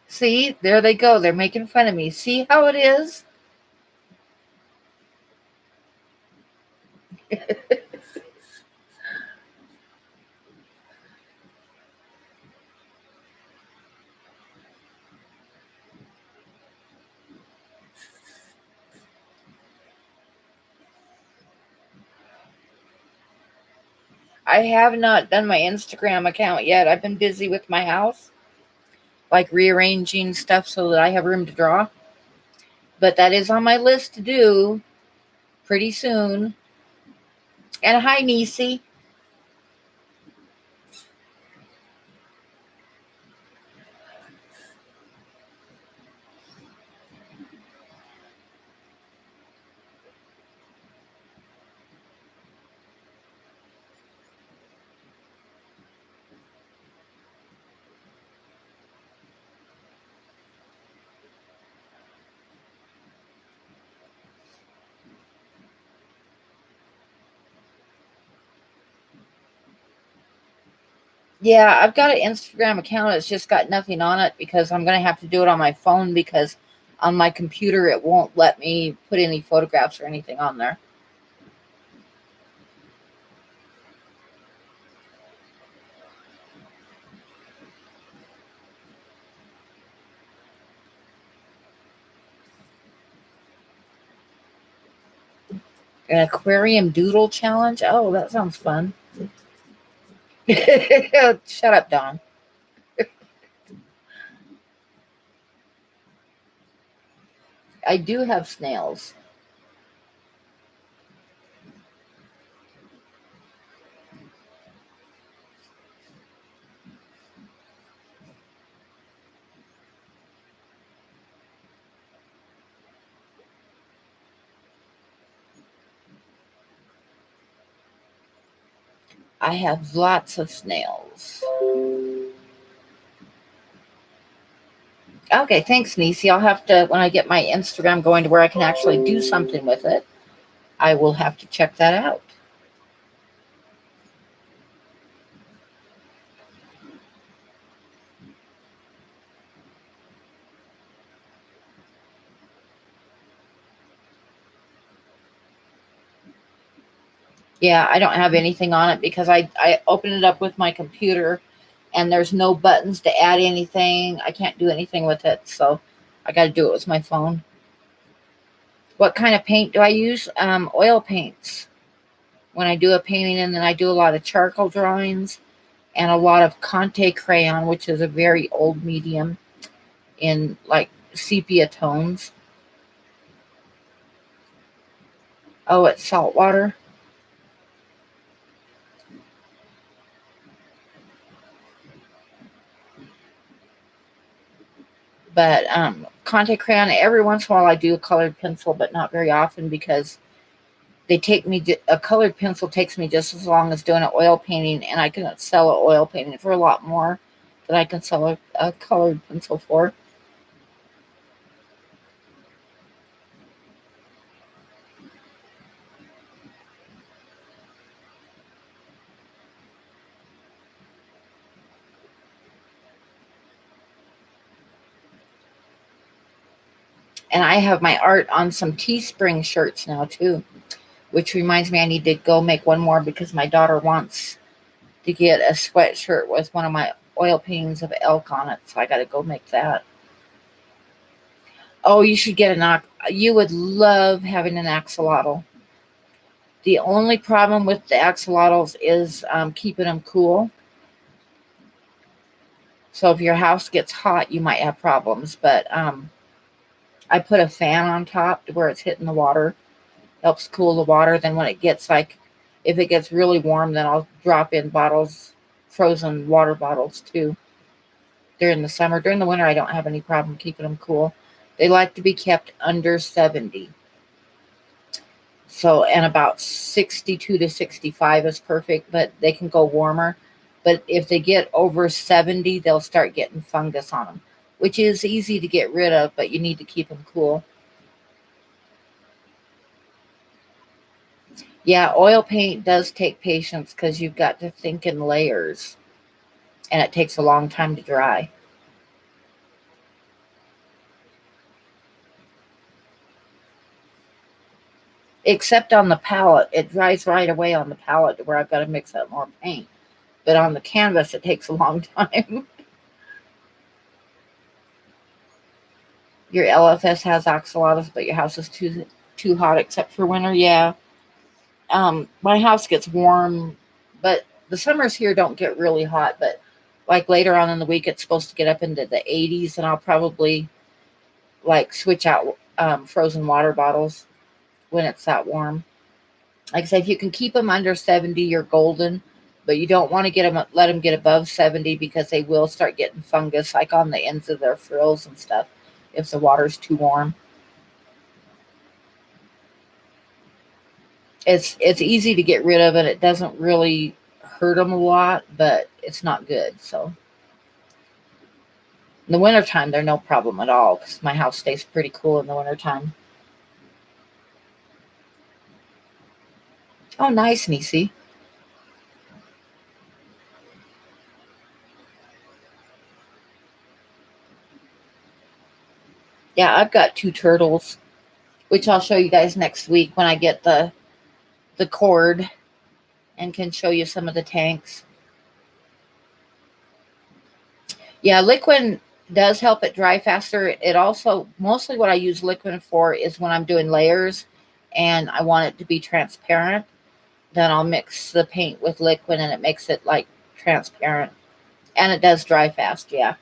See, there they go. They're making fun of me. See how it is? I have not done my Instagram account yet. I've been busy with my house, like rearranging stuff so that I have room to draw. But that is on my list to do pretty soon. And hi, Niecy. Yeah, I've got an Instagram account. It's just got nothing on it because I'm going to have to do it on my phone because on my computer it won't let me put any photographs or anything on there. An aquarium doodle challenge? Oh, that sounds fun. Shut up, Don. I do have snails. I have lots of snails. Okay, thanks, Nisi. I'll have to, when I get my Instagram going to where I can actually do something with it, I will have to check that out. Yeah, I don't have anything on it because I opened it up with my computer and there's no buttons to add anything. I can't do anything with it, so I got to do it with my phone. What kind of paint do I use? Oil paints. When I do a painting, and then I do a lot of charcoal drawings and a lot of Conte crayon, which is a very old medium in like sepia tones. Oh, it's salt water. But Conte crayon, every once in a while I do a colored pencil, but not very often because they take me, a colored pencil takes me just as long as doing an oil painting, and I can sell an oil painting for a lot more than I can sell a colored pencil for. And I have my art on some Teespring shirts now too, which reminds me I need to go make one more because my daughter wants to get a sweatshirt with one of my oil paintings of elk on it. So I got to go make that. Oh, you should get you would love having an axolotl. The only problem with the axolotls is keeping them cool. So if your house gets hot, you might have problems. But I put a fan on top to where it's hitting the water, helps cool the water. Then when it gets like, if it gets really warm, then I'll drop in bottles, frozen water bottles too. During the summer, during the winter, I don't have any problem keeping them cool. They like to be kept under 70. So, and about 62 to 65 is perfect, but they can go warmer. But if they get over 70, they'll start getting fungus on them, which is easy to get rid of, but you need to keep them cool. Yeah, oil paint does take patience because you've got to think in layers and it takes a long time to dry. Except on the palette, it dries right away on the palette to where I've got to mix up more paint. But on the canvas, it takes a long time. Your LFS has axolotls, but your house is too hot except for winter. Yeah. My house gets warm, but the summers here don't get really hot. But like later on in the week, it's supposed to get up into the 80s, and I'll probably like switch out frozen water bottles when it's that warm. Like I said, if you can keep them under 70, you're golden. But you don't want to let them get above 70 because they will start getting fungus, like on the ends of their frills and stuff, if the water's too warm. It's easy to get rid of, and it doesn't really hurt them a lot, but it's not good. So in the wintertime, they're no problem at all because my house stays pretty cool in the wintertime. Oh, nice, Nisi. Yeah, I've got 2 turtles, which I'll show you guys next week when I get the cord and can show you some of the tanks. Yeah, liquid does help it dry faster. It also, mostly what I use liquid for is when I'm doing layers and I want it to be transparent. Then I'll mix the paint with liquid and it makes it like transparent. And it does dry fast, yeah.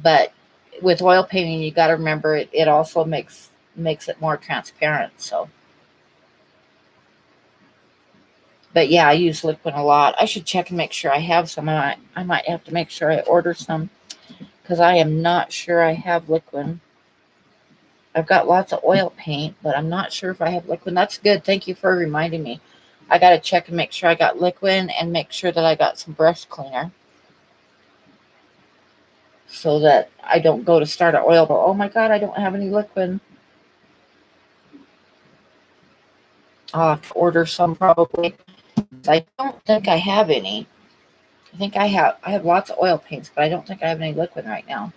But with oil painting, you got to remember it also makes it more transparent. So, but yeah, I use liquid a lot. I should check and make sure I have some. I might have to make sure I order some because I am not sure I have liquid. I've got lots of oil paint, but I'm not sure if I have liquid. That's good. Thank you for reminding me. I got to check and make sure I got liquid and make sure that I got some brush cleaner so that I don't go to start an oil. But oh my God, I don't have any liquid. I'll have to order some probably. I don't think I have any. I think I have lots of oil paints, but I don't think I have any liquid right now.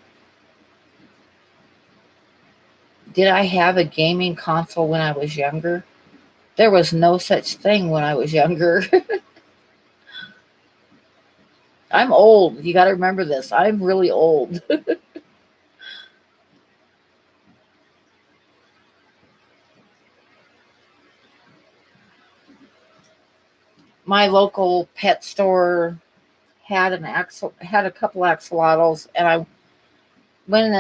Did I have a gaming console when I was younger? There was no such thing when I was younger. I'm old. You got to remember this. I'm really old. My local pet store had had a couple axolotls, and I went in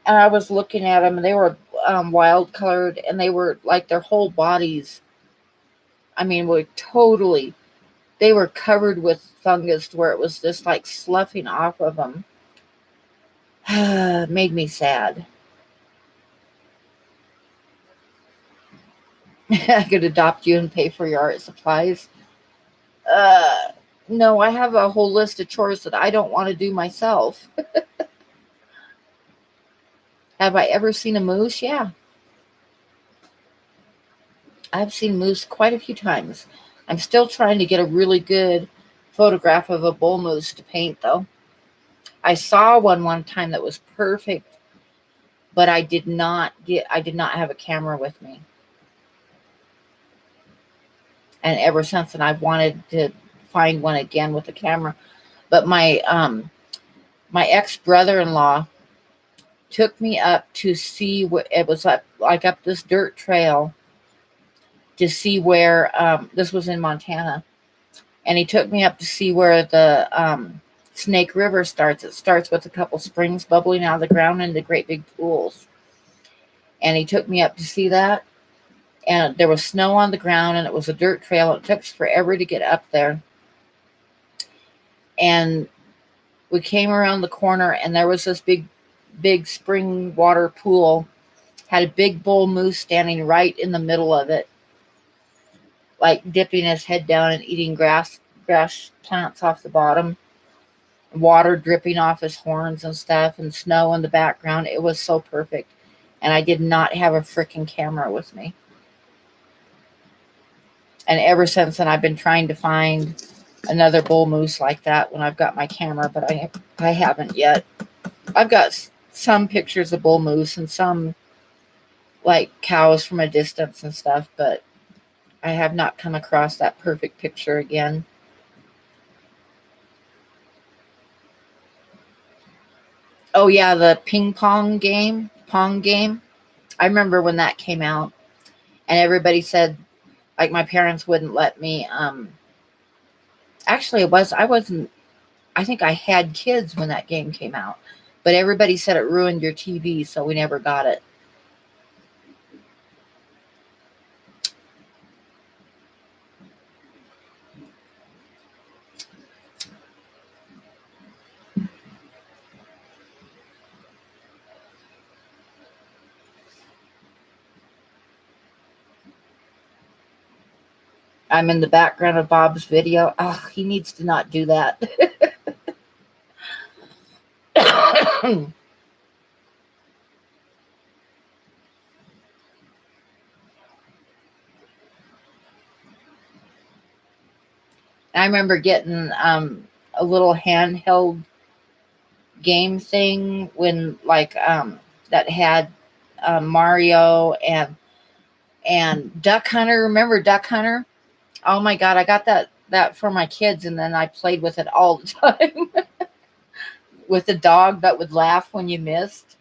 and I was looking at them, and they were wild colored, and they were like their whole bodies. I mean, were totally. They were covered with fungus, to where it was just like sloughing off of them. Made me sad. I could adopt you and pay for your art supplies. Uh, no, I have a whole list of chores that I don't want to do myself. Have I ever seen a moose? Yeah, I've seen moose quite a few times. I'm still trying to get a really good photograph of a bull moose to paint, though. I saw one time that was perfect, but I did not have a camera with me. And ever since then, I've wanted to find one again with a camera. But my ex brother-in-law took me up to see what it was like up this dirt trail to see where this was in Montana, and he took me up to see where the Snake River starts. It starts with a couple springs bubbling out of the ground into great big pools, and he took me up to see that. And there was snow on the ground, and it was a dirt trail. It took us forever to get up there, and we came around the corner, and there was this big spring water pool. Had a big bull moose standing right in the middle of it, like dipping his head down and eating grass plants off the bottom, water dripping off his horns and stuff, and snow in the background. It was so perfect. And I did not have a freaking camera with me. And ever since then, I've been trying to find another bull moose like that when I've got my camera, but I haven't yet. I've got some pictures of bull moose and some like cows from a distance and stuff, but I have not come across that perfect picture again. Oh yeah, the pong game. I remember when that came out, and everybody said, like, my parents wouldn't let me. Actually, I wasn't. I think I had kids when that game came out, but everybody said it ruined your TV, so we never got it. I'm in the background of Bob's video. Oh, he needs to not do that. I remember getting a little handheld game thing when, like, that had Mario and Duck Hunter. Remember Duck Hunter? Oh my God, I got that for my kids, and then I played with it all the time with the dog that would laugh when you missed.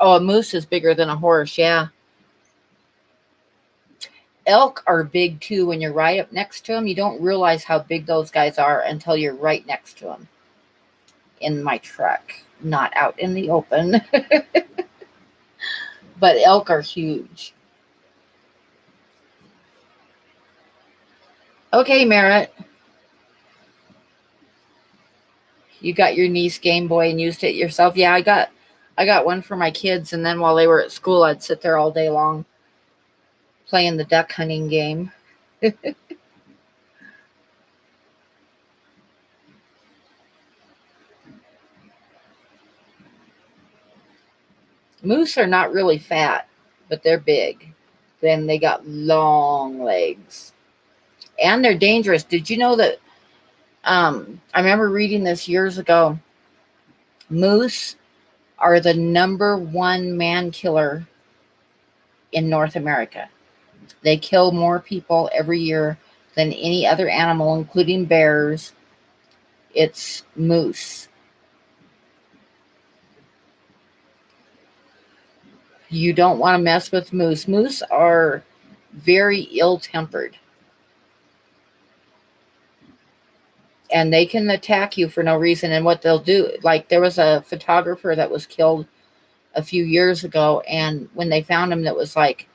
Oh, a moose is bigger than a horse, yeah. Elk are big too when you're right up next to them. You don't realize how big those guys are until you're right next to them in my truck, not out in the open. But elk are huge. Okay, Merritt, you got your niece Game Boy and used it yourself. Yeah, I got one for my kids, and then while they were at school, I'd sit there all day long playing the duck hunting game. Moose are not really fat, but they're big. Then they got long legs. And they're dangerous. Did you know that I remember reading this years ago. Moose are the number one man killer in North America. They kill more people every year than any other animal, including bears. It's moose. You don't want to mess with moose. Moose are very ill tempered, and they can attack you for no reason. And what they'll do, like there was a photographer that was killed a few years ago, and when they found him, that was like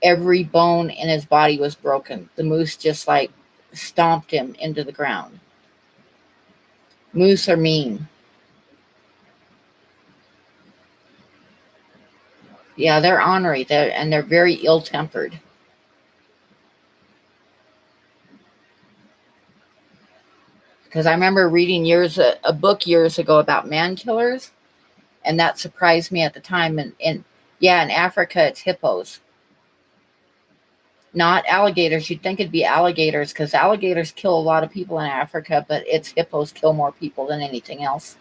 every bone in his body was broken. The moose just like stomped him into the ground. Moose are mean. Yeah, they're ornery, and they're very ill tempered. Because I remember reading a book years ago about man killers, and that surprised me at the time. And yeah, in Africa, it's hippos, not alligators. You'd think it'd be alligators because alligators kill a lot of people in Africa, but it's hippos kill more people than anything else.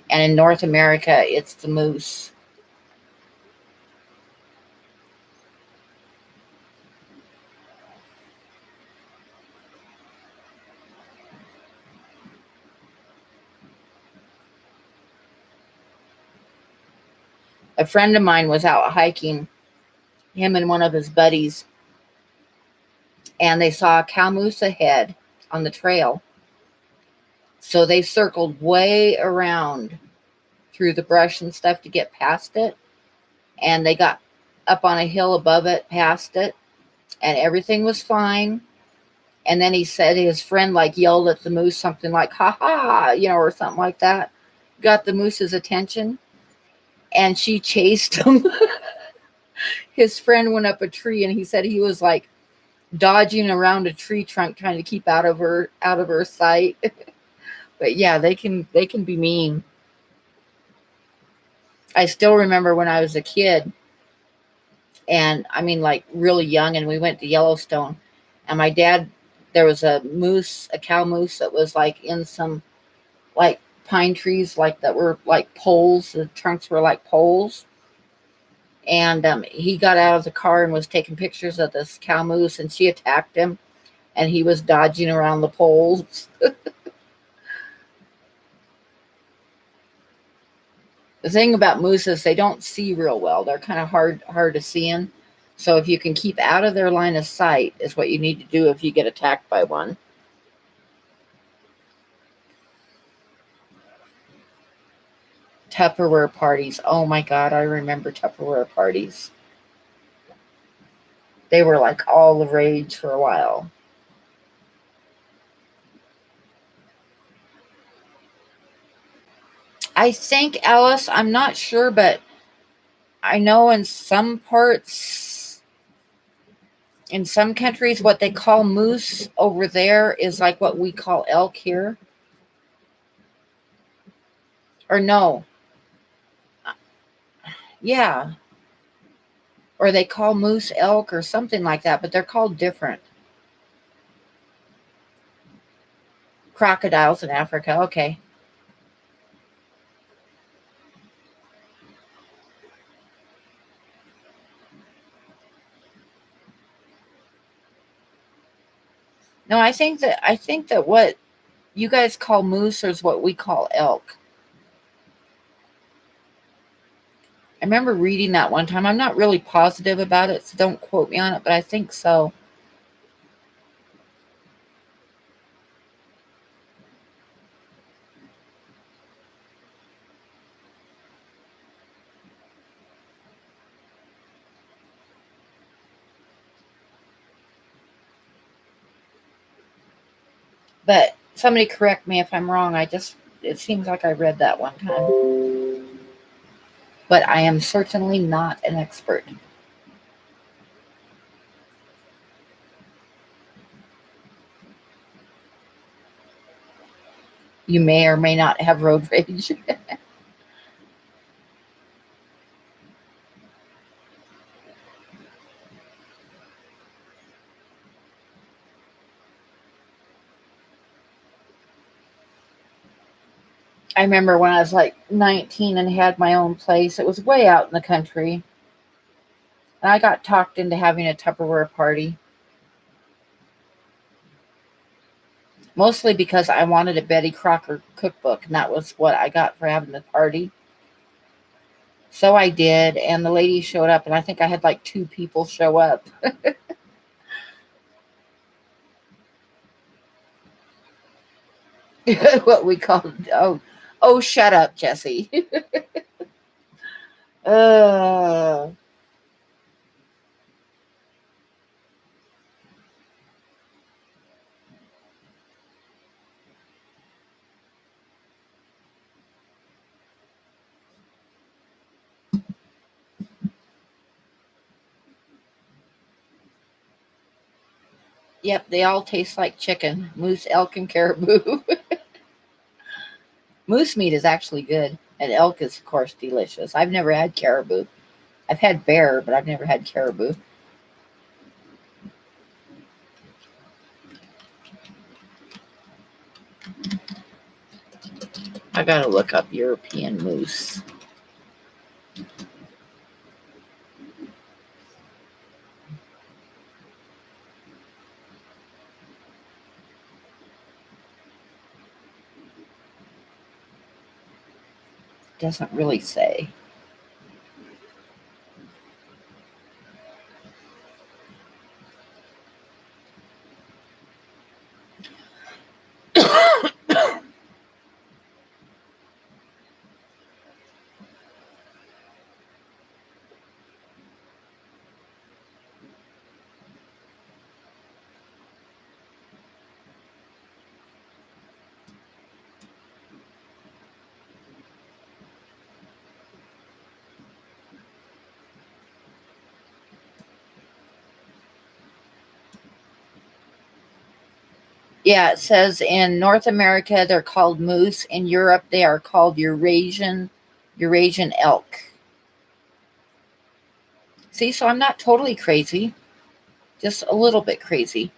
And in North America, it's the moose. A friend of mine was out hiking, him and one of his buddies, and they saw a cow moose ahead on the trail. So they circled way around through the brush and stuff to get past it. And they got up on a hill above it, past it, and everything was fine. And then he said his friend like yelled at the moose something like, ha ha, or something like that. Got the moose's attention, and she chased him. His friend went up a tree, and he said he was like dodging around a tree trunk trying to keep out of her sight. But yeah, they can be mean. I still remember when I was a kid, and I mean like really young, and we went to Yellowstone, and my dad, there was a cow moose that was like in some like pine trees like that were like poles. The trunks were like poles. And he got out of the car and was taking pictures of this cow moose, and she attacked him, and he was dodging around the poles. The thing about moose is they don't see real well. They're kind of hard to see in. So if you can keep out of their line of sight is what you need to do if you get attacked by one. Tupperware parties. Oh my God, I remember Tupperware parties. They were like all the rage for a while. I think, Alice, I'm not sure, but I know in some parts, in some countries, what they call moose over there is like what we call elk here. Or no, yeah. Or they call moose elk or something like that, but they're called different. Crocodiles in Africa, okay. No, I think that what you guys call moose is what we call elk. I remember reading that one time. I'm not really positive about it, so don't quote me on it, but I think so. But somebody correct me if I'm wrong. It seems like I read that one time. But I am certainly not an expert. You may or may not have road rage. I remember when I was like 19 and had my own place. It was way out in the country. And I got talked into having a Tupperware party. Mostly because I wanted a Betty Crocker cookbook, and that was what I got for having the party. So I did, and the lady showed up, and I think I had like two people show up. What we called, oh, shut up, Jesse. uh, yep, they all taste like chicken: moose, elk, and caribou. Moose meat is actually good, and elk is, of course, delicious. I've never had caribou. I've had bear, but I've never had caribou. I gotta look up European moose. Doesn't really say. Yeah, it says in North America they're called moose. In Europe they are called Eurasian elk. See, so I'm not totally crazy, just a little bit crazy.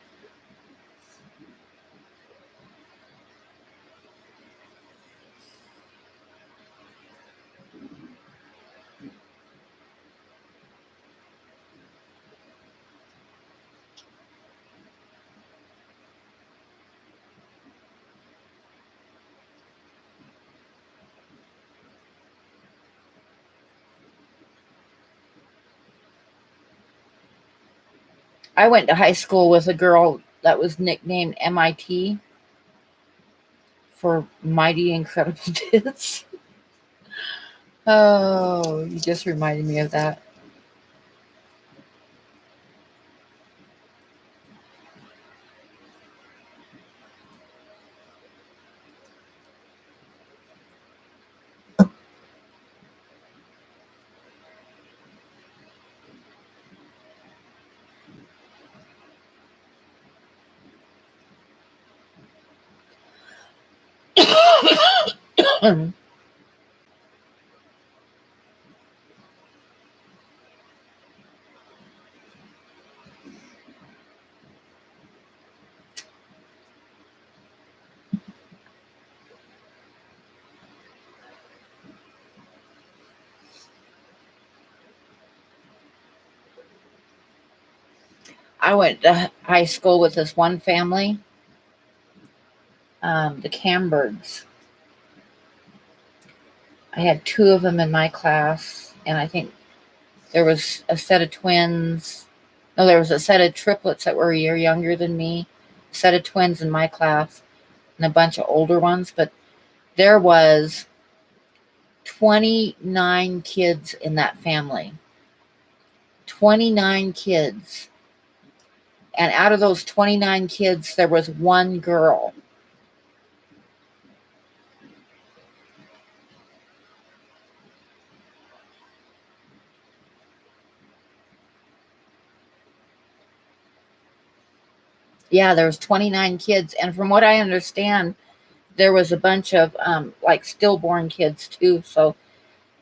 I went to high school with a girl that was nicknamed MIT for Mighty Incredible Tits. Oh, you just reminded me of that. I went to high school with this one family, the Cambergs. I had two of them in my class, and I think there was a set of twins. No, there was a set of triplets that were a year younger than me, a set of twins in my class, and a bunch of older ones. But there was 29 kids in that family. 29 kids. And out of those 29 kids, there was one girl. Yeah, there was 29 kids. And from what I understand, there was a bunch of like stillborn kids too. So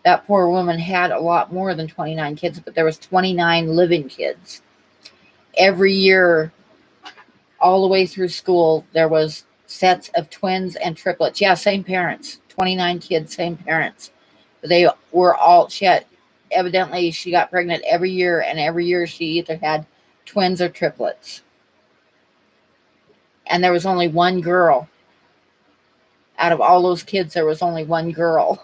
that poor woman had a lot more than 29 kids, but there was 29 living kids. Every year, all the way through school, there was sets of twins and triplets. Yeah, same parents. 29 kids, same parents. They were all, evidently she got pregnant every year, and every year she either had twins or triplets. And there was only one girl. Out of all those kids, there was only one girl.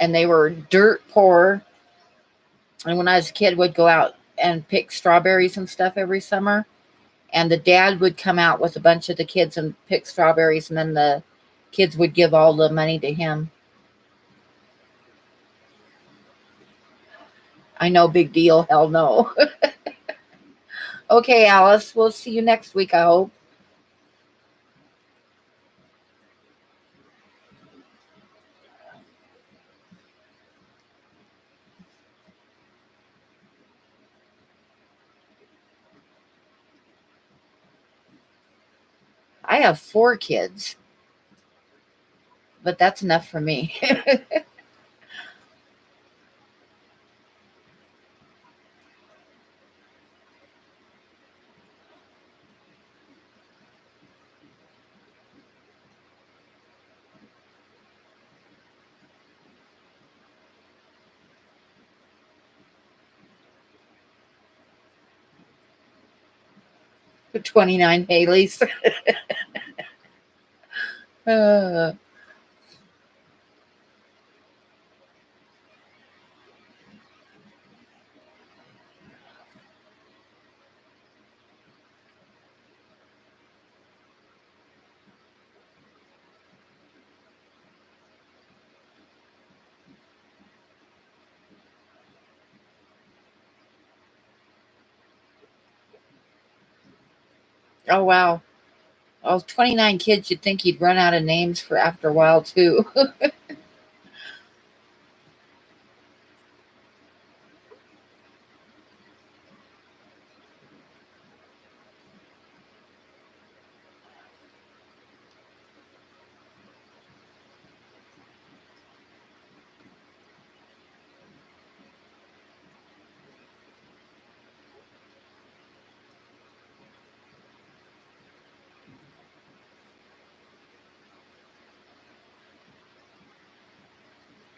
And they were dirt poor. And when I was a kid, would go out and pick strawberries and stuff every summer. And the dad would come out with a bunch of the kids and pick strawberries, and then the kids would give all the money to him. I know, big deal. Hell no. Okay, Alice, we'll see you next week, I hope. I have 4 kids, but that's enough for me. For 29 Haley's. uh, oh, wow. Well, 29 kids, you'd think you'd run out of names for after a while, too.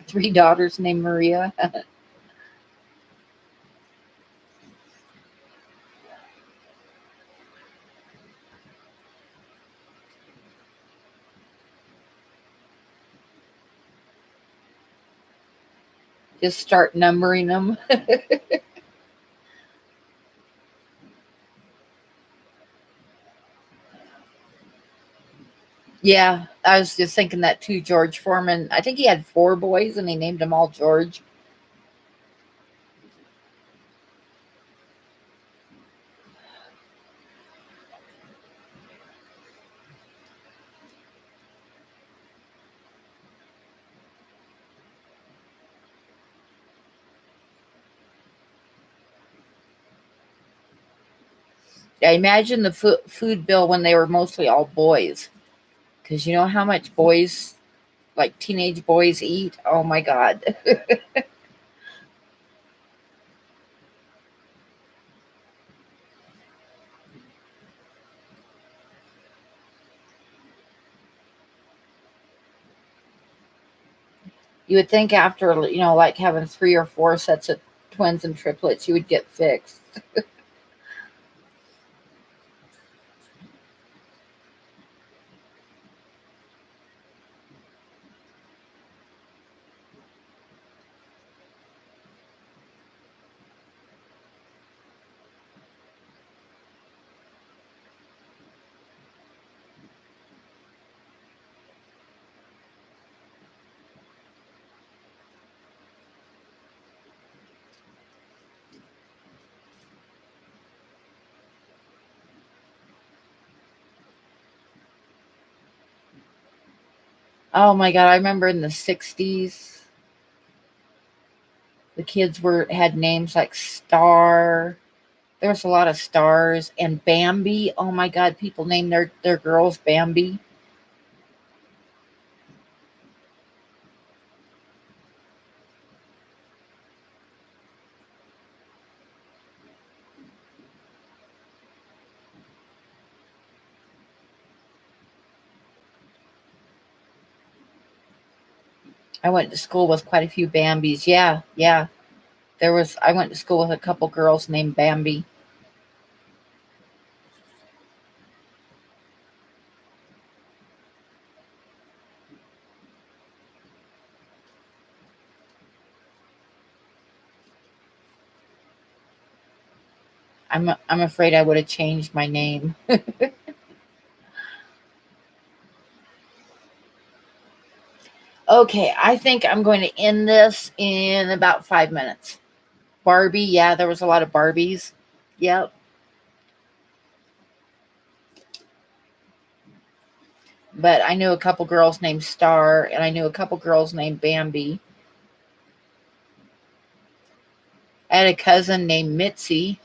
3 daughters named Maria. Just start numbering them. Yeah, I was just thinking that too. George Foreman, I think he had 4 boys and he named them all George. I imagine the food bill when they were mostly all boys. Because you know how much boys, like teenage boys, eat? Oh my God. You would think after, like having 3 or 4 sets of twins and triplets, you would get fixed. Oh my God. I remember in the 60s, the kids had names like Star. There was a lot of stars and Bambi. Oh my God. People named their girls Bambi. I went to school with quite a few Bambis. Yeah, yeah. I went to school with a couple girls named Bambi. I'm afraid I would have changed my name. Okay, I think I'm going to end this in about 5 minutes. Barbie, yeah, there was a lot of Barbies. Yep. But I knew a couple girls named Star, and I knew a couple girls named Bambi. I had a cousin named Mitzi.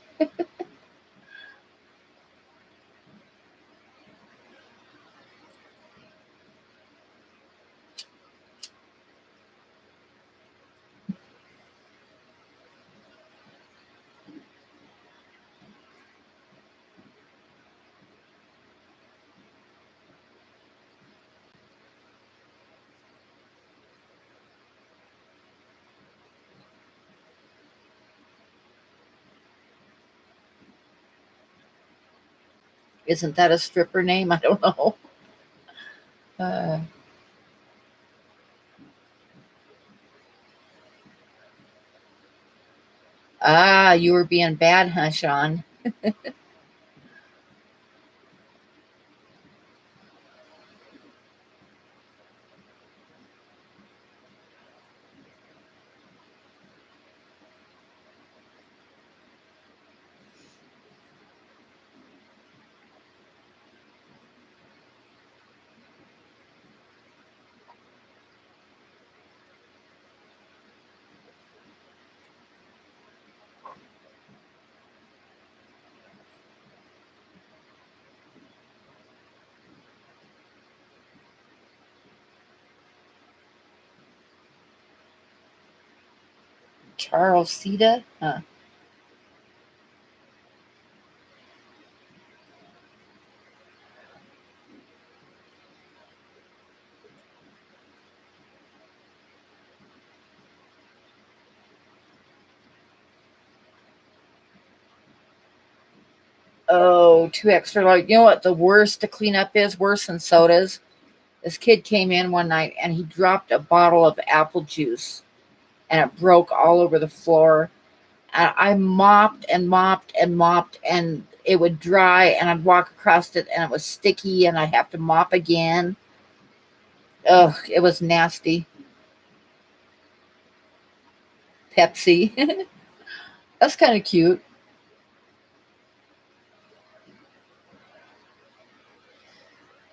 Isn't that a stripper name? I don't know. Uh, you were being bad, huh, Sean? Charles Cita? Huh. Oh, 2 extra large. You know what the worst to clean up is? Worse than sodas. This kid came in one night and he dropped a bottle of apple juice and it broke all over the floor. And I mopped and mopped and mopped and it would dry and I'd walk across it and it was sticky and I'd have to mop again. Ugh, it was nasty. Pepsi. That's kind of cute.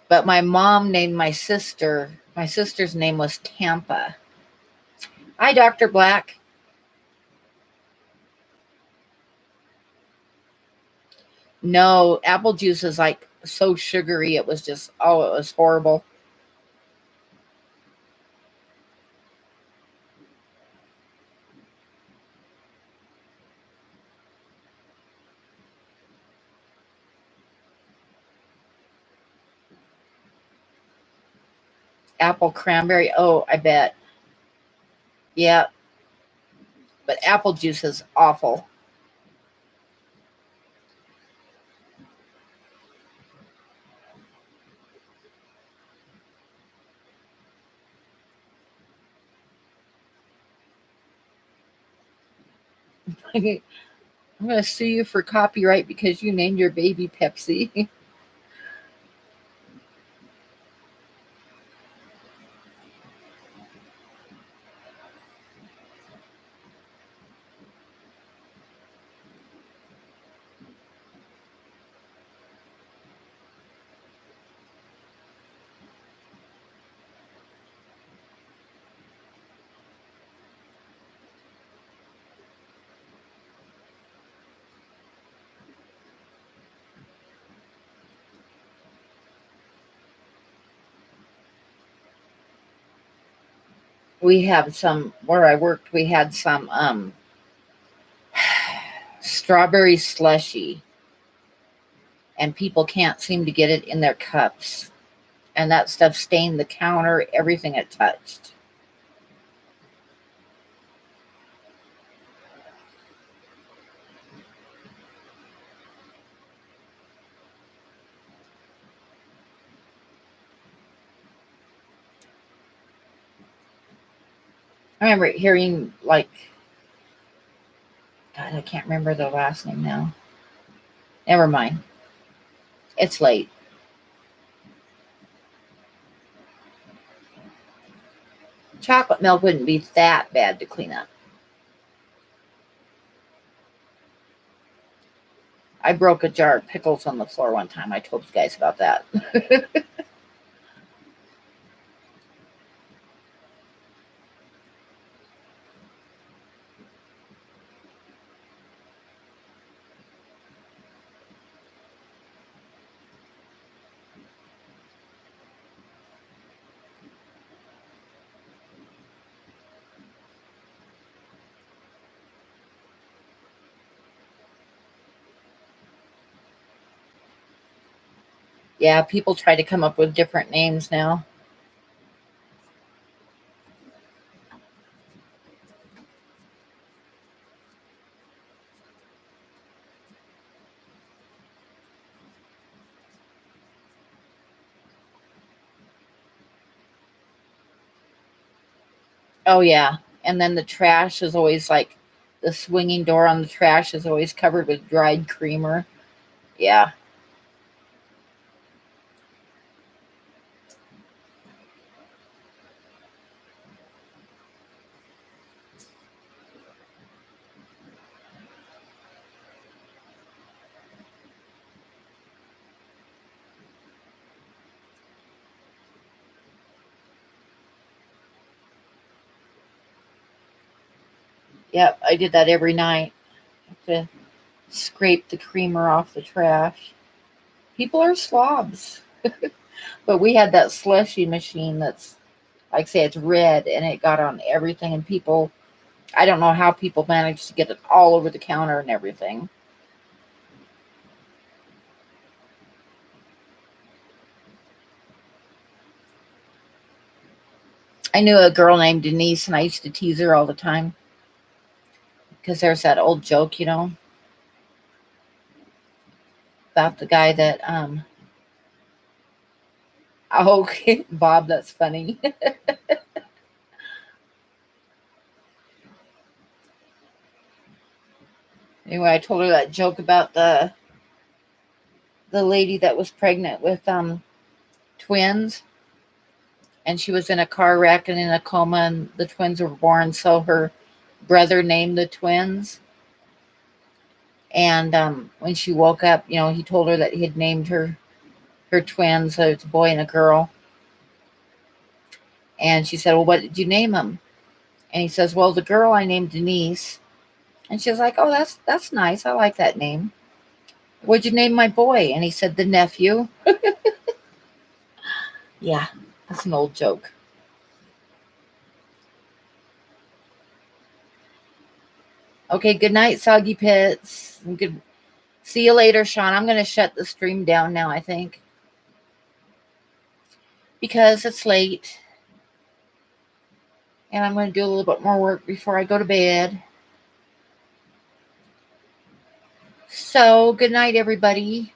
But my mom named my sister's name was Tampa. Hi, Dr. Black. No, apple juice is like so sugary. It was just, oh, it was horrible. Apple cranberry. Oh, I bet. Yeah, but apple juice is awful. I'm going to sue you for copyright because you named your baby Pepsi. We have some, where I worked, we had some strawberry slushy, and people can't seem to get it in their cups. And that stuff stained the counter, everything it touched. I remember hearing, like, God, I can't remember the last name now. Never mind. It's late. Chocolate milk wouldn't be that bad to clean up. I broke a jar of pickles on the floor one time. I told you guys about that. Yeah, people try to come up with different names now. Oh, yeah. And then the trash is always like the swinging door on the trash is always covered with dried creamer. Yeah. Yep. I did that every night to scrape the creamer off the trash. People are slobs. But we had that slushy machine that's, like I say, it's red and it got on everything. And people, I don't know how people managed to get it all over the counter and everything. I knew a girl named Denise and I used to tease her all the time because there's that old joke, about the guy that, oh, okay, Bob, that's funny. Anyway, I told her that joke about the lady that was pregnant with twins, and she was in a car wreck and in a coma, and the twins were born. So her brother named the twins, and when she woke up, he told her that he had named her twins. So it's a boy and a girl, and she said, "Well, what did you name them?" And he says, "Well, the girl I named Denise." And she was like, "Oh, that's nice. I like that name." What'd you name my boy? And he said, the nephew. Yeah, that's an old joke. Okay, good night, Soggy Pits. Good. See you later, Sean. I'm going to shut the stream down now, I think, because it's late. And I'm going to do a little bit more work before I go to bed. So, good night, everybody.